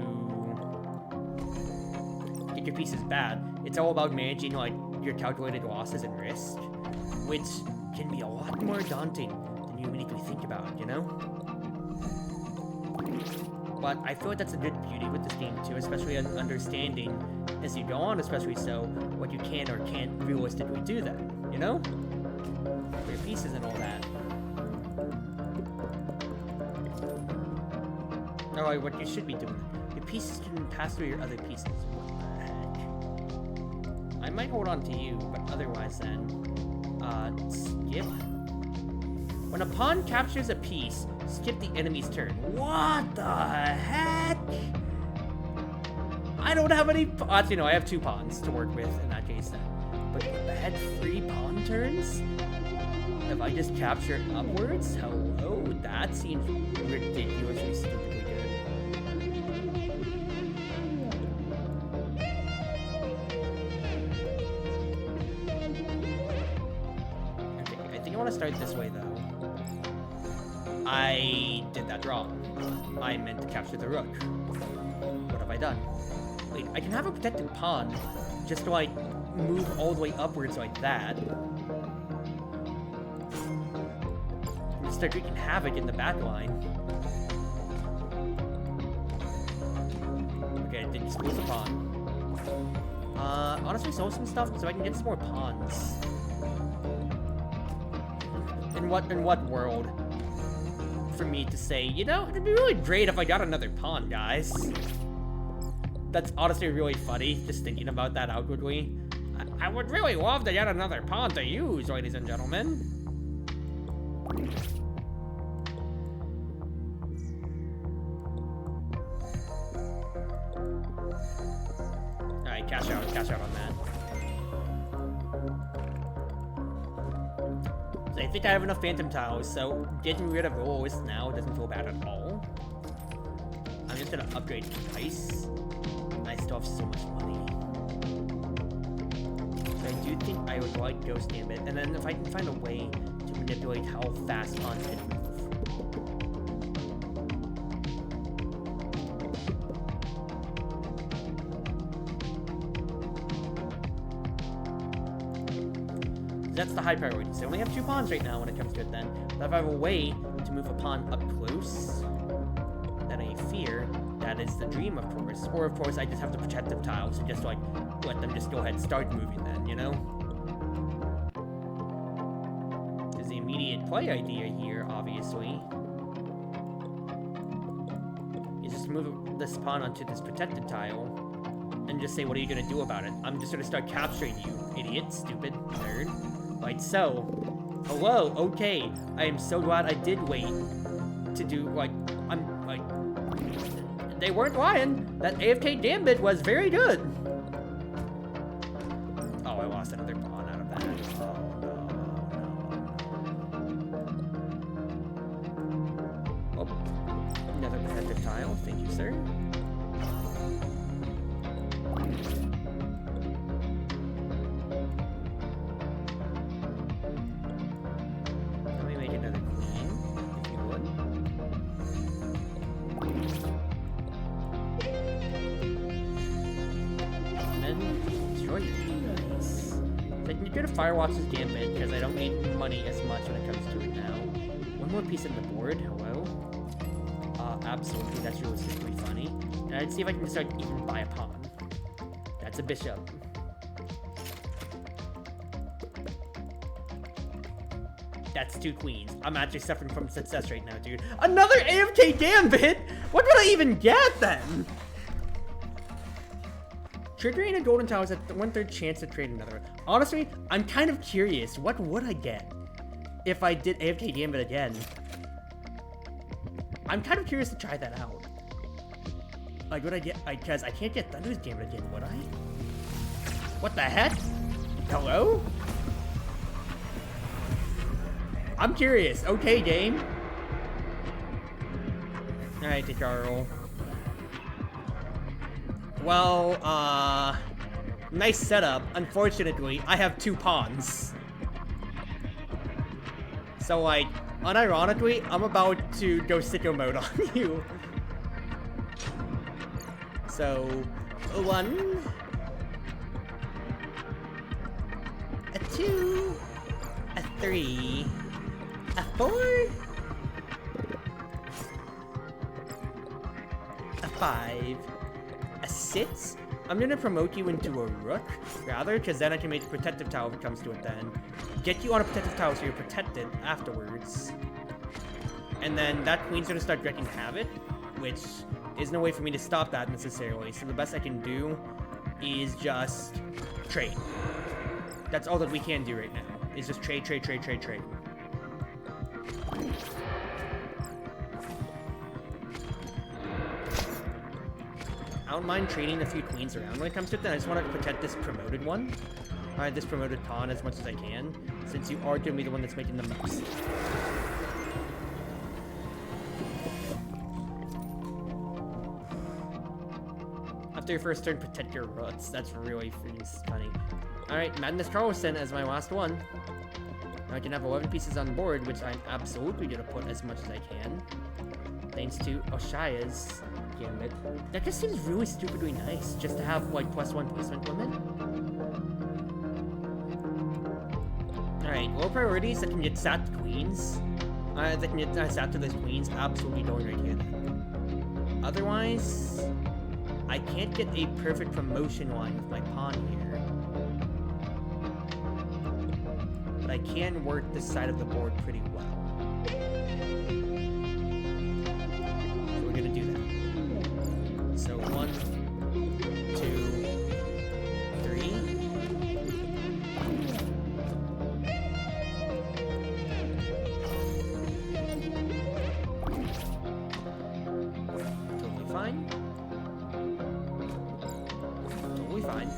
get your pieces bad, it's all about managing, like, your calculated losses and risk, which can be a lot more daunting than you immediately think about, you know? But I feel like that's a good beauty with this game too, especially understanding as you go on, especially so, what you can or can't realistically do then, you know? For your pieces and all that. Oh, what you should be doing. Your pieces can pass through your other pieces. What the heck? I might hold on to you, but otherwise then... skip. When a pawn captures a piece, skip the enemy's turn. What the heck? I don't have any... Actually, no, I have 2 pawns to work with in that case then. But what the heck? 3 pawn turns? If I just capture it upwards? Hello? That seems ridiculously stupidly good. Okay, I think I want to start this way, though. I did that wrong. I meant to capture the rook. What have I done? Wait, I can have a protected pawn, just to, like, move all the way upwards like that. And start wreaking havoc in the back line. Okay, I did just lose a pawn. Honestly, sell some stuff so I can get some more pawns. In what world? For me to say, you know, it'd be really great if I got another pawn, guys. That's honestly really funny, just thinking about that outwardly. I would really love to get another pawn to use, ladies and gentlemen. Alright, cash out on that. So I think I have enough phantom tiles, so getting rid of rolls now doesn't feel bad at all. I'm just gonna upgrade twice. I still have so much money. So I do think I would like Ghost Gambit, and then if I can find a way to manipulate how fast pawns can move. That's the high priority. So I only have 2 pawns right now when it comes to it then. But if I have a way to move a pawn up close, then I fear that is the dream, of course. Or, of course, I just have the protective tiles, so just, like, let them just go ahead and start moving then, you know? There's the immediate play idea here, obviously. Is just move this pawn onto this protected tile, and just say, what are you gonna do about it? I'm just gonna start capturing you, idiot, stupid, nerd. Like so. Hello, okay. I am so glad I did wait to do, like, I'm, like... They weren't lying. That AFK Gambit was very good. Oh, I lost another pawn out of that. Oh, no. Oh, another protective tile. Thank you, sir. Let me make another queen, if you would. Nice. So I can get a Firewatch's Gambit because I don't need money as much when it comes to it now. One more piece of the board. Hello. Absolutely. That's realistically funny. And I'd see if I can start even buy a pawn. That's a bishop. That's 2 queens. I'm actually suffering from success right now, dude. Another AFK Gambit? What would I even get then? Triggering a golden tower is a 1/3 chance to trade another. Honestly, I'm kind of curious. What would I get if I did AFK Gambit again? I'm kind of curious to try that out. Like, would I get... Because I can't get Thunder's Gambit again, would I? What the heck? Hello? I'm curious. Okay, game. Alright, take our roll. Well, nice setup. Unfortunately, I have 2 pawns. So, like, unironically, I'm about to go sicko mode on you. So, 1, a 2, a 3, a 4, a 5, a 6. I'm gonna promote you into a rook, rather, because then I can make a protective tile if it comes to it then. Get you on a protective tile so you're protected afterwards. And then that queen's gonna start wreaking havoc. which is no way for me to stop that necessarily. So the best I can do is just trade. That's all that we can do right now, is just trade. I don't mind trading a few queens around when it comes to it, then I just want to protect this promoted one. Alright, this promoted pawn as much as I can, since you are going to be the one that's making the most. After your first turn, protect your roots. That's really funny. Alright, Madness Carlson as my last one. I can have 11 pieces on board, which I'm absolutely going to put as much as I can. Thanks to Oshaya's Gambit. That just seems really stupidly nice, just to have, like, +1 placement limit. Alright, low priorities that can get sat to queens. That can get sat to those queens, absolutely going right here then. Otherwise, I can't get a perfect promotion line with my pawn here. But I can work this side of the board pretty well. So we're gonna do that. So 1, 2, 3. Totally fine. Totally fine.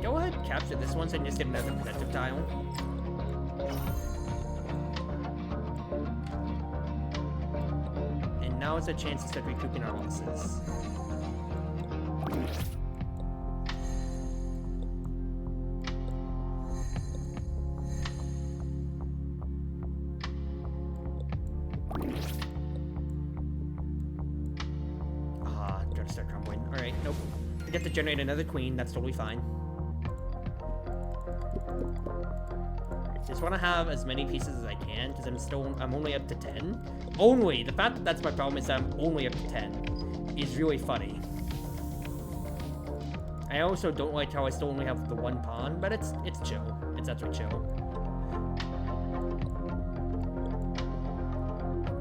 Go ahead, capture this one so I can just get another protective tile. And now it's a chance to start recouping our losses. Gotta start crumbling. Alright, nope. I get to generate another queen, that's totally fine. Just want to have as many pieces as I can, because I'm only up to 10. Only! The fact that that's my problem is that I'm only up to 10 is really funny. I also don't like how I still only have the one pawn, but it's chill. It's actually chill.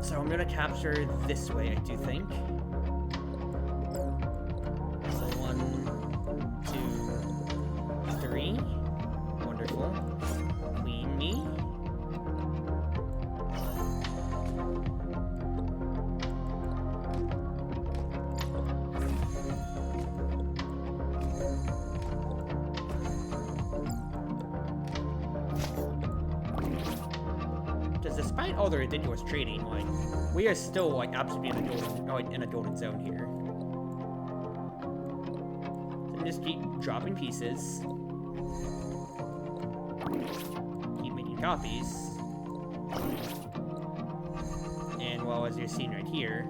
So I'm gonna capture this way, I do think. So 1, 2, 3. Wonderful. Queen me. Because despite all the ridiculous trading, like, we are still, like, absolutely in a golden zone here. So I'm just keep dropping pieces. Keep making copies. And, well, as you're seeing right here,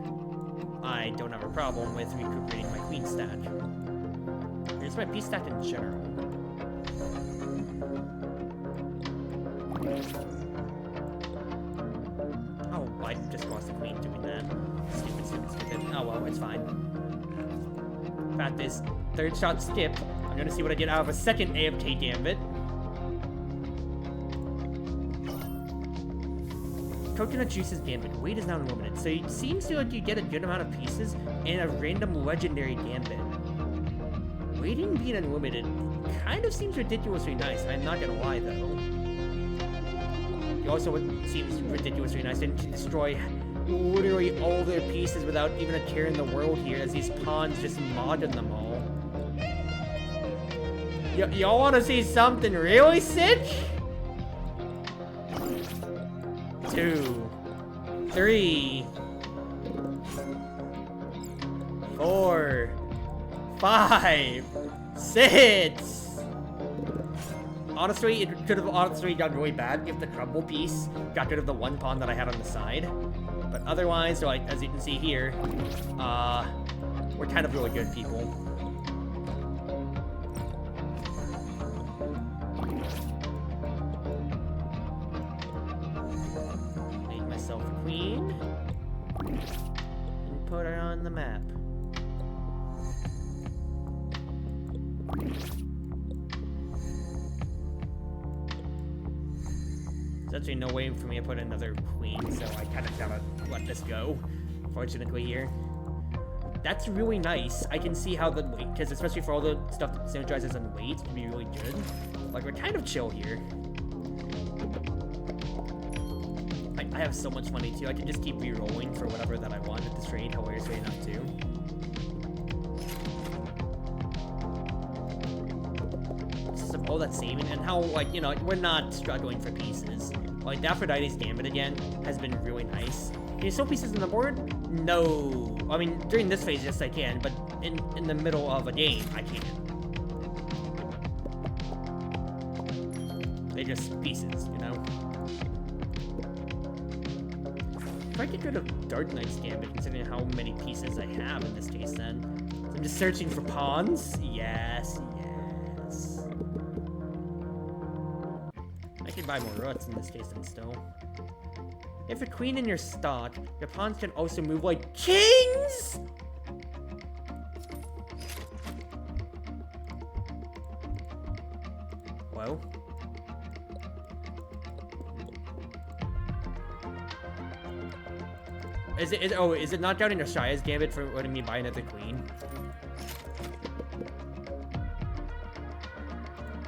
I don't have a problem with recuperating my queen stack. Here's my piece stack in general. Oh, I just lost the queen doing that. Stupid. Oh well, it's fine. Fact is, third shot skip. I'm gonna see what I get out of a second AFK Gambit. Coconut Juice's Gambit. Weight is now unlimited, so it seems to like you get a good amount of pieces and a random legendary Gambit. Weighting being unlimited kind of seems ridiculously nice. I'm not gonna lie though. It also seems ridiculously nice. They can destroy literally all their pieces without even a care in the world here, as these pawns just modded them all. Y'all want to see something really sick? 2, 3, 4, 5, 6. Honestly, it could have honestly gone really bad if the crumble piece got rid of the one pawn that I had on the side. But otherwise, like, as you can see here, we're kind of really good people. Made myself a queen. And put her on the map. There's actually no way for me to put another queen, so I kind of gotta let this go, fortunately, here. That's really nice. I can see how the weight, because especially for all the stuff that synergizes on weight, can be really good. Like, we're kind of chill here. I have so much money, too. I can just keep re-rolling for whatever that I want at this rate, hilariously enough, too. All that saving, and how, like, you know, we're not struggling for pieces. Like, the Aphrodite's Gambit again has been really nice. Can you still pieces on the board? No. I mean, during this phase, yes, I can, but in the middle of a game, I can't. They're just pieces, you know? If I get rid of Dark Knight's Gambit, considering how many pieces I have in this case, then. So I'm just searching for pawns? Yes, yes. I could buy more roots in this case than still. If a queen in your stock, your pawns can also move like kings! Whoa. Is it not counting Ashia's Gambit for letting me buy another queen?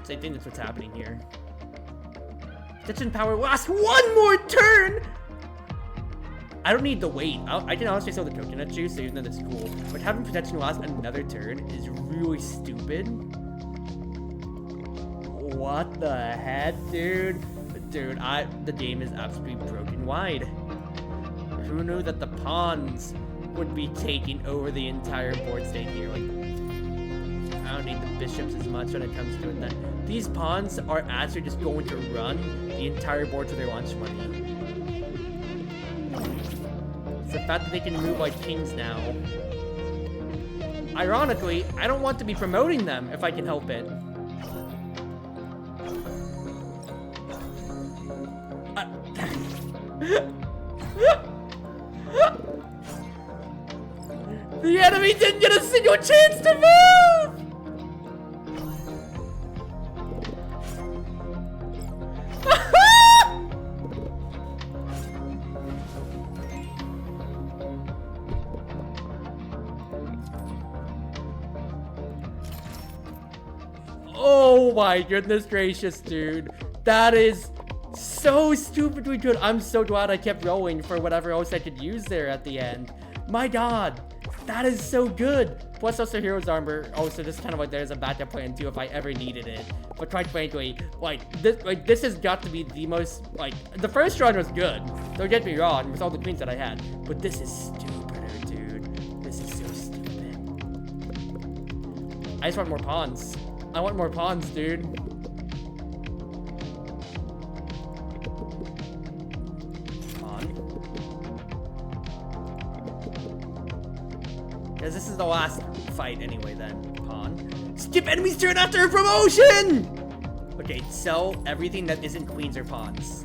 So I think that's what's happening here. Protection power lasts one more turn! I don't need the weight. I can honestly sell the coconut juice, even though that's cool. But having protection last another turn is really stupid. What the heck, dude? Dude, the game is absolutely broken wide. Who knew that the pawns would be taking over the entire board state here? Like, I don't need the bishops as much when it comes to it then. These pawns are actually just going to run the entire board for their launch money. It's the fact that they can move like kings now. Ironically, I don't want to be promoting them if I can help it. The enemy didn't get a single chance to move! Oh my goodness gracious, dude. That is so stupidly good. I'm so glad I kept rolling for whatever else I could use there at the end. My god, that is so good. Plus also Hero's Armor, also just kind of like there's a backup plan too if I ever needed it. But quite frankly, this has got to be the most, the first run was good. Don't get me wrong, with all the queens that I had. But this is stupider, dude. This is so stupid. I just want more pawns. I want more pawns, dude. Pawn. Because this is the last fight anyway, then. Pawn. Skip enemy's turn after a promotion! Okay, sell everything that isn't queens or pawns.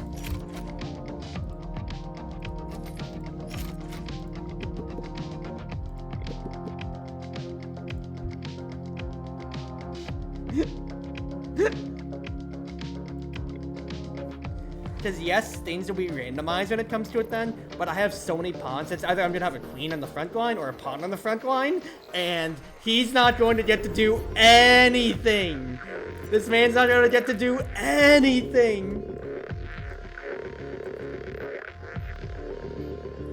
Because yes, things will be randomized when it comes to it then, but I have so many pawns. It's either I'm going to have a queen on the front line or a pawn on the front line, and he's not going to get to do anything. This man's not going to get to do anything.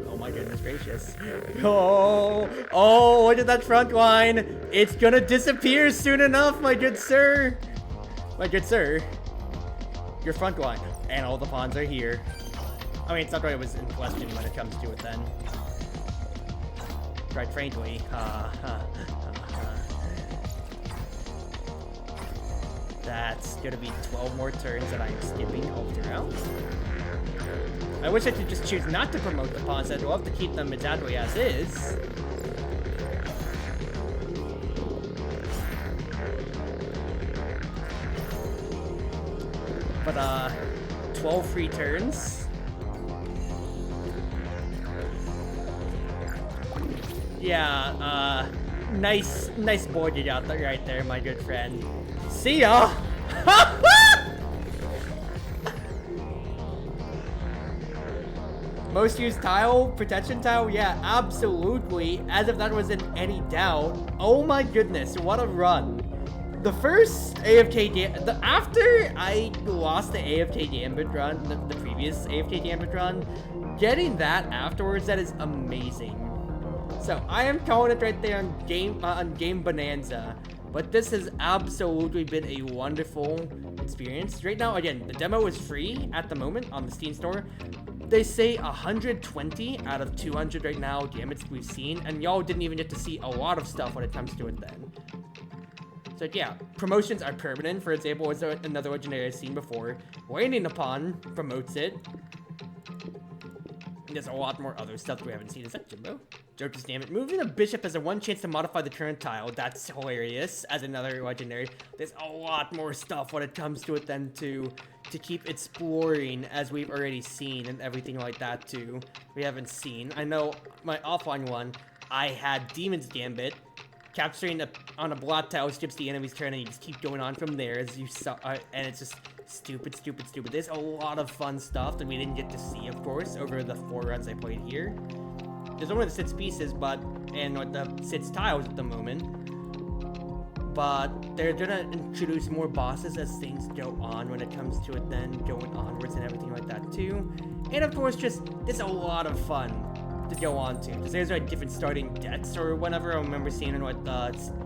Oh my goodness gracious. Oh, look at that front line. It's going to disappear soon enough, my good sir. My good sir. Your front line. And all the pawns are here. I mean, it's not really was in question when it comes to it then. Quite frankly, that's gonna be 12 more turns that I'm skipping all throughout. I wish I could just choose not to promote the pawns. I'd love to keep them exactly as is. But 12 free turns. yeah, nice board you got right there, my good friend. See ya! Most used tile, protection tile, yeah, absolutely, as if that wasn't any doubt. Oh my goodness, what a run. The first AFK after I lost the AFK Gambit run, the previous AFK Gambit run, getting that afterwards, that is amazing. So I am calling it right there on Gambonanza, but this has absolutely been a wonderful experience. Right now, again, the demo is free at the moment on the Steam store. They say 120 out of 200 right now gambits we've seen, and y'all didn't even get to see a lot of stuff when it comes to it then. So yeah, promotions are permanent. For example, as another legendary I've seen before, Waiting Upon promotes it. And there's a lot more other stuff we haven't seen. Is that Jimbo? Joker's damn it. Moving a bishop has a 1 chance to modify the current tile. That's hilarious. As another legendary, there's a lot more stuff when it comes to it than to keep exploring, as we've already seen, and everything like that too. We haven't seen. I know my offline one, I had Demon's Gambit. Capturing on a block tile skips the enemy's turn, and you just keep going on from there, as you saw, and it's just stupid. There's a lot of fun stuff that we didn't get to see, of course, over the 4 runs I played here. There's only the 6 pieces, and the 6 tiles at the moment. But they're gonna introduce more bosses as things go on when it comes to it then, going onwards and everything like that too. And of course, there's a lot of fun to go on to, because there's like different starting decks or whatever. I remember seeing on what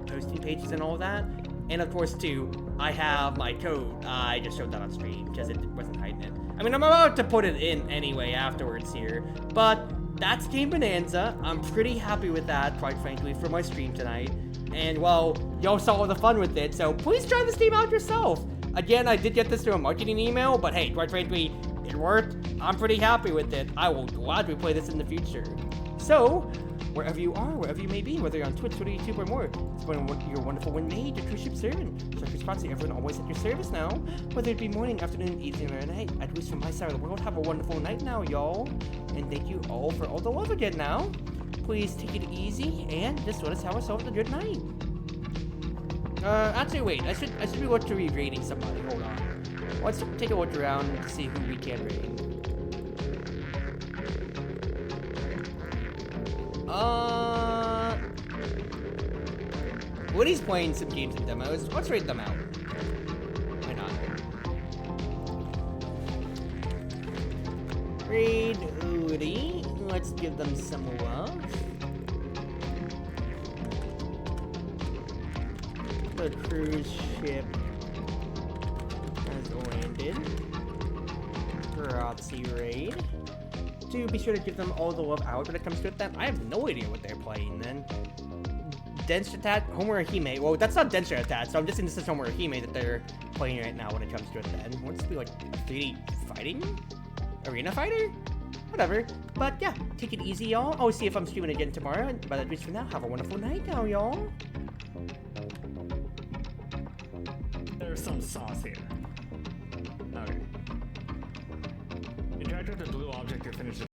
posting pages and all that. And of course too, I have my code. I just showed that on screen because it wasn't hiding it. I mean, I'm about to put it in anyway afterwards here, but that's Gambonanza. I'm pretty happy with that, quite frankly, for my stream tonight. And well, y'all saw all the fun with it, so please try this game out yourself. Again, I did get this through a marketing email, but hey, quite frankly, it worked. I'm pretty happy with it. I will gladly play this in the future. So, wherever you are, wherever you may be, whether you're on Twitch, Twitter, YouTube, or more, it's been your Wonderful Wind Mage, your Cruz Ship servant, Chartreuse Proxy, everyone always at your service now. Whether it be morning, afternoon, evening, or night, at least from my side of the world, have a wonderful night now, y'all. And thank you all for all the love again now. Please take it easy and just let us have ourselves a good night. Actually, wait. I should be looking to re-rating somebody. Hold on. Let's take a look around to see who we can raid. Woody's playing some games and demos. Let's rate them out. Why not? Raid Woody. Let's give them some love. The cruise ship has landed. Proxy raid. To be sure to give them all the love out when it comes to it then. I have no idea what they're playing then. Dense Attack, Homer Hime. Well, that's not Dense Attack, so I'm just this is Homer Hime that they're playing right now when it comes to it then. Won't this be like 3D fighting? Arena fighter? Whatever. But yeah, take it easy, y'all. I'll see if I'm streaming again tomorrow. But at least for now, have a wonderful night now, y'all. There's some sauce here. Okay. Interact with the blue object to finish the